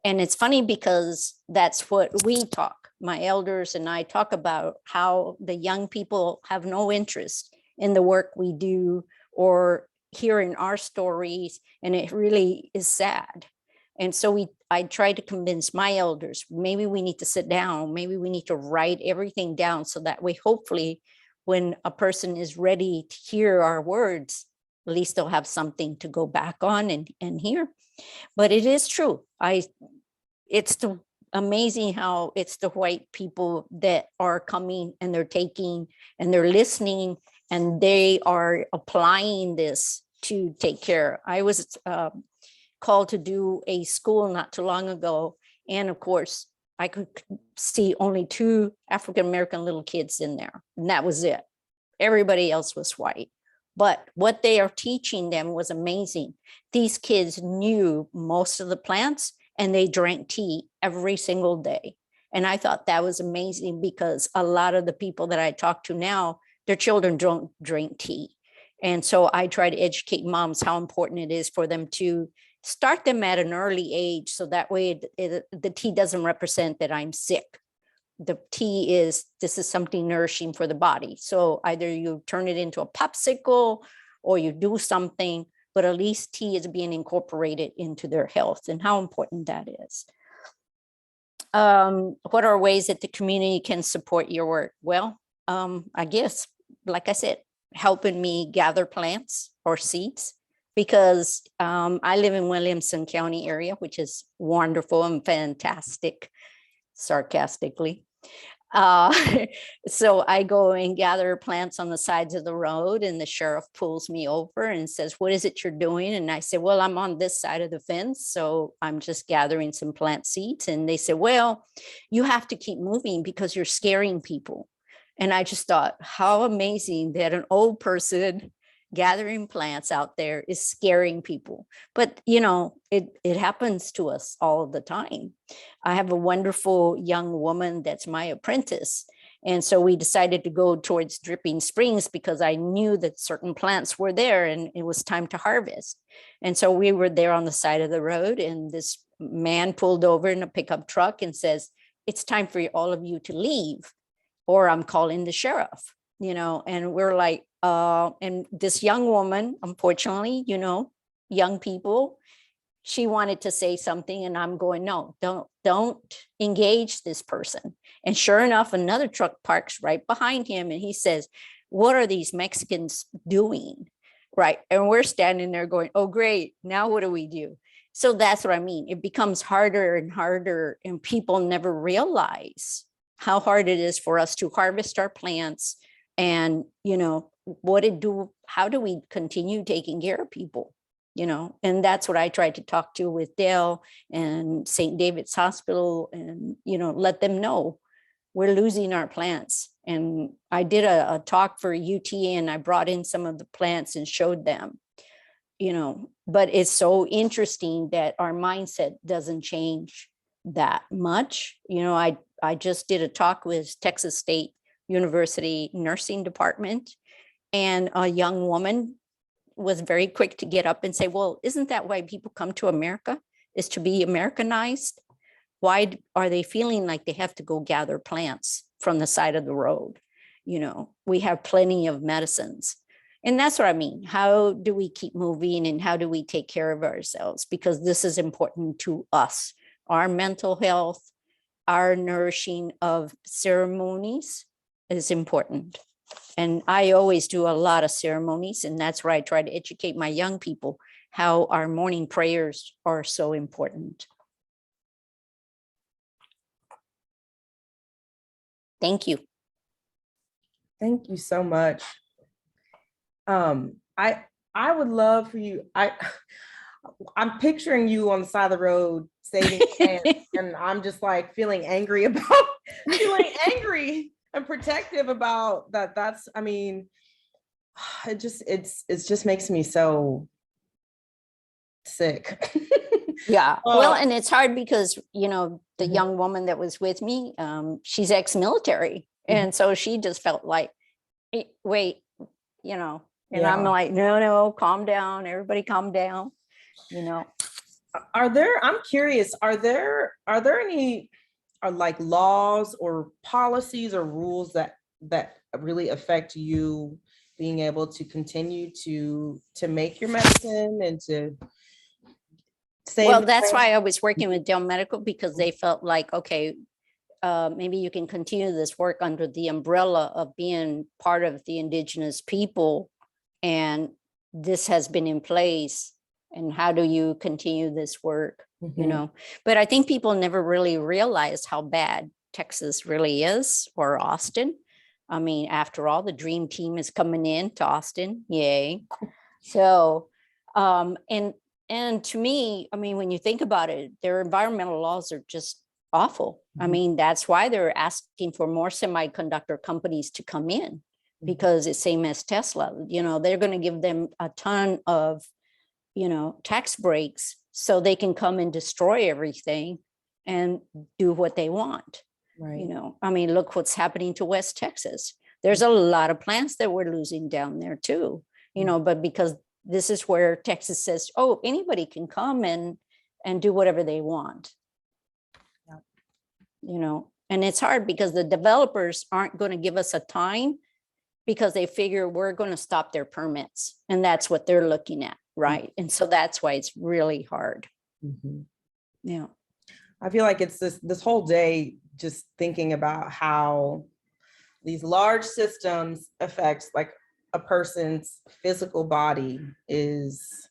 And it's funny because that's what we talk, my elders and I talk about, how the young people have no interest in the work we do or hearing our stories. And it really is sad. And so I tried to convince my elders, maybe we need to sit down, maybe we need to write everything down so that way, hopefully, when a person is ready to hear our words, at least they'll have something to go back on and hear. But it is true. It's amazing how it's the white people that are coming and they're taking and they're listening and they are applying this to take care. I was called to do a school not too long ago. And of course, I could see only 2 African-American little kids in there. And that was it. Everybody else was white. But what they are teaching them was amazing. These kids knew most of the plants and they drank tea every single day. And I thought that was amazing because a lot of the people that I talk to now, their children don't drink tea. And so I try to educate moms how important it is for them to start them at an early age. So that way the tea doesn't represent that I'm sick. The tea is, this is something nourishing for the body. So either you turn it into a popsicle or you do something, but at least tea is being incorporated into their health and how important that is. What are ways that the community can support your work? Well, I guess, like I said, helping me gather plants or seeds, because I live in Williamson County area, which is wonderful and fantastic, sarcastically. So I go and gather plants on the sides of the road and the sheriff pulls me over and says, what is it you're doing? And I say, well, I'm on this side of the fence, so I'm just gathering some plant seeds. And they say, well, you have to keep moving because you're scaring people. And I just thought, how amazing that an old person gathering plants out there is scaring people. But, you know, it happens to us all the time. I have a wonderful young woman that's my apprentice. And so we decided to go towards Dripping Springs because I knew that certain plants were there and it was time to harvest. And so we were there on the side of the road and this man pulled over in a pickup truck and says, it's time for all of you to leave or I'm calling the sheriff, you know, and we're like, and this young woman, unfortunately, you know, young people, she wanted to say something and I'm going, no, don't engage this person. And sure enough, another truck parks right behind him and he says, what are these Mexicans doing? Right. And we're standing there going, oh, great. Now what do we do? So that's what I mean. It becomes harder and harder and people never realize how hard it is for us to harvest our plants and, you know, how do we continue taking care of people, you know? And that's what I tried to talk to with Dale and St. David's Hospital and, you know, let them know we're losing our plants. And I did a talk for UT and I brought in some of the plants and showed them, you know, but it's so interesting that our mindset doesn't change that much. You know, I just did a talk with Texas State University Nursing Department. And a young woman was very quick to get up and say, well, isn't that why people come to America, is to be Americanized? Why are they feeling like they have to go gather plants from the side of the road? You know, we have plenty of medicines. And that's what I mean. How do we keep moving and how do we take care of ourselves? Because this is important to us, our mental health, our nourishing of ceremonies is important. And I always do a lot of ceremonies, and that's where I try to educate my young people how our morning prayers are so important. Thank you. Thank you so much. I would love for you. I'm picturing you on the side of the road saving plants, and I'm just like feeling angry and protective about that. That's, I mean, it just makes me so sick. Yeah, well, and it's hard because, you know, the young woman that was with me, she's ex-military. And so she just felt like, wait, you know, and I'm like, no, calm down, everybody calm down, you know. I'm curious, are there any like laws or policies or rules that really affect you being able to continue to make your medicine and to save? Well, that's why I was working with Dell Medical, because they felt like, okay, maybe you can continue this work under the umbrella of being part of the indigenous people. And this has been in place. And how do you continue this work? You know, but I think people never really realized how bad Texas really is, or Austin. I mean, after all, the dream team is coming in to Austin. Yay. So, and to me, I mean, when you think about it, their environmental laws are just awful. I mean, that's why they're asking for more semiconductor companies to come in, because it's same as Tesla. You know, they're going to give them a ton of, you know, tax breaks so they can come and destroy everything and do what they want. Right. You know, I mean, look what's happening to West Texas. There's a lot of plants that we're losing down there too, you know, but because this is where Texas says, oh, anybody can come and do whatever they want. Yeah. You know, and it's hard because the developers aren't going to give us a time, because they figure we're going to stop their permits, and that's what they're looking at. Right. And so that's why it's really hard. Yeah. I feel like it's this whole day just thinking about how these large systems affect like a person's physical body it's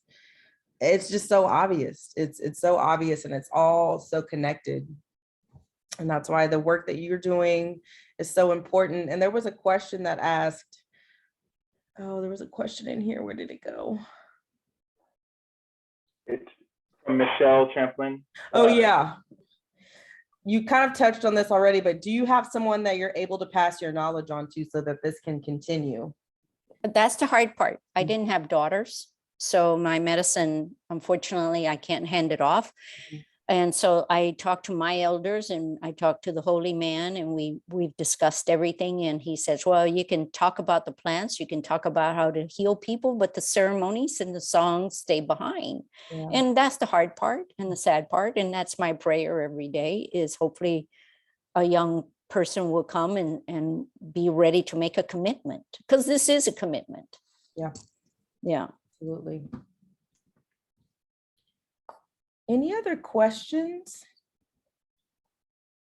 just so obvious. It's so obvious, and it's all so connected. And that's why the work that you're doing is so important. And there was a question that asked, oh, there was a question in here. Where did it go? It's from Michelle Champlin. Oh, yeah. You kind of touched on this already, but do you have someone that you're able to pass your knowledge on to so that this can continue? But that's the hard part. I didn't have daughters. So my medicine, unfortunately, I can't hand it off. And so I talked to my elders, and I talked to the holy man, and we've discussed everything. And he says, well, you can talk about the plants, you can talk about how to heal people, but the ceremonies and the songs stay behind. Yeah. And that's the hard part and the sad part. And that's my prayer every day, is hopefully a young person will come and be ready to make a commitment, because this is a commitment. Yeah. Yeah. Absolutely. Any other questions?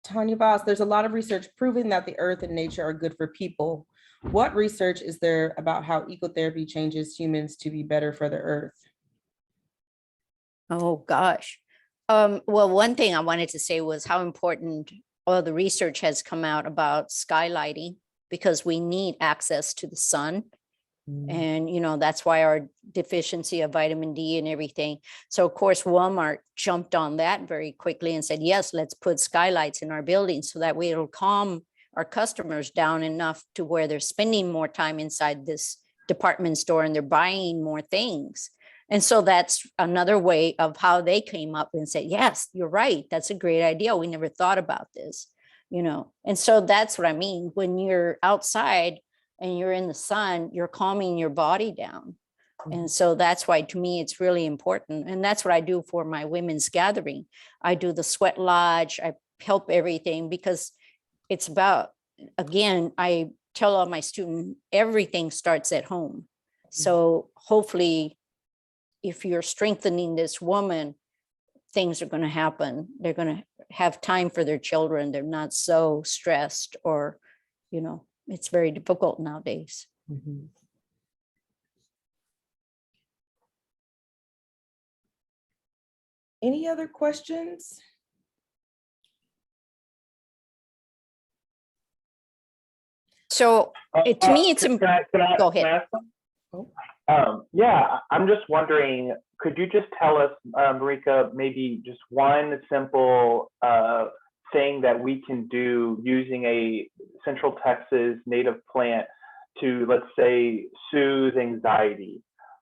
Tanya Voss, there's a lot of research proving that the earth and nature are good for people. What research is there about how ecotherapy changes humans to be better for the earth? Oh, gosh. Well, one thing I wanted to say was how important all the research has come out about skylighting, because we need access to the sun. And, you know, that's why our deficiency of vitamin D and everything. So, of course, Walmart jumped on that very quickly and said, yes, let's put skylights in our buildings so that way it'll calm our customers down enough to where they're spending more time inside this department store and they're buying more things. And so that's another way of how they came up and said, yes, you're right. That's a great idea. We never thought about this, you know. And so that's what I mean. When you're outside and you're in the sun, you're calming your body down. And so that's why, to me, it's really important. And that's what I do for my women's gathering. I do the sweat lodge. I help everything, because it's about, again, I tell all my students, everything starts at home. So hopefully, if you're strengthening this woman, things are going to happen. They're going to have time for their children. They're not so stressed, or, you know, it's very difficult nowadays. Any other questions? So to me, it's Can I go ahead. ask them? Yeah, I'm just wondering, could you just tell us, Marika, maybe just one simple thing that we can do using a Central Texas native plant to, let's say, soothe anxiety?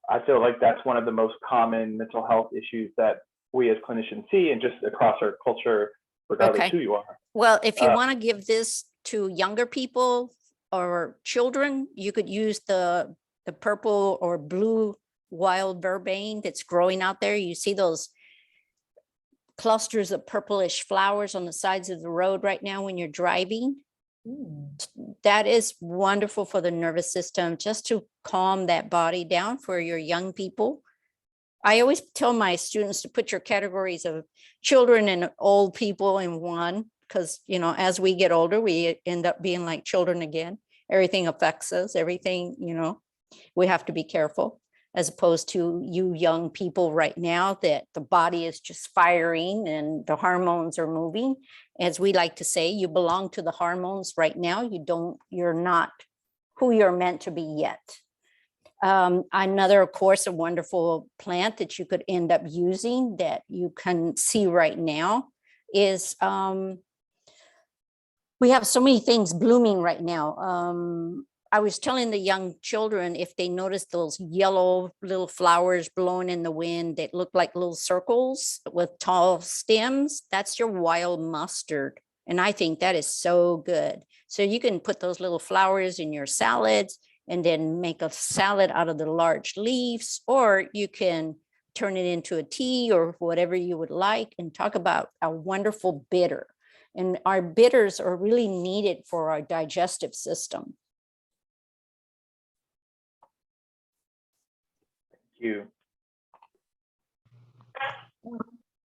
I feel like that's one of the most common mental health issues that we as clinicians see, and just across our culture, regardless who you are. Well, if you want to give this to younger people or children, you could use the purple or blue wild vervain that's growing out there. You see those clusters of purplish flowers on the sides of the road right now when you're driving. That is wonderful for the nervous system, just to calm that body down for your young people. I always tell my students to put your categories of children and old people in one, because, you know, as we get older, we end up being like children again. Everything affects us, everything, you know, we have to be careful, as opposed to you young people right now that the body is just firing and the hormones are moving. As we like to say, you belong to the hormones right now. You're not who you're meant to be yet. Another, of course, a wonderful plant that you could end up using that you can see right now is, we have so many things blooming right now. I was telling the young children, if they notice those yellow little flowers blowing in the wind that look like little circles with tall stems, that's your wild mustard. And I think that is so good. So you can put those little flowers in your salads and then make a salad out of the large leaves, or you can turn it into a tea or whatever you would like, and talk about a wonderful bitter. And our bitters are really needed for our digestive system. You.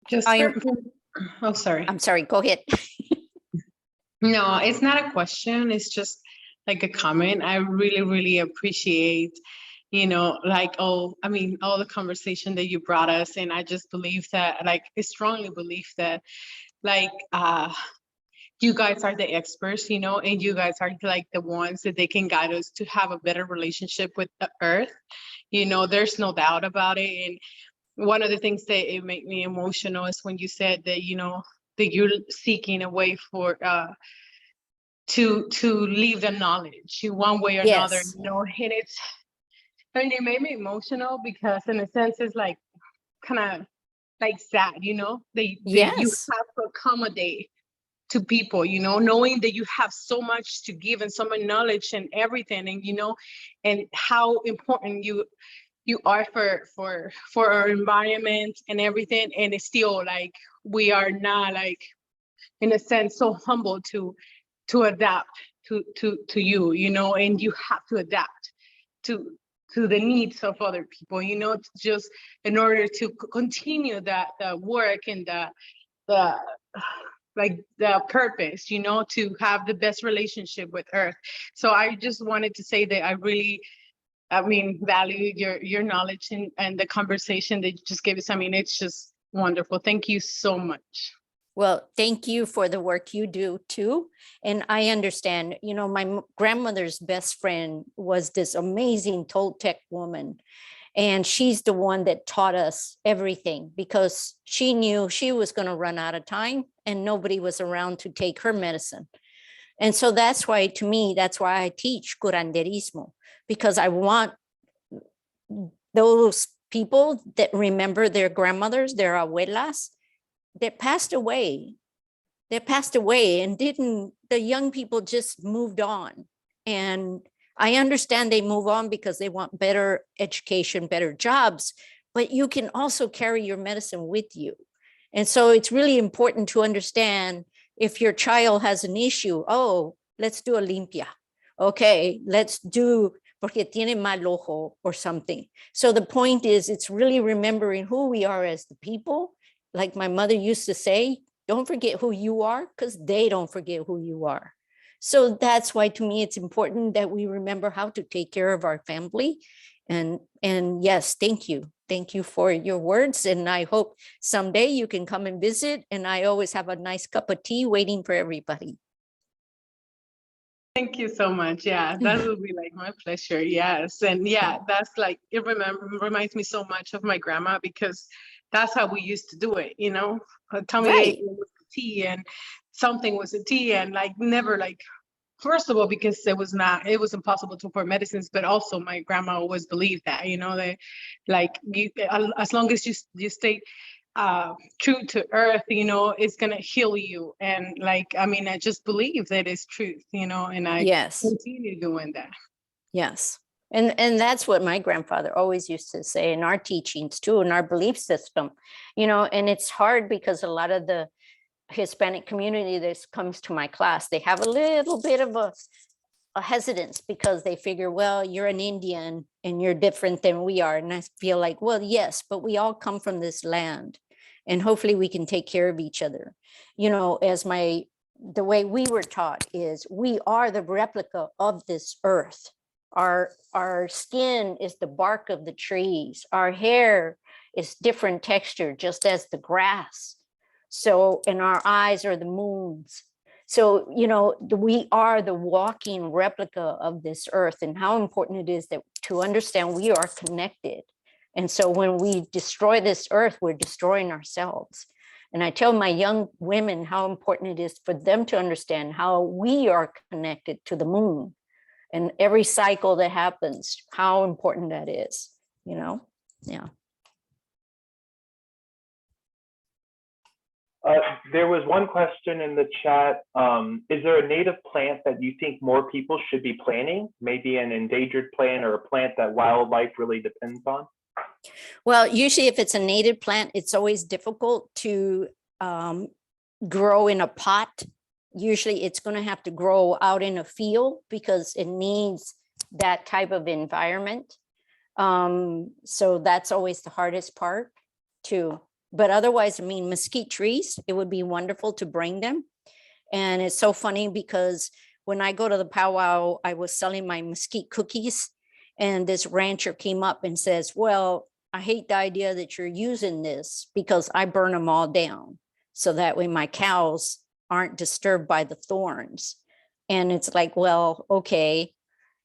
Just oh, sorry. I'm sorry, go ahead. No, it's not a question. It's just like a comment. I really, really appreciate, you know, like, all the conversation that you brought us. And I just believe that, like, I strongly believe that, like, you guys are the experts, you know, and you guys are like the ones that they can guide us to have a better relationship with the earth. You know, there's no doubt about it. And one of the things that it made me emotional is when you said that, you know, that you're seeking a way for to leave the knowledge in one way or another, Yes. you know. And it made me emotional because in a sense it's like kind of like sad, you know, that you Yes. have to accommodate to people, you know, knowing that you have so much to give and so much knowledge and everything, and, you know, and how important you are for our environment and everything. And it's still like, we are not, like, in a sense, so humble to adapt to you, you know, and you have to adapt to the needs of other people, you know, just in order to continue the work and the like the purpose, you know, to have the best relationship with earth. So I just wanted to say that I really, value your knowledge and the conversation that you just gave us. I mean, it's just wonderful. Thank you so much. Well, thank you for the work you do too. And I understand, you know, my grandmother's best friend was this amazing Toltec woman. And she's the one that taught us everything, because she knew she was going to run out of time and nobody was around to take her medicine. And so that's why, to me, that's why I teach curanderismo, because I want those people that remember their grandmothers, their abuelas, that passed away. They passed away, and the young people just moved on. And I understand they move on because they want better education, better jobs, but you can also carry your medicine with you. And so it's really important to understand, if your child has an issue, oh, let's do a limpia. Okay, let's do porque tiene mal ojo or something. So the point is, it's really remembering who we are as the people. Like my mother used to say, don't forget who you are, because they don't forget who you are. So that's why, to me, it's important that we remember how to take care of our family. And yes, thank you. Thank you for your words. And I hope someday you can come and visit. And I always have a nice cup of tea waiting for everybody. Thank you so much. Yeah, that would be like my pleasure. Yes. And yeah, that's like, it reminds me so much of my grandma, because that's how we used to do it, you know. Tell me Right. it was tea, and something was a tea, and like never, like, first of all, because it was impossible to afford medicines, but also my grandma always believed that, you know, that like as long as you stay true to earth, you know, it's gonna heal you. And like, I just believe that it's truth, you know, and I Yes. continue doing that. Yes. And that's what my grandfather always used to say in our teachings too, in our belief system, you know, and it's hard because a lot of the Hispanic community that comes to my class, they have a little bit of a hesitance because they figure, well, you're an Indian and you're different than we are. And I feel like, well, yes, but we all come from this land and hopefully we can take care of each other. You know, the way we were taught is we are the replica of this earth. Our skin is the bark of the trees. Our hair is different texture, just as the grass. So, and our eyes are the moons. So, you know, we are the walking replica of this earth, and how important it is that to understand we are connected. And so when we destroy this earth, we're destroying ourselves. And I tell my young women how important it is for them to understand how we are connected to the moon and every cycle that happens, how important that is, you know? Yeah. There was one question in the chat. Is there a native plant that you think more people should be planting? Maybe an endangered plant or a plant that wildlife really depends on? Well, usually if it's a native plant, it's always difficult to grow in a pot. Usually it's going to have to grow out in a field because it needs that type of environment. So that's always the hardest part too. But otherwise, I mean, mesquite trees, it would be wonderful to bring them. And it's so funny because when I go to the powwow, I was selling my mesquite cookies and this rancher came up and says, well, I hate the idea that you're using this because I burn them all down. So that way my cows aren't disturbed by the thorns. And it's like, well, okay,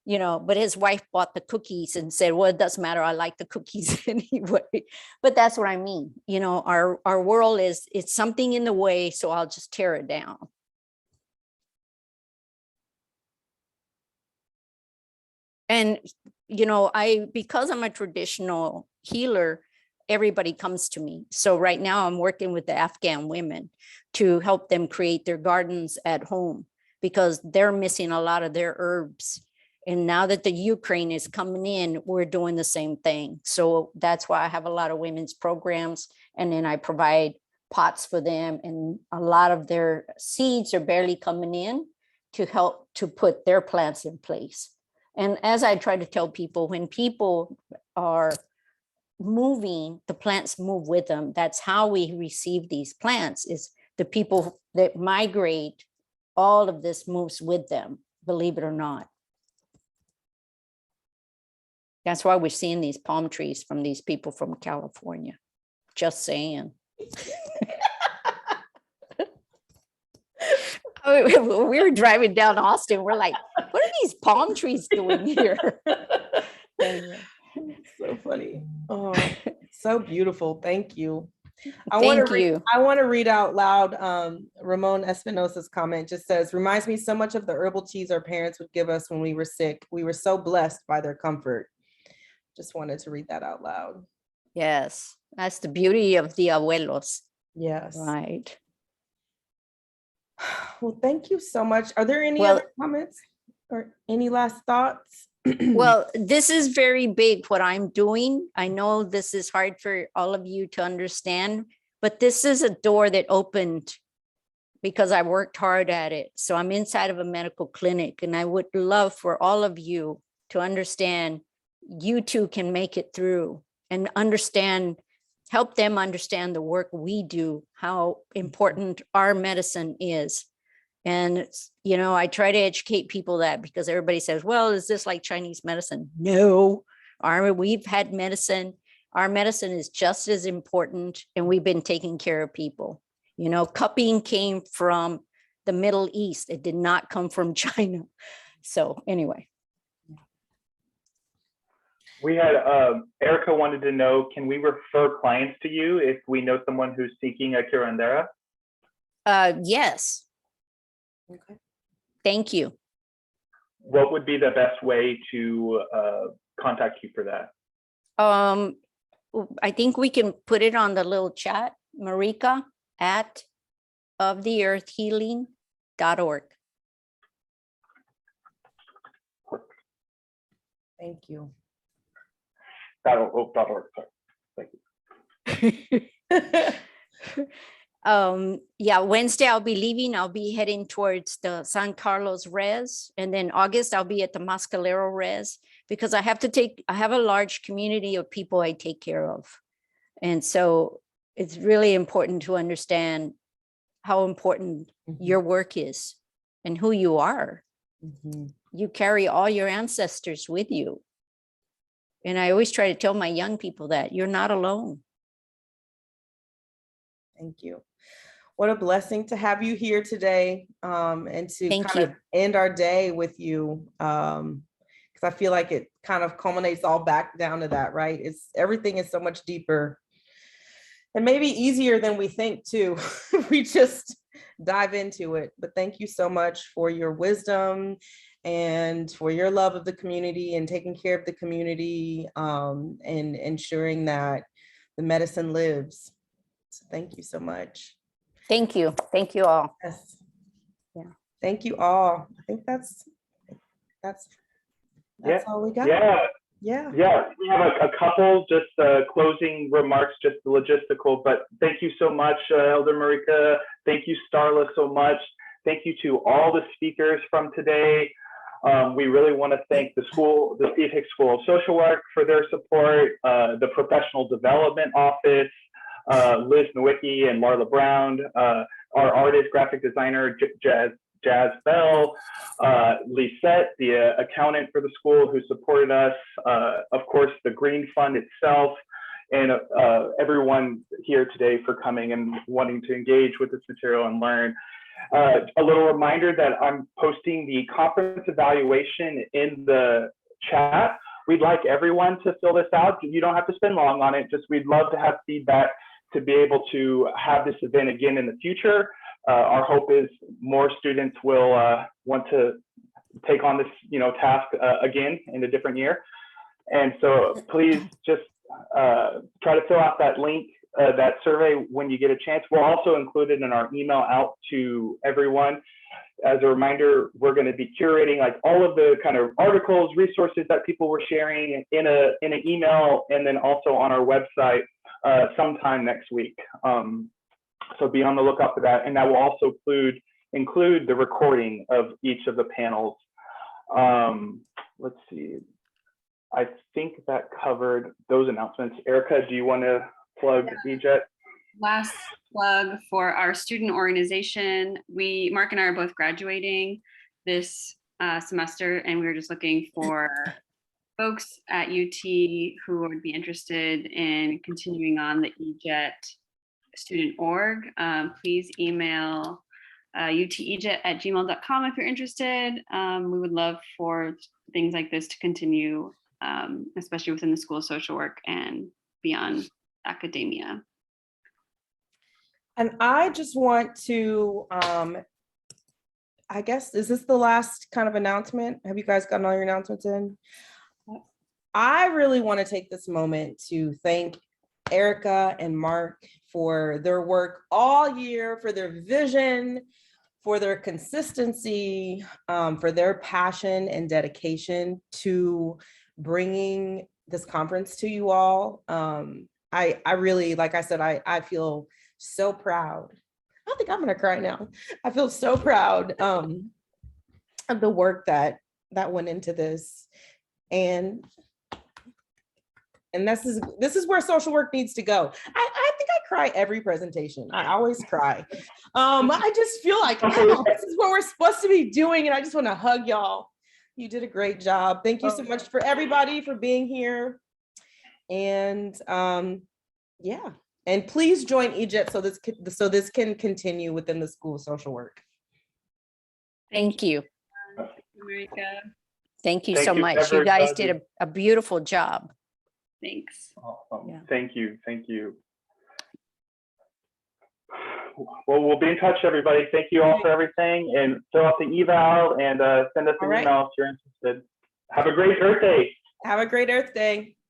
you know, but his wife bought the cookies and said, well, it doesn't matter. I like the cookies anyway. But that's what I mean. You know, our world it's something in the way, so I'll just tear it down. And, you know, because I'm a traditional healer, everybody comes to me. So right now I'm working with the Afghan women to help them create their gardens at home because they're missing a lot of their herbs. And now that the Ukraine is coming in, we're doing the same thing. So that's why I have a lot of women's programs. And then I provide pots for them. And a lot of their seeds are barely coming in to help to put their plants in place. And as I try to tell people, when people are moving, the plants move with them. That's how we receive these plants, is the people that migrate, all of this moves with them, believe it or not. That's why we're seeing these palm trees from these people from California. Just saying. We were driving down Austin. We're like, what are these palm trees doing here? Anyway. So funny. Oh, so beautiful. Thank you. I Thank want you. to read out loud. Ramon Espinosa's comment just says, reminds me so much of the herbal teas our parents would give us when we were sick. We were so blessed by their comfort. Just wanted to read that out loud. Yes, that's the beauty of the abuelos. Yes. Right. Well, thank you so much. Are there any other comments or any last thoughts? Well, this is very big what I'm doing. I know this is hard for all of you to understand, but this is a door that opened because I worked hard at it. So I'm inside of a medical clinic, and I would love for all of you to understand you too can make it through and understand, help them understand the work we do, how important our medicine is. And, you know, I try to educate people that, because everybody says, well, is this like Chinese medicine? No, we've had medicine. Our medicine is just as important, and we've been taking care of people. You know, cupping came from the Middle East. It did not come from China. So anyway. We had Erica wanted to know, can we refer clients to you if we know someone who's seeking a curandera? Yes. Okay. Thank you. What would be the best way to contact you for that? I think we can put it on the little chat, Marika at oftheearthhealing.org. Thank you. That'll work. Sorry. Thank you. Yeah, Wednesday I'll be leaving. I'll be heading towards the San Carlos res. And then August I'll be at the Mascalero res because I have a large community of people I take care of. And so it's really important to understand how important your work is and who you are. You carry all your ancestors with you. And I always try to tell my young people that you're not alone. Thank you. What a blessing to have you here today, and to kind of end our day with you. Because I feel like it kind of culminates all back down to that, right? Everything is so much deeper and maybe easier than we think too. We just dive into it. But thank you so much for your wisdom and for your love of the community and taking care of the community, and ensuring that the medicine lives. So thank you so much. Thank you. Thank you all. Yes. Yeah. Thank you all. I think that's all we got. Yeah. We have a couple just closing remarks, just logistical, but thank you so much, Elder Marika. Thank you, Starla, so much. Thank you to all the speakers from today. We really want to thank the Steve Hicks School of Social Work for their support, the Professional Development Office, Liz Nowicki and Marla Brown, our artist, graphic designer, Jazz Bell, Lisette, the accountant for the school who supported us, of course, the Green Fund itself, and everyone here today for coming and wanting to engage with this material and learn. A little reminder that I'm posting the conference evaluation in the chat. We'd like everyone to fill this out. You don't have to spend long on it. Just we'd love to have feedback to be able to have this event again in the future. Our hope is more students will want to take on this, task again in a different year. And so please just try to fill out that link, that survey when you get a chance. We'll also include it in our email out to everyone. As a reminder, we're going to be curating like all of the kind of articles, resources that people were sharing in an email, and then also on our website sometime next week. So be on the lookout for that. And that will also include the recording of each of the panels. Let's see. I think that covered those announcements. Erica, do you want to plug EJET? Last plug for our student organization. Mark and I are both graduating this semester, and we were just looking for folks at UT who would be interested in continuing on the EJET student org. Please email utejet@gmail.com if you're interested. We would love for things like this to continue, especially within the School of Social Work and beyond academia. And I just want to, I guess, is this the last kind of announcement? Have you guys gotten all your announcements in? I really want to take this moment to thank Erica and Mark for their work all year, for their vision, for their consistency, for their passion and dedication to bringing this conference to you all. I really, like I said, I feel so proud. I think I'm gonna cry now. I feel so proud of the work that went into this, and this is where social work needs to go. I think I cry every presentation. I always cry. I just feel like, oh, this is what we're supposed to be doing, and I just want to hug y'all. You did a great job. Thank you so much for everybody for being here, and yeah. And please join EJET so this can continue within the School of Social Work. Thank you. Marika. Thank you so much. You guys did a beautiful job. Thanks. Awesome. Yeah. Thank you. Thank you. Well, we'll be in touch, everybody. Thank you all for everything, and fill out the eval and send us an email if you're interested. Have a great Earth Day. Have a great Earth Day.